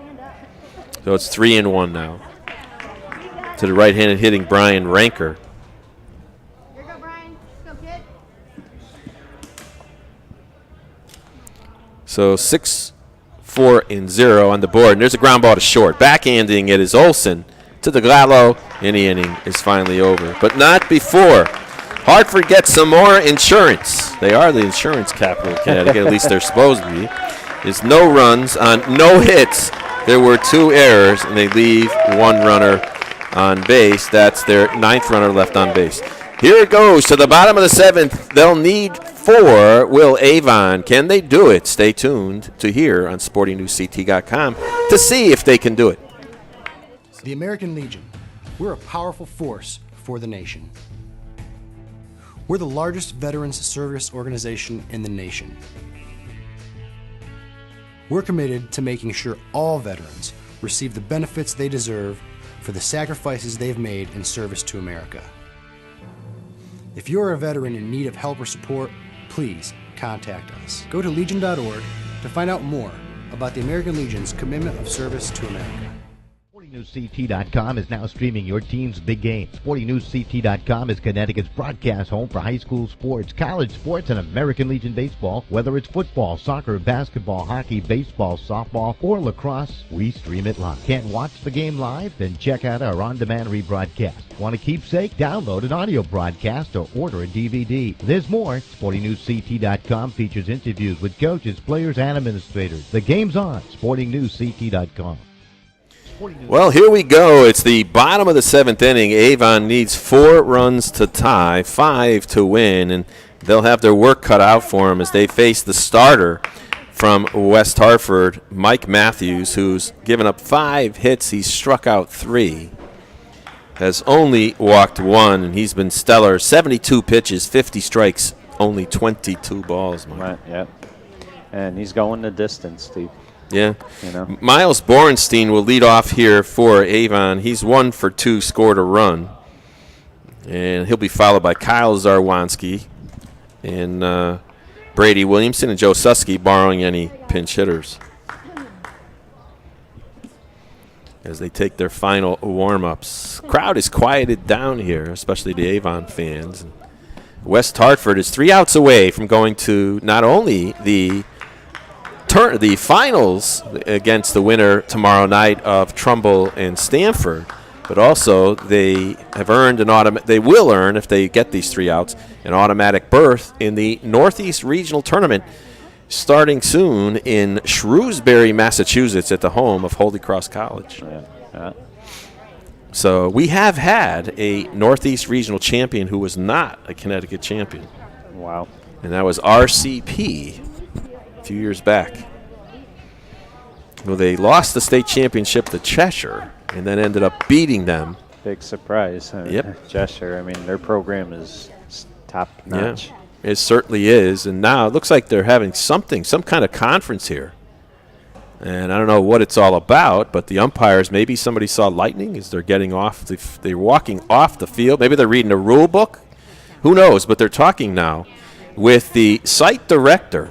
So it's 3-1 now to the right-handed hitting Brian Ranker. Here you go, Brian. Let's go, kid. So 6-4-0 on the board, and there's a ground ball to short. Backhanding it is Olsen to the Gallo, and the inning is finally over. But not before Hartford gets some more insurance. They are the insurance capital of Connecticut, at least they're supposed to be. There's no runs on no hits. There were 2 errors, and they leave 1 runner on base. That's their 9th runner left on base. Here it goes to the bottom of the 7th. They'll need 4. Will Avon? Can they do it? Stay tuned to here on SportingNewsCT.com to see if they can do it. The American Legion. We're a powerful force for the nation. We're the largest veterans service organization in the nation. We're committed to making sure all veterans receive the benefits they deserve for the sacrifices they've made in service to America. If you're a veteran in need of help or support, please contact us. Go to legion.org to find out more about the American Legion's commitment of service to America. SportingNewsCT.com is now streaming your team's big game. SportingNewsCT.com is Connecticut's broadcast home for high school sports, college sports, and American Legion baseball. Whether it's football, soccer, basketball, hockey, baseball, softball, or lacrosse, we stream it live. Can't watch the game live? Then check out our on-demand rebroadcast. Want a keepsake? Download an audio broadcast or order a DVD. There's more. SportingNewsCT.com features interviews with coaches, players, and administrators. The game's on. SportingNewsCT.com. Well, here we go. It's the bottom of the 7th inning. Avon needs 4 runs to tie, 5 to win, and they'll have their work cut out for them as they face the starter from West Hartford, Mike Matthews, who's given up 5 hits. He's struck out 3, has only walked 1, and he's been stellar. 72 pitches, 50 strikes, only 22 balls, Mike. Right, yep. And he's going the distance, Steve. Yeah. You know. Miles Borenstein will lead off here for Avon. He's 1 for 2, scored a run. And he'll be followed by Kyle Zarwanski and Brady Williamson and Joe Susky, borrowing any pinch hitters as they take their final warm-ups. Crowd is quieted down here, especially the Avon fans. West Hartford is 3 outs away from going to not only the finals against the winner tomorrow night of Trumbull and Stanford, but also they have earned they will earn, if they get these 3 outs, an automatic berth in the Northeast Regional Tournament starting soon in Shrewsbury, Massachusetts, at the home of Holy Cross College. Yeah. So we have had a Northeast Regional champion who was not a Connecticut champion. Wow. And that was RCP a few years back. Well, they lost the state championship to Cheshire and then ended up beating them. Big surprise. Yep. Cheshire, I mean, their program is top notch. Yeah, it certainly is. And now it looks like they're having some kind of conference here. And I don't know what it's all about, but the umpires, maybe somebody saw lightning as they're getting off. They're walking off the field. Maybe they're reading a rule book. Who knows? But they're talking now with the site director.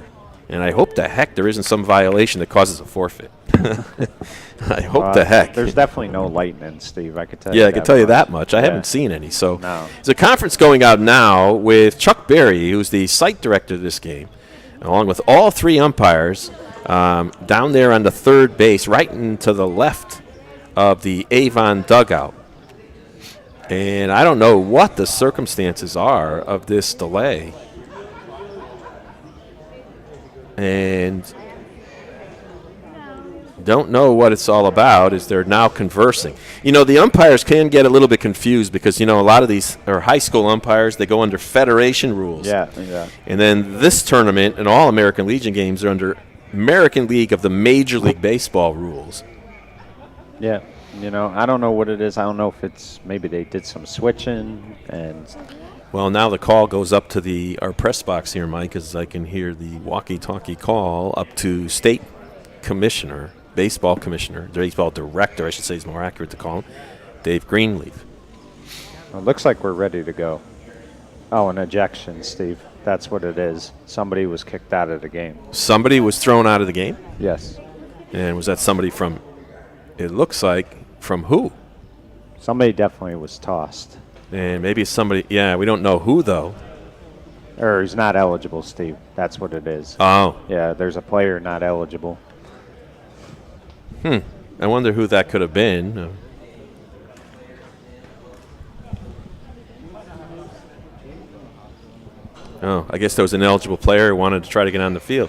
And I hope the heck there isn't some violation that causes a forfeit. I hope the heck. There's definitely no lightning, Steve. I could tell you. Yeah, I can tell you that much. I haven't seen any. So no. There's a conference going out now with Chuck Berry, who's the site director of this game, along with all 3 umpires down there on the third base, right into the left of the Avon dugout. And I don't know what the circumstances are of this delay. And don't know what it's all about as they're now conversing. You know, the umpires can get a little bit confused because, you know, a lot of these are high school umpires. They go under federation rules. Yeah. And then this tournament and all American Legion games are under American League of the Major League Baseball rules. Yeah. You know, I don't know what it is. I don't know if it's maybe they did some switching and... Well, now the call goes up to our press box here, Mike, as I can hear the walkie-talkie call up to state commissioner, baseball director, I should say is more accurate to call him, Dave Greenleaf. Well, it looks like we're ready to go. Oh, an ejection, Steve. That's what it is. Somebody was kicked out of the game. Somebody was thrown out of the game? Yes. And was that somebody from, it looks like, from who? Somebody definitely was tossed. And maybe somebody, we don't know who, though. Or he's not eligible, Steve. That's what it is. Oh. Yeah, there's a player not eligible. I wonder who that could have been. Oh, I guess there was an eligible player who wanted to try to get on the field.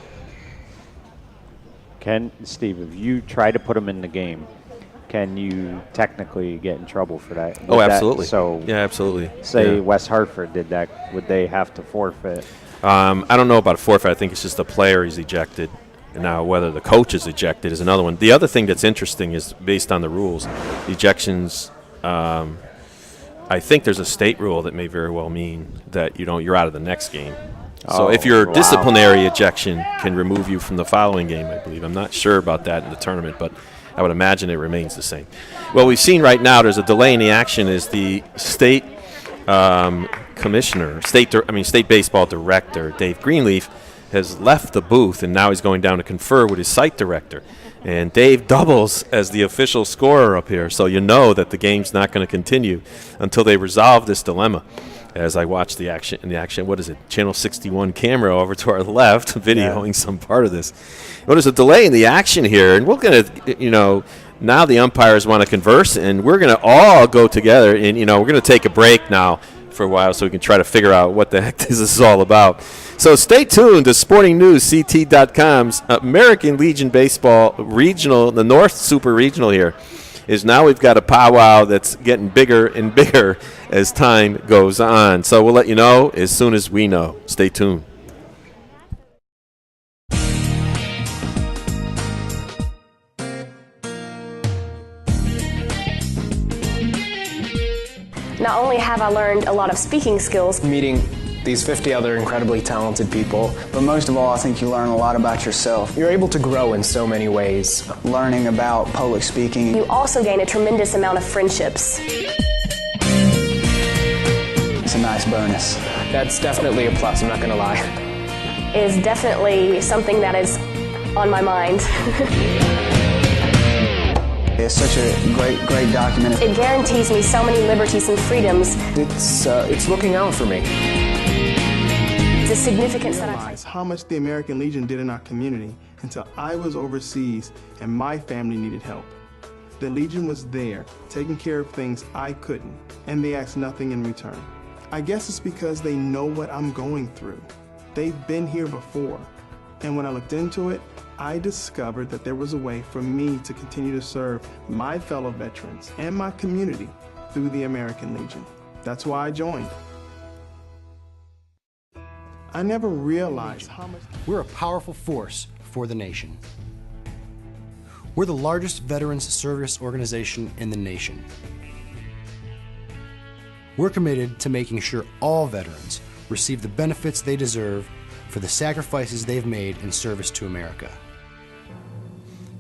Steve, if you try to put him in the game, can you technically get in trouble for that? Absolutely. Yeah, absolutely. Say West Hartford did that, would they have to forfeit? I don't know about a forfeit. I think it's just the player is ejected. Now, whether the coach is ejected is another one. The other thing that's interesting is based on the rules. The ejections, I think there's a state rule that may very well mean that you're out of the next game. So if your disciplinary ejection can remove you from the following game, I believe. I'm not sure about that in the tournament, but I would imagine it remains the same. Well, we've seen right now there's a delay in the action as the state commissioner, state baseball director, Dave Greenleaf, has left the booth, and now he's going down to confer with his site director. And Dave doubles as the official scorer up here, so you know that the game's not going to continue until they resolve this dilemma. As I watch the action, what is it, Channel 61 camera over to our left, videoing some part of this. Well, there's a delay in the action here, and we're going to, now the umpires want to converse, and we're going to all go together, and, we're going to take a break now for a while so we can try to figure out what the heck this is all about. So stay tuned to SportingNewsCT.com's American Legion Baseball Regional, the North Super Regional here, is now we've got a powwow that's getting bigger and bigger as time goes on. So we'll let you know as soon as we know. Stay tuned. Not only have I learned a lot of speaking skills, Meeting these 50 other incredibly talented people, But most of all, I think you learn a lot about yourself. you're able to grow in so many ways. Learning about public speaking. you also gain a tremendous amount of friendships. It's a nice bonus. That's definitely a plus, I'm not going to lie. Is definitely something that is on my mind. It's such a great document. It guarantees me so many liberties and freedoms. It's looking out for me. It's a significant set of Realize how much the American Legion did in our community until I was overseas and my family needed help. The Legion was there, taking care of things I couldn't, and they asked nothing in return. I guess it's because they know what I'm going through. They've been here before, and when I looked into it, I discovered that there was a way for me to continue to serve my fellow veterans and my community through the American Legion. That's why I joined. I never realized how much... We're a powerful force for the nation. We're the largest veterans service organization in the nation. We're committed to making sure all veterans receive the benefits they deserve for the sacrifices they've made in service to America.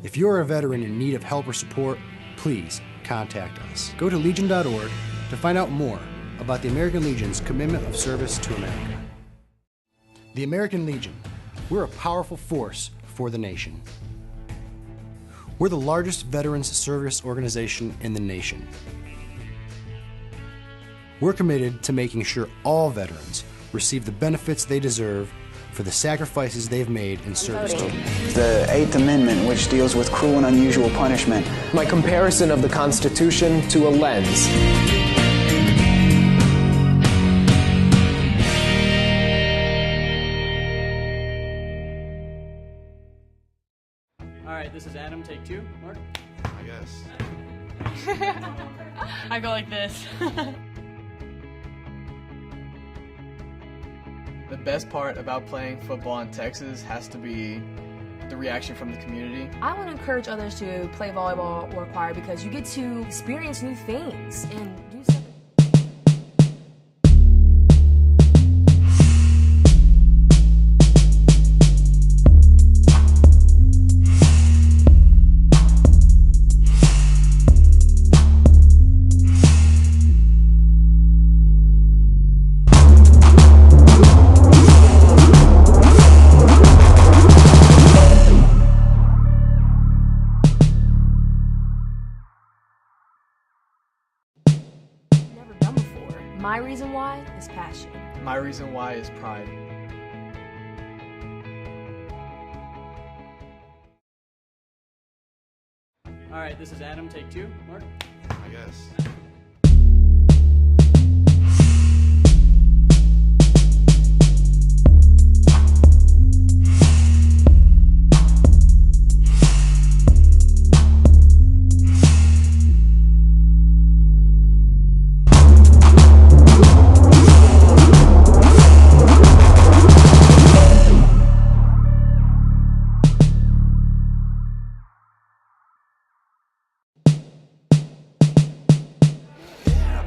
If you're a veteran in need of help or support, please contact us. Go to legion.org to find out more about the American Legion's commitment of service to America. The American Legion, we're a powerful force for the nation. We're the largest veterans service organization in the nation. We're committed to making sure all veterans receive the benefits they deserve for the sacrifices they've made in service to America. The Eighth Amendment, which deals with cruel and unusual punishment. My comparison of the Constitution to a lens. All right, this is Adam. Take two. Mark? I guess. I go like this. The best part about playing football in Texas has to be the reaction from the community. I want to encourage others to play volleyball or choir because you get to experience new things and do something. My reason why is passion. My reason why is pride. All right, this is Adam. Take two. Mark? I guess.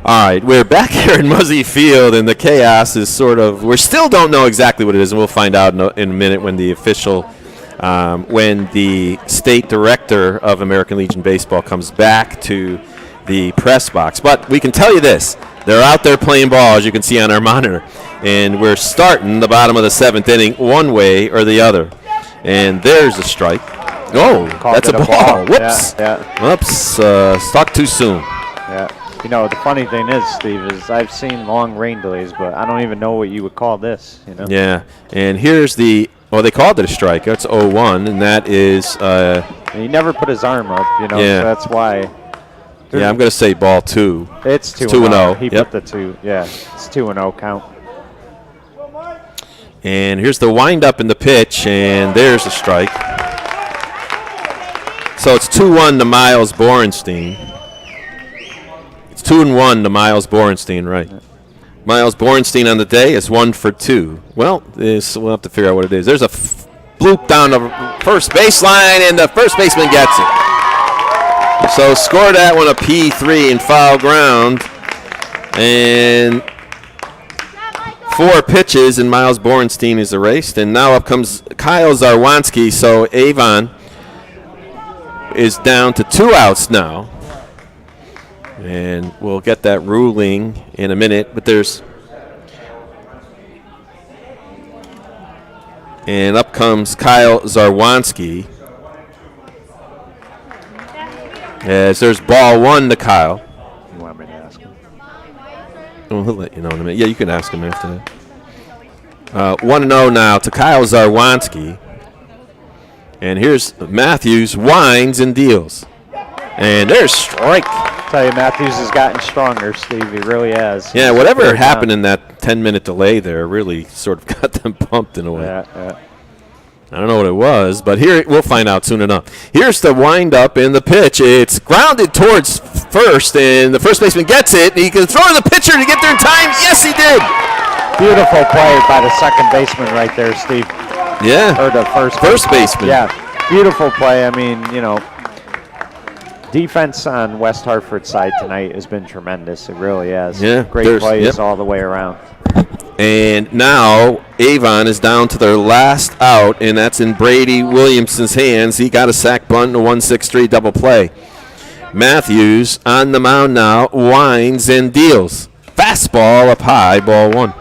All right, we're back here in Muzzy Field, and the chaos is sort of, we still don't know exactly what it is, and we'll find out in a minute when the official, when the state director of American Legion Baseball comes back to the press box. But we can tell you this. They're out there playing ball, as you can see on our monitor. And we're starting the bottom of the 7th inning one way or the other. And there's a strike. Oh, that's a ball. Whoops. Whoops. Stuck too soon. Yeah. You know, the funny thing is, Steve, is I've seen long rain delays, but I don't even know what you would call this, you know? Yeah. And here's the, well, they called it a strike. That's 0-1, and that is. He never put his arm up, you know, so that's why. Yeah, I'm going to say ball 2. It's 2-0. He put the 2. Yeah, it's 2-0 count. And here's the windup in the pitch, and there's a strike. So it's 2-1 to Miles Borenstein. It's 2-1 to Miles Borenstein, right? Miles Borenstein on the day is 1 for 2. Well, we'll have to figure out what it is. There's a bloop down the first baseline, and the first baseman gets it. So score that one a P3 in foul ground. And 4 pitches, and Miles Borenstein is erased. And now up comes Kyle Zarwanski. So Avon is down to 2 outs now. And we'll get that ruling in a minute. But there's... And up comes Kyle Zarwanski. As there's ball 1 to Kyle. You want me to ask him? Well, he'll let you know in a minute. Yeah, you can ask him after that. 1-0 now to Kyle Zarwanski. And here's Matthews, winds and deals. And there's strike. I tell you, Matthews has gotten stronger, Steve. He really has. Yeah, whatever happened in that 10-minute delay there really sort of got them pumped in a way. Yeah. I don't know what it was, but here we'll find out soon enough. Here's the windup in the pitch. It's grounded towards first, and the first baseman gets it. And he can throw to the pitcher to get there in time. Yes, he did. Beautiful play by the second baseman right there, Steve. Yeah. Or the first baseman. Yeah, beautiful play. I mean, you know, defense on West Hartford's side tonight has been tremendous. It really has. Yeah. Great plays all the way around. And now Avon is down to their last out, and that's in Brady Williamson's hands. He got a sac bunt and a 1-6-3 double play. Matthews on the mound now, winds and deals. Fastball up high, ball 1.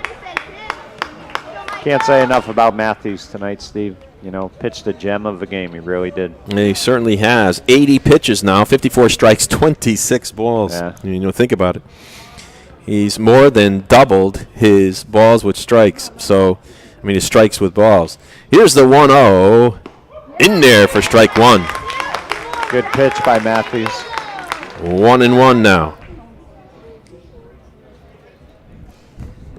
Can't say enough about Matthews tonight, Steve. You know, pitched a gem of a game. He really did. And he certainly has. 80 pitches now, 54 strikes, 26 balls. Yeah. You know, think about it. He's more than doubled his balls with strikes. So, I mean, his strikes with balls. Here's the 1-0 in there for strike 1. Good pitch by Matthews. 1-1 now.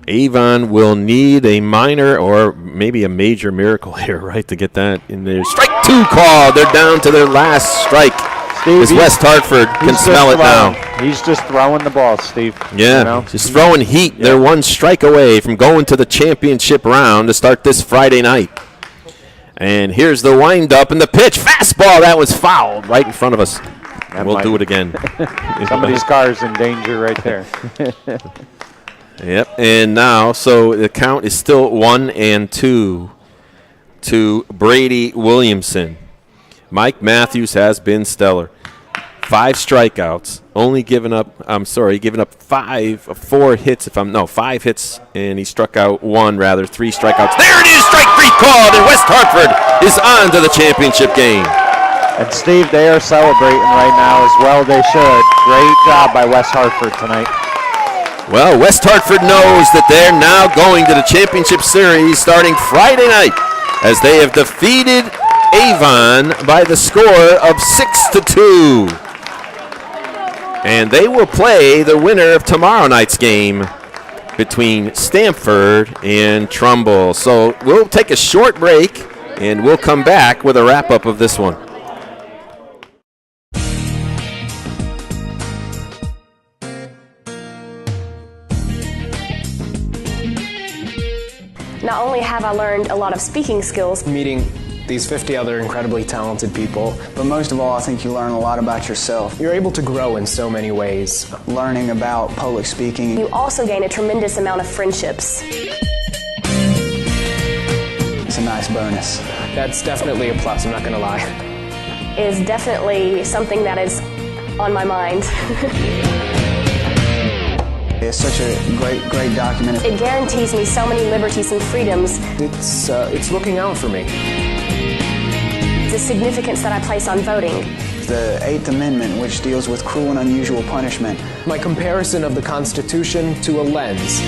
Avon will need a minor or maybe a major miracle here, right, to get that in there. Strike 2 call. They're down to their last strike. As West Hartford can smell it now. He's just throwing the ball, Steve. Yeah, you know? just throwing heat. Yeah. They're 1 strike away from going to the championship round to start this Friday night. And here's the windup and the pitch. Fastball. That was fouled right in front of us. And we'll do it again. Somebody's car's in danger right there. Yep. And now, so the count is still 1-2 to Brady Williamson. Mike Matthews has been stellar. 5 strikeouts, giving up 4 hits, 5 hits, and he struck out 1, 3 strikeouts. There it is, strike 3 called, and West Hartford is on to the championship game. And Steve, they are celebrating right now as well. They should. Great job by West Hartford tonight. Well, West Hartford knows that they're now going to the championship series starting Friday night as they have defeated Avon by the score of 6-2. And they will play the winner of tomorrow night's game between Stamford and Trumbull. So we'll take a short break, and we'll come back with a wrap-up of this one. Not only have I learned a lot of speaking skills, meeting these 50 other incredibly talented people, but most of all, I think you learn a lot about yourself. You're able to grow in so many ways. Learning about public speaking. You also gain a tremendous amount of friendships. It's a nice bonus. That's definitely a plus, I'm not going to lie. Is definitely something that is on my mind. It's such a great document. It guarantees me so many liberties and freedoms. It's looking out for me. The significance that I place on voting. The 8th Amendment, which deals with cruel and unusual punishment. My comparison of the Constitution to a lens.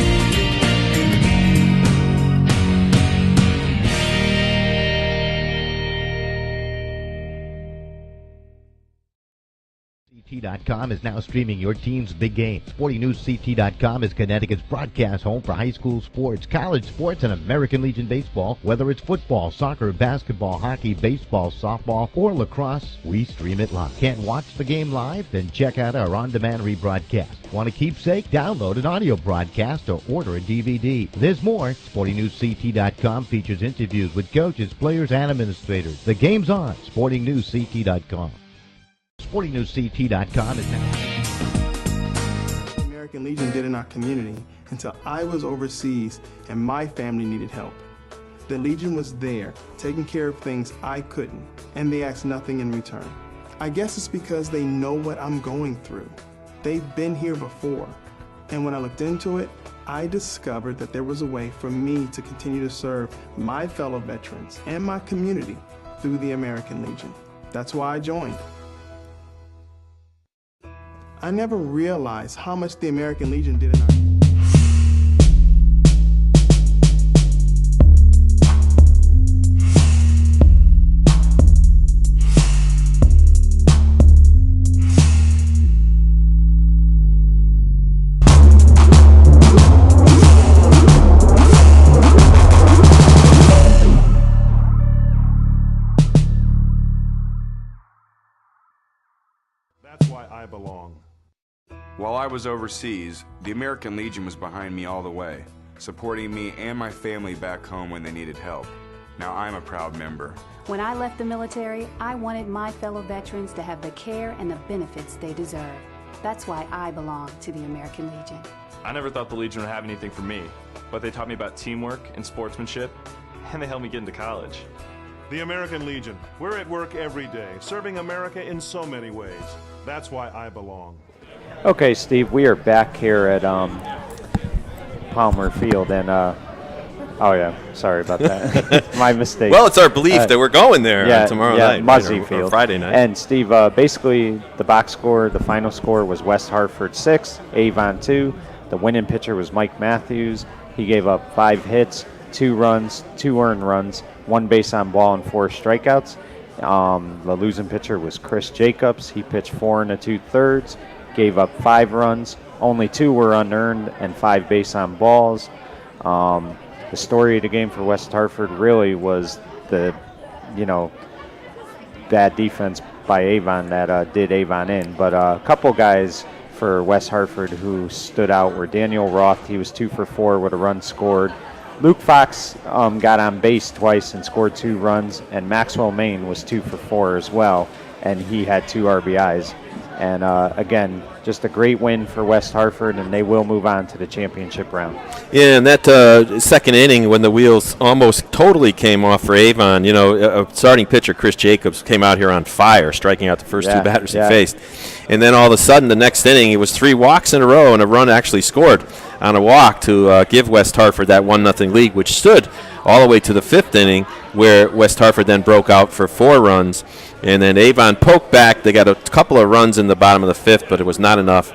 SportingNewsCT.com is now streaming your team's big game. SportingNewsCT.com is Connecticut's broadcast home for high school sports, college sports, and American Legion baseball. Whether it's football, soccer, basketball, hockey, baseball, softball, or lacrosse, we stream it live. Can't watch the game live? Then check out our on-demand rebroadcast. Want a keepsake? Download an audio broadcast or order a DVD. There's more. SportingNewsCT.com features interviews with coaches, players, and administrators. The game's on. SportingNewsCT.com. SportingNewsCT.com is now. The American Legion did in our community until I was overseas and my family needed help. The Legion was there, taking care of things I couldn't, and they asked nothing in return. I guess it's because they know what I'm going through. They've been here before, and when I looked into it, I discovered that there was a way for me to continue to serve my fellow veterans and my community through the American Legion. That's why I joined. I never realized how much the American Legion did in our That's why I belong. While I was overseas, the American Legion was behind me all the way, supporting me and my family back home when they needed help. Now I'm a proud member. When I left the military, I wanted my fellow veterans to have the care and the benefits they deserve. That's why I belong to the American Legion. I never thought the Legion would have anything for me, but they taught me about teamwork and sportsmanship, and they helped me get into college. The American Legion. We're at work every day, serving America in so many ways. That's why I belong. Okay, Steve, we are back here at Palmer Field, and oh yeah, sorry about that, my mistake. Well, it's our belief that we're going there tomorrow night, Muzzy or Field, Friday night. And Steve, basically the box score, the final score was West Hartford 6, Avon 2. The winning pitcher was Mike Matthews. He gave up 5 hits, 2 runs, 2 earned runs, 1 base on ball, and 4 strikeouts. The losing pitcher was Chris Jacobs. He pitched 4 2/3. Gave up 5 runs, only 2 were unearned, and 5 base on balls. The story of the game for West Hartford really was the, bad defense by Avon that did Avon in. But a couple guys for West Hartford who stood out were Daniel Roth. He was 2 for 4 with a run scored. Luke Fox got on base twice and scored 2 runs, and Maxwell Main was 2 for 4 as well, and he had 2 RBIs. And again, just a great win for West Hartford, and they will move on to the championship round. Yeah, and that second inning when the wheels almost totally came off for Avon, starting pitcher Chris Jacobs came out here on fire, striking out the first 2 batters he faced. And then all of a sudden, the next inning, it was 3 walks in a row, and a run actually scored on a walk to give West Hartford that 1-0 lead, which stood all the way to the 5th inning, where West Hartford then broke out for 4 runs. And then Avon poked back. They got a couple of runs in the bottom of the 5th, but it was not enough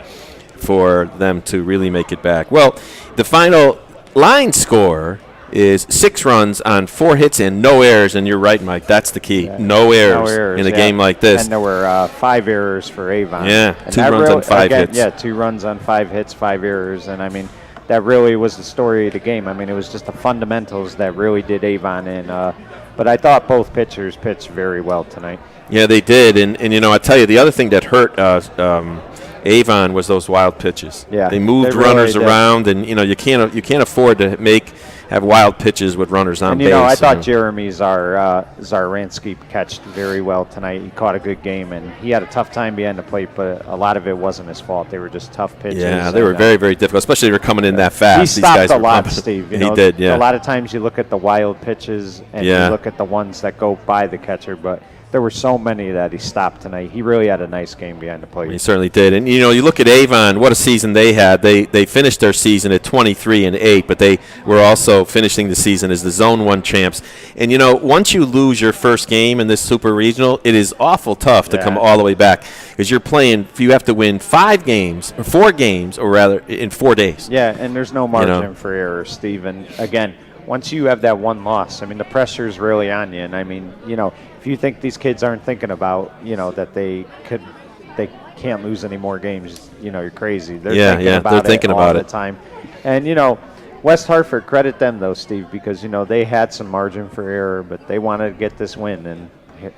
for them to really make it back. Well, the final line score is 6 runs on 4 hits and no errors. And you're right, Mike. That's the key. No errors in a game like this. And there were 5 errors for Avon. Yeah, and 2 runs on 5 hits. Yeah, 2 runs on 5 hits, 5 errors. And, I mean, that really was the story of the game. I mean, it was just the fundamentals that really did Avon in. But I thought both pitchers pitched very well tonight. Yeah, they did. And I tell you, the other thing that hurt Avon was those wild pitches. Yeah, they moved runners around, and you can't afford to have wild pitches with runners on base. I thought Jeremy Zaransky catched very well tonight. He caught a good game, and he had a tough time behind the plate, but a lot of it wasn't his fault. They were just tough pitches. Yeah, they were very, very difficult, especially if they were coming in that fast. He stopped These guys a lot, Steve. He did, yeah. A lot of times you look at the wild pitches, and you look at the ones that go by the catcher, but there were so many that he stopped tonight. He really had a nice game behind the plate. He certainly did. And, you look at Avon, what a season they had. They finished their season at 23-8, but they were also finishing the season as the Zone 1 champs. And, once you lose your first game in this Super Regional, it is awful tough to come all the way back because you have to win 4 games, or rather, in 4 days. Yeah, and there's no margin for error, Steve. And, again, once you have that one loss, the pressure is really on you. And, if you think these kids aren't thinking about, that they can't lose any more games, you're crazy. They're thinking about it all the time. And, West Hartford, credit them, though, Steve, because, they had some margin for error, but they wanted to get this win, and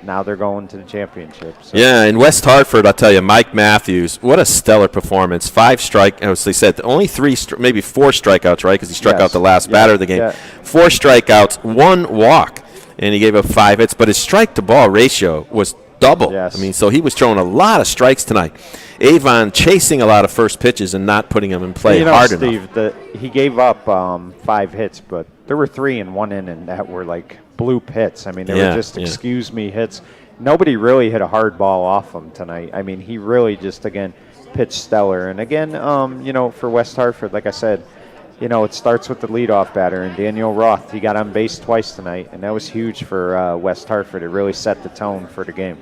now they're going to the championship. So. Yeah, and West Hartford, I'll tell you, Mike Matthews, what a stellar performance. 5 strikeouts, they said, only 3, maybe 4 strikeouts, right, because he struck out the last batter of the game. Yeah. 4 strikeouts, 1 walk. And he gave up 5 hits, but his strike-to-ball ratio was double. Yes. So he was throwing a lot of strikes tonight. Avon chasing a lot of first pitches and not putting them in play hard enough. Steve, he gave up 5 hits, but there were 3 in one inning that were like bloop hits. They were just excuse me hits. Nobody really hit a hard ball off him tonight. He really just, again, pitched stellar. And again, for West Hartford, like I said, it starts with the leadoff batter, and Daniel Roth, he got on base twice tonight, and that was huge for West Hartford. It really set the tone for the game.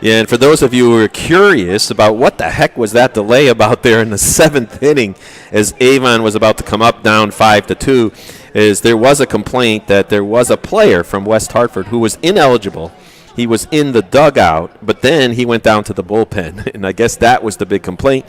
Yeah, and for those of you who are curious about what the heck was that delay about there in the 7th inning as Avon was about to come up down 5-2, is there was a complaint that there was a player from West Hartford who was ineligible. He was in the dugout, but then he went down to the bullpen, and I guess that was the big complaint.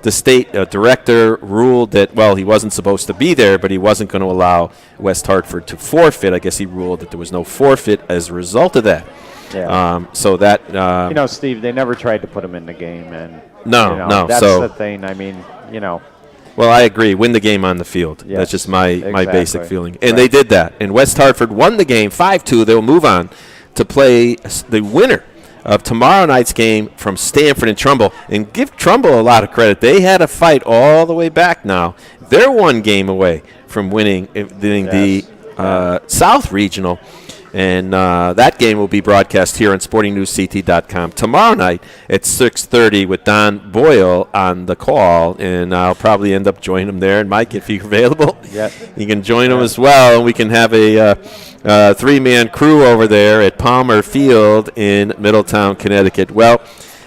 The state director ruled that, he wasn't supposed to be there, but he wasn't going to allow West Hartford to forfeit. I guess he ruled that there was no forfeit as a result of that. Yeah. So that... Steve, they never tried to put him in the game. And No. That's the thing. Well, I agree. Win the game on the field. Yes, that's just my basic feeling. And right. They did that. And West Hartford won the game 5-2. They'll move on to play the winner of tomorrow night's game from Stanford and Trumbull. And give Trumbull a lot of credit. They had a fight all the way back now. They're 1 game away from winning the South Regional. And that game will be broadcast here on SportingNewsCT.com tomorrow night at 6:30 with Don Boyle on the call. And I'll probably end up joining him there. And Mike, if you're available, you can join him as well. And we can have a 3-man crew over there at Palmer Field in Middletown, Connecticut. Well,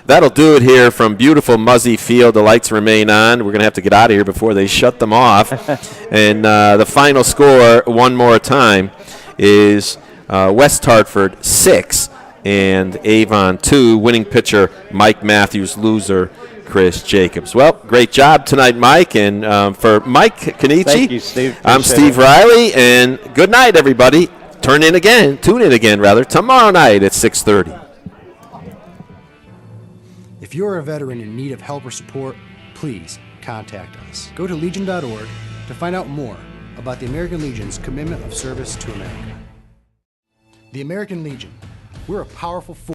that'll do it here from beautiful Muzzy Field. The lights remain on. We're going to have to get out of here before they shut them off. And the final score, one more time, is West Hartford 6 and Avon 2. Winning pitcher Mike Matthews, loser Chris Jacobs. Well, great job tonight, Mike. And for Mike Kenichi, thank you, Steve. I'm Steve Riley. And good night, everybody. Tune in again, tomorrow night at 6:30. If you're a veteran in need of help or support, please contact us. Go to legion.org to find out more about the American Legion's commitment of service to America. The American Legion, we're a powerful force.